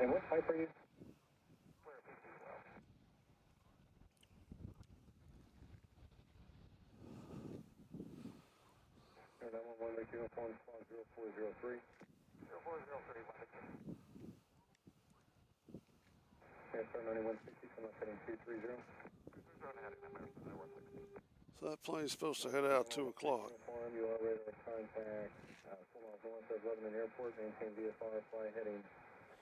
what type are you? And I'm on 1 Lake Uniform Squad 0403. 0403, 1 Lake. Transfer 9160, come up heading 230.
So that plane's supposed to head out 2 o'clock.
You are ready to contact 4 miles north of Lebanon Airport, maintain VFR, fly heading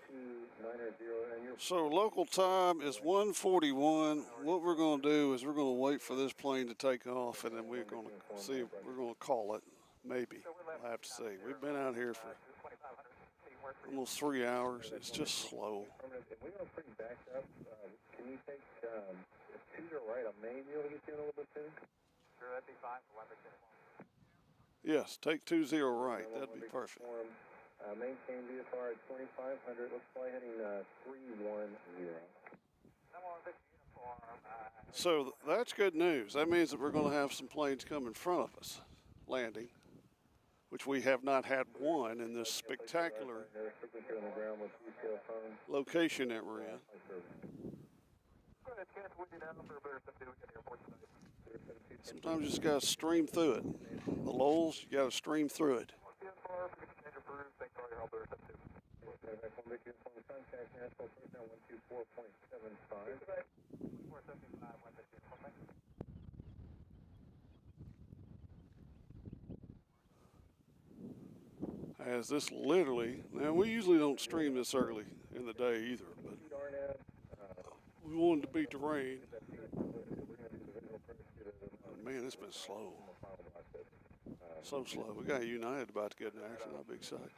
290, and you're...
So local time is 1:41. What we're going to do is we're going to wait for this plane to take off, and then we're going to see, we're going to call it. Maybe. We'll have to see. We've been out here for almost 3 hours. It's just slow.
We are pretty backed up. Can you take 2 to right? I may be able to get you in a little bit soon. Sure, that'd be fine.
Yes, take 20 right. That'd be perfect.
Maintain VFR at 2500. Let's fly heading 310.
So that's good news. That means that we're going to have some planes come in front of us, landing, which we have not had one in this spectacular location that we're in. Sometimes you just got to stream through it. The lulls, you got to stream through it. As this literally, now we usually don't stream this early in the day either, but we wanted to beat the rain. Man, it's been slow. So slow. We got United about to get in action. I'll be excited.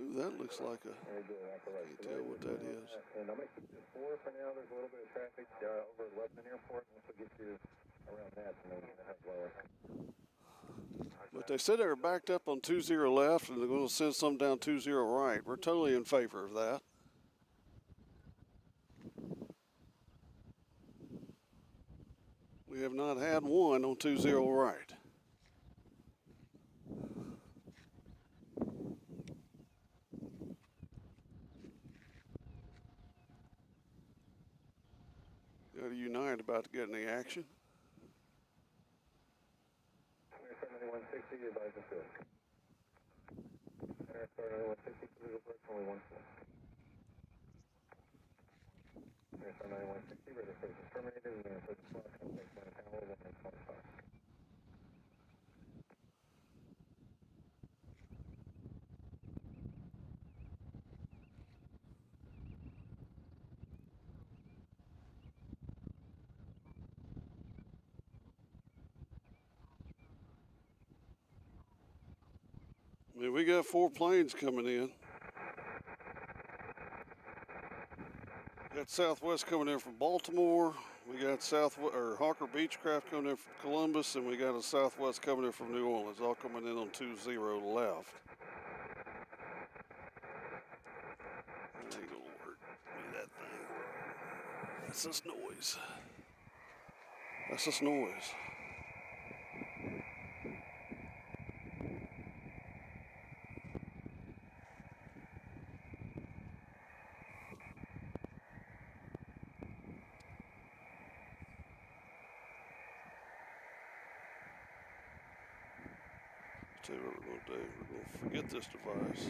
Ooh, that looks like a, I can't tell what that is.
And I'll make it 4 for now. There's a little bit of traffic over at Lebanon Airport. Once we get you around that, and then we're going to have lower.
But they said they were backed up on 20 left, and they're going to send some down 20 right. We're totally in favor of that. We have not had one on 20 right. Got a United about to get in the action.
160, advise the field. 9160, clear the only 1 4. 9160, registration terminated, and then for the slot, contact line tower 1.5.
I mean, we got 4 planes coming in. We got Southwest coming in from Baltimore. We got Hawker Beechcraft coming in from Columbus, and we got a Southwest coming in from New Orleans, all coming in on 20 left. That ain't gonna work. Look at that thing. That's just noise. That's just noise. Tell you what we're going to do. We're going to forget this device.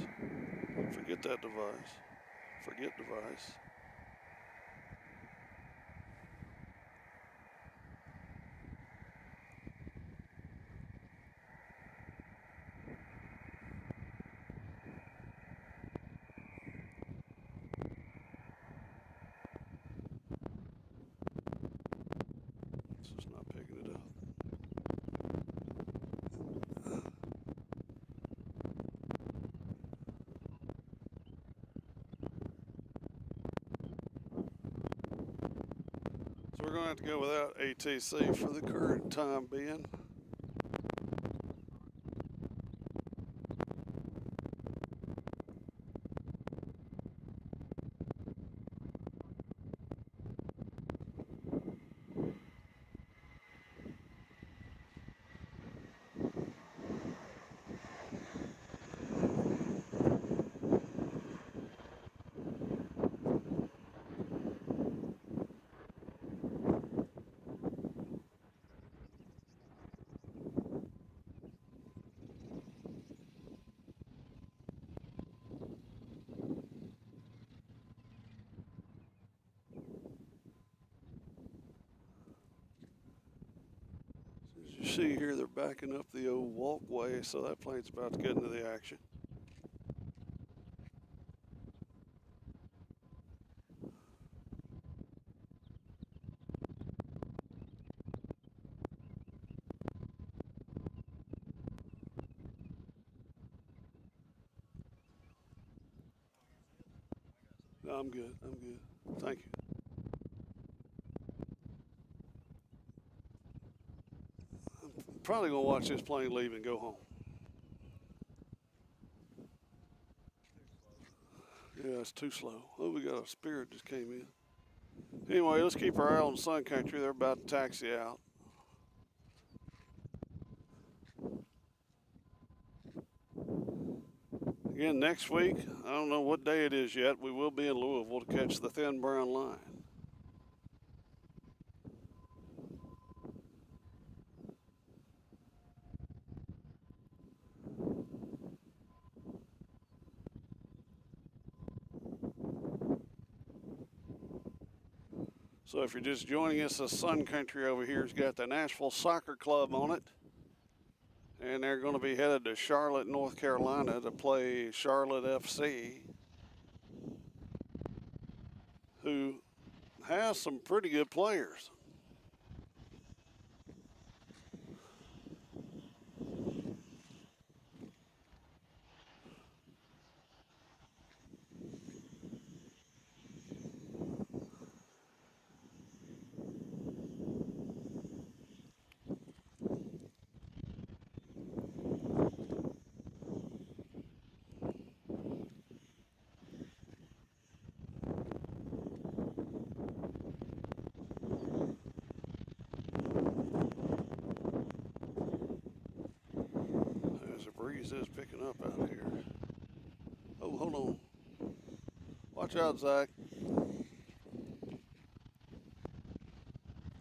Forget that device. Forget device. It's just not picking it up. So we're going to have to go without ATC for the current time being. As you see here, they're backing up the old walkway, so that plane's about to get into the action. No, I'm good. I'm good. Thank you. I'm probably going to watch this plane leave and go home. Yeah, it's too slow. Oh, we got a Spirit just came in. Anyway, let's keep our eye on Sun Country. They're about to taxi out. Again, next week, I don't know what day it is yet, we will be in Louisville to catch the Thin Brown Line. So if you're just joining us, the Sun Country over here has got the Nashville Soccer Club on it. And they're going to be headed to Charlotte, North Carolina to play Charlotte FC, who has some pretty good players. As the breeze is picking up out here. Oh, hold on. Watch out, Zach.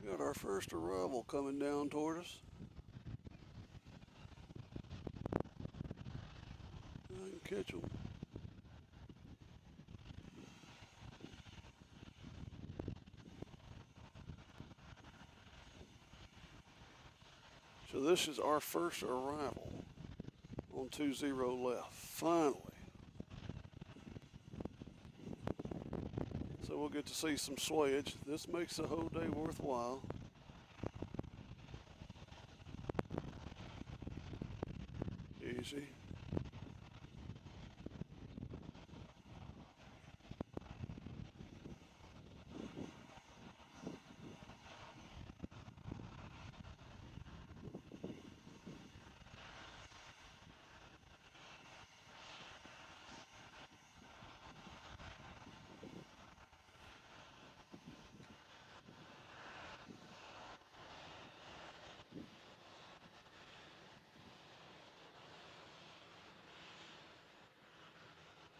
We got our first arrival coming down toward us. I can catch them. So this is our first arrival on 20 left, finally. So we'll get to see some swayage. This makes the whole day worthwhile. Easy.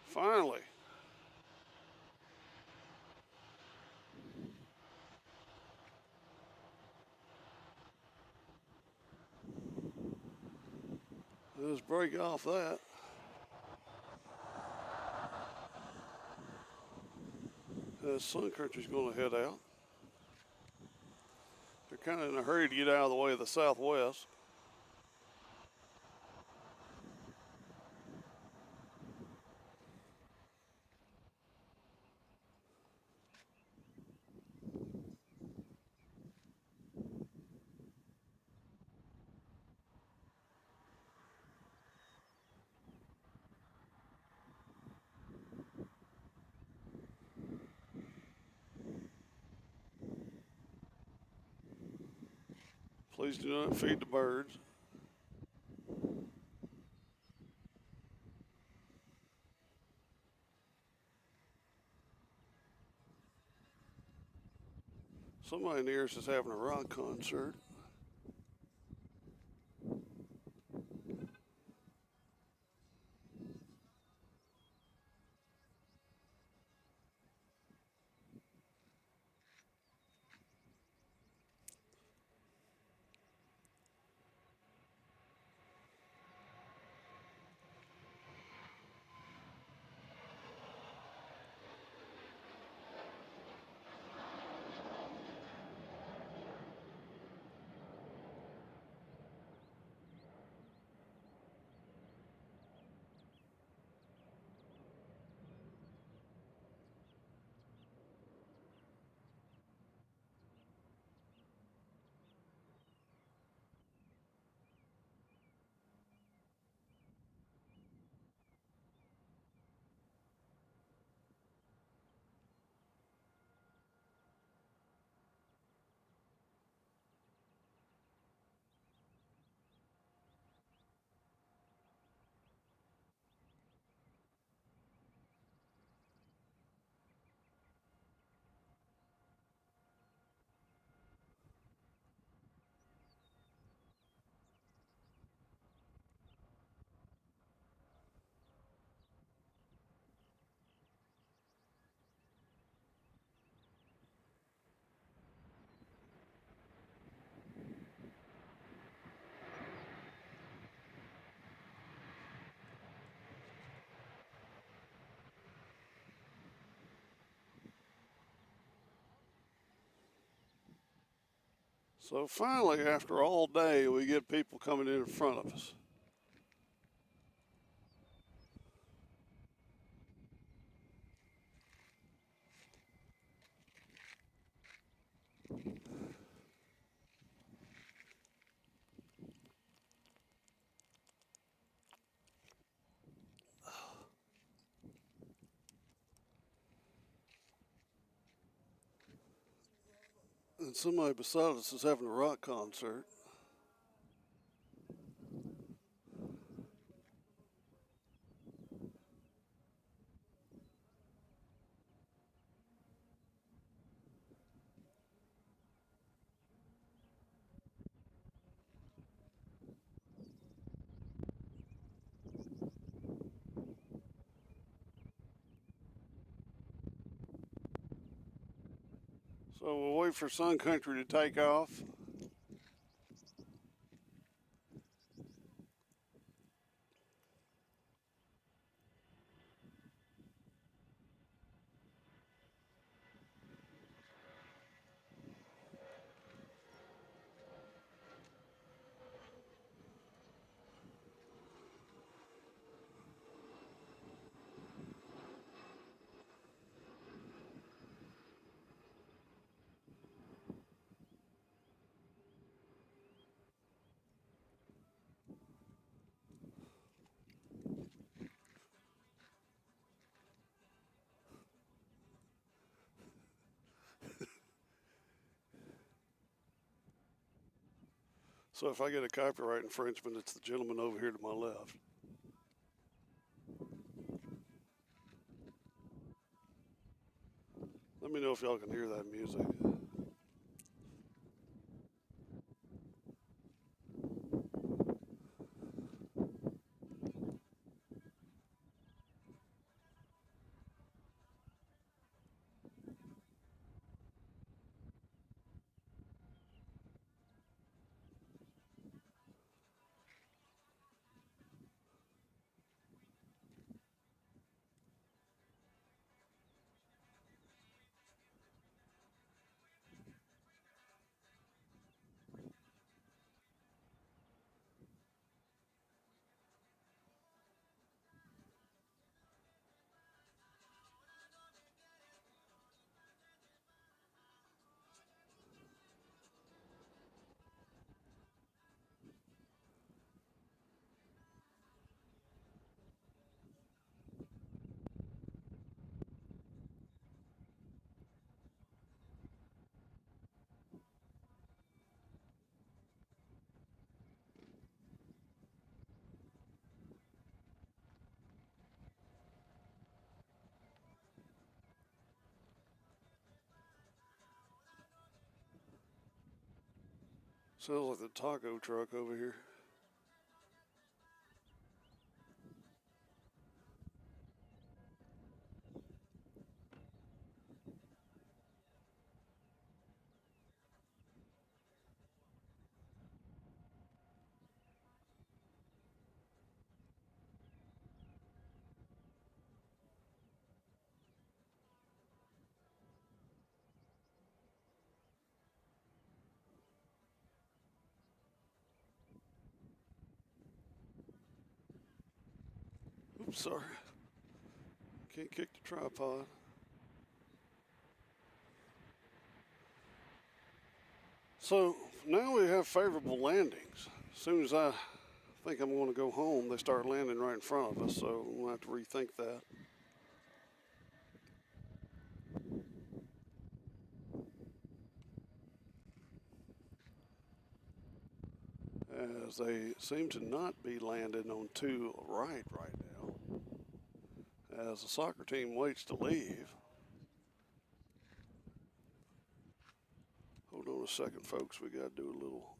Finally. Let's break off that. Sun Country's going to head out. They're kind of in a hurry to get out of the way of the southwest. Please do not feed the birds. Somebody near us is having a rock concert. So finally, after all day, we get people coming in front of us. And somebody beside us is having a rock concert. So we'll wait for Sun Country to take off. So if I get a copyright infringement, it's the gentleman over here to my left. Let me know if y'all can hear that music. Sounds like the taco truck over here. Oops, sorry. Can't kick the tripod. So now we have favorable landings. As soon as I think I'm going to go home, they start landing right in front of us, so we'll have to rethink that. As they seem to not be landing on 2 right now, as the soccer team waits to leave. Hold on a second, folks. We got to do a little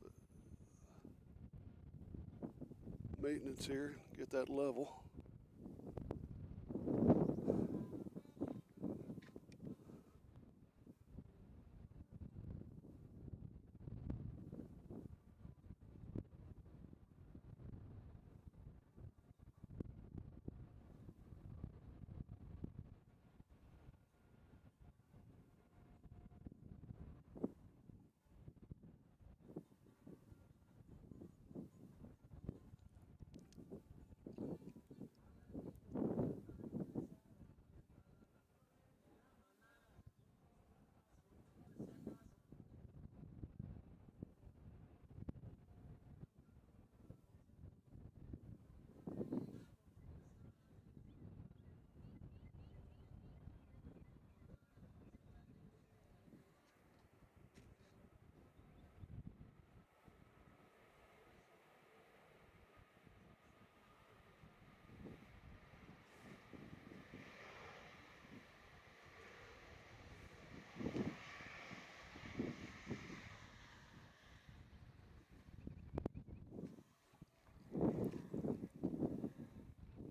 maintenance here, get that level.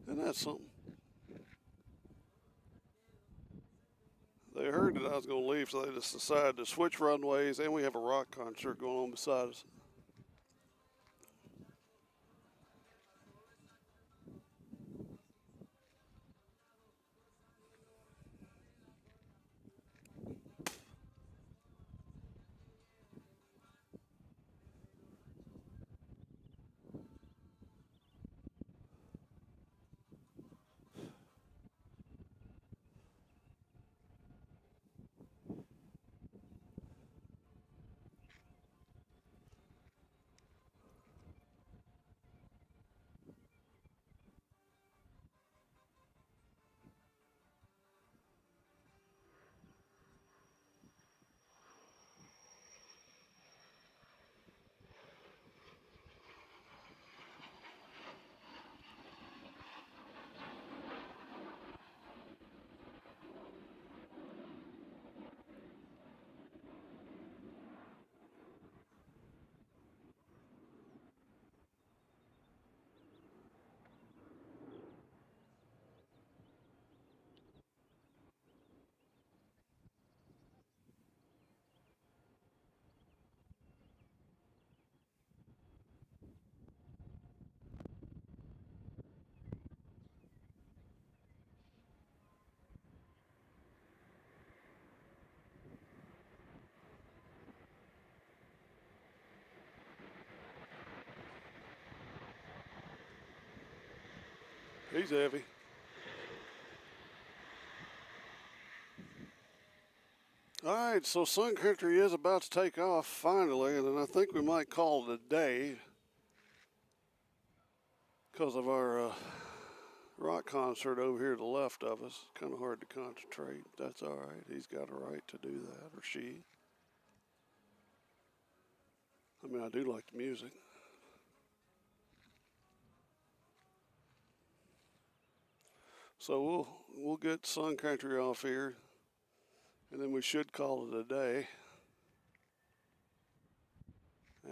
And that's something. They heard that I was going to leave, so they just decided to switch runways, and we have a rock concert going on beside us. He's heavy. All right, so Sun Country is about to take off finally, and then I think we might call it a day because of our rock concert over here to the left of us. Kind of hard to concentrate. That's all right. He's got a right to do that, or she. I mean, I do like the music. So we'll get Sun Country off here, and then we should call it a day.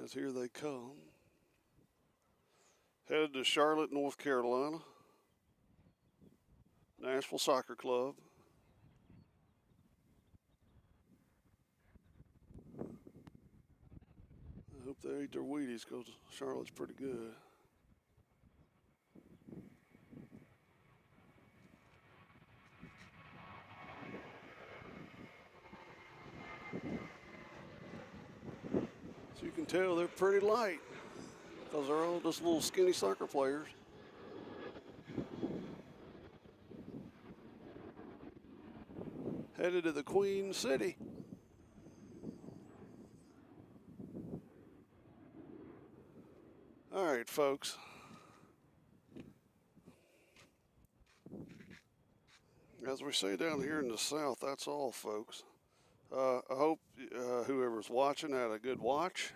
as here they come. Headed to Charlotte, North Carolina. Nashville Soccer Club. I hope they eat their Wheaties because Charlotte's pretty good. So you can tell they're pretty light because they're all just little skinny soccer players. Headed to the Queen City. All right, folks. As we say down here in the South, that's all, folks. I hope whoever's watching had a good watch.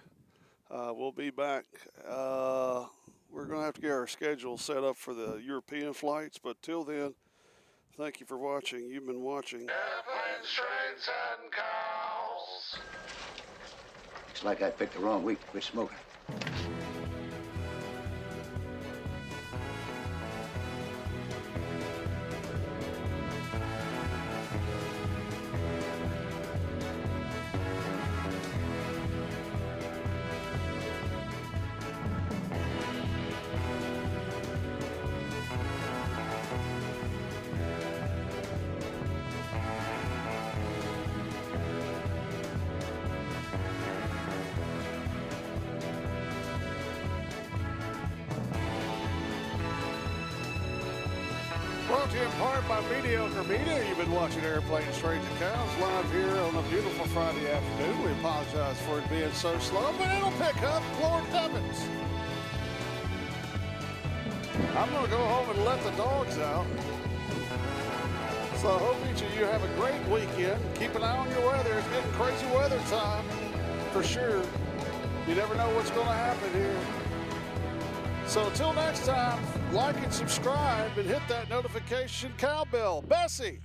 We'll be back. We're going to have to get our schedule set up for the European flights, but till then, thank you for watching. You've been watching
Airplanes, Trains, and Cows.
Looks like I picked the wrong week to quit smoking.
Brought to you in part by Mediocre Media. You've been watching Airplanes, Trains, and Cows live here on a beautiful Friday afternoon. We apologize for it being so slow, but it'll pick up. Lord heavens. I'm going to go home and let the dogs out. So I hope each of you have a great weekend. Keep an eye on your weather. It's getting crazy weather time for sure. You never know what's going to happen here. So until next time, like and subscribe and hit that notification cowbell. Bessie!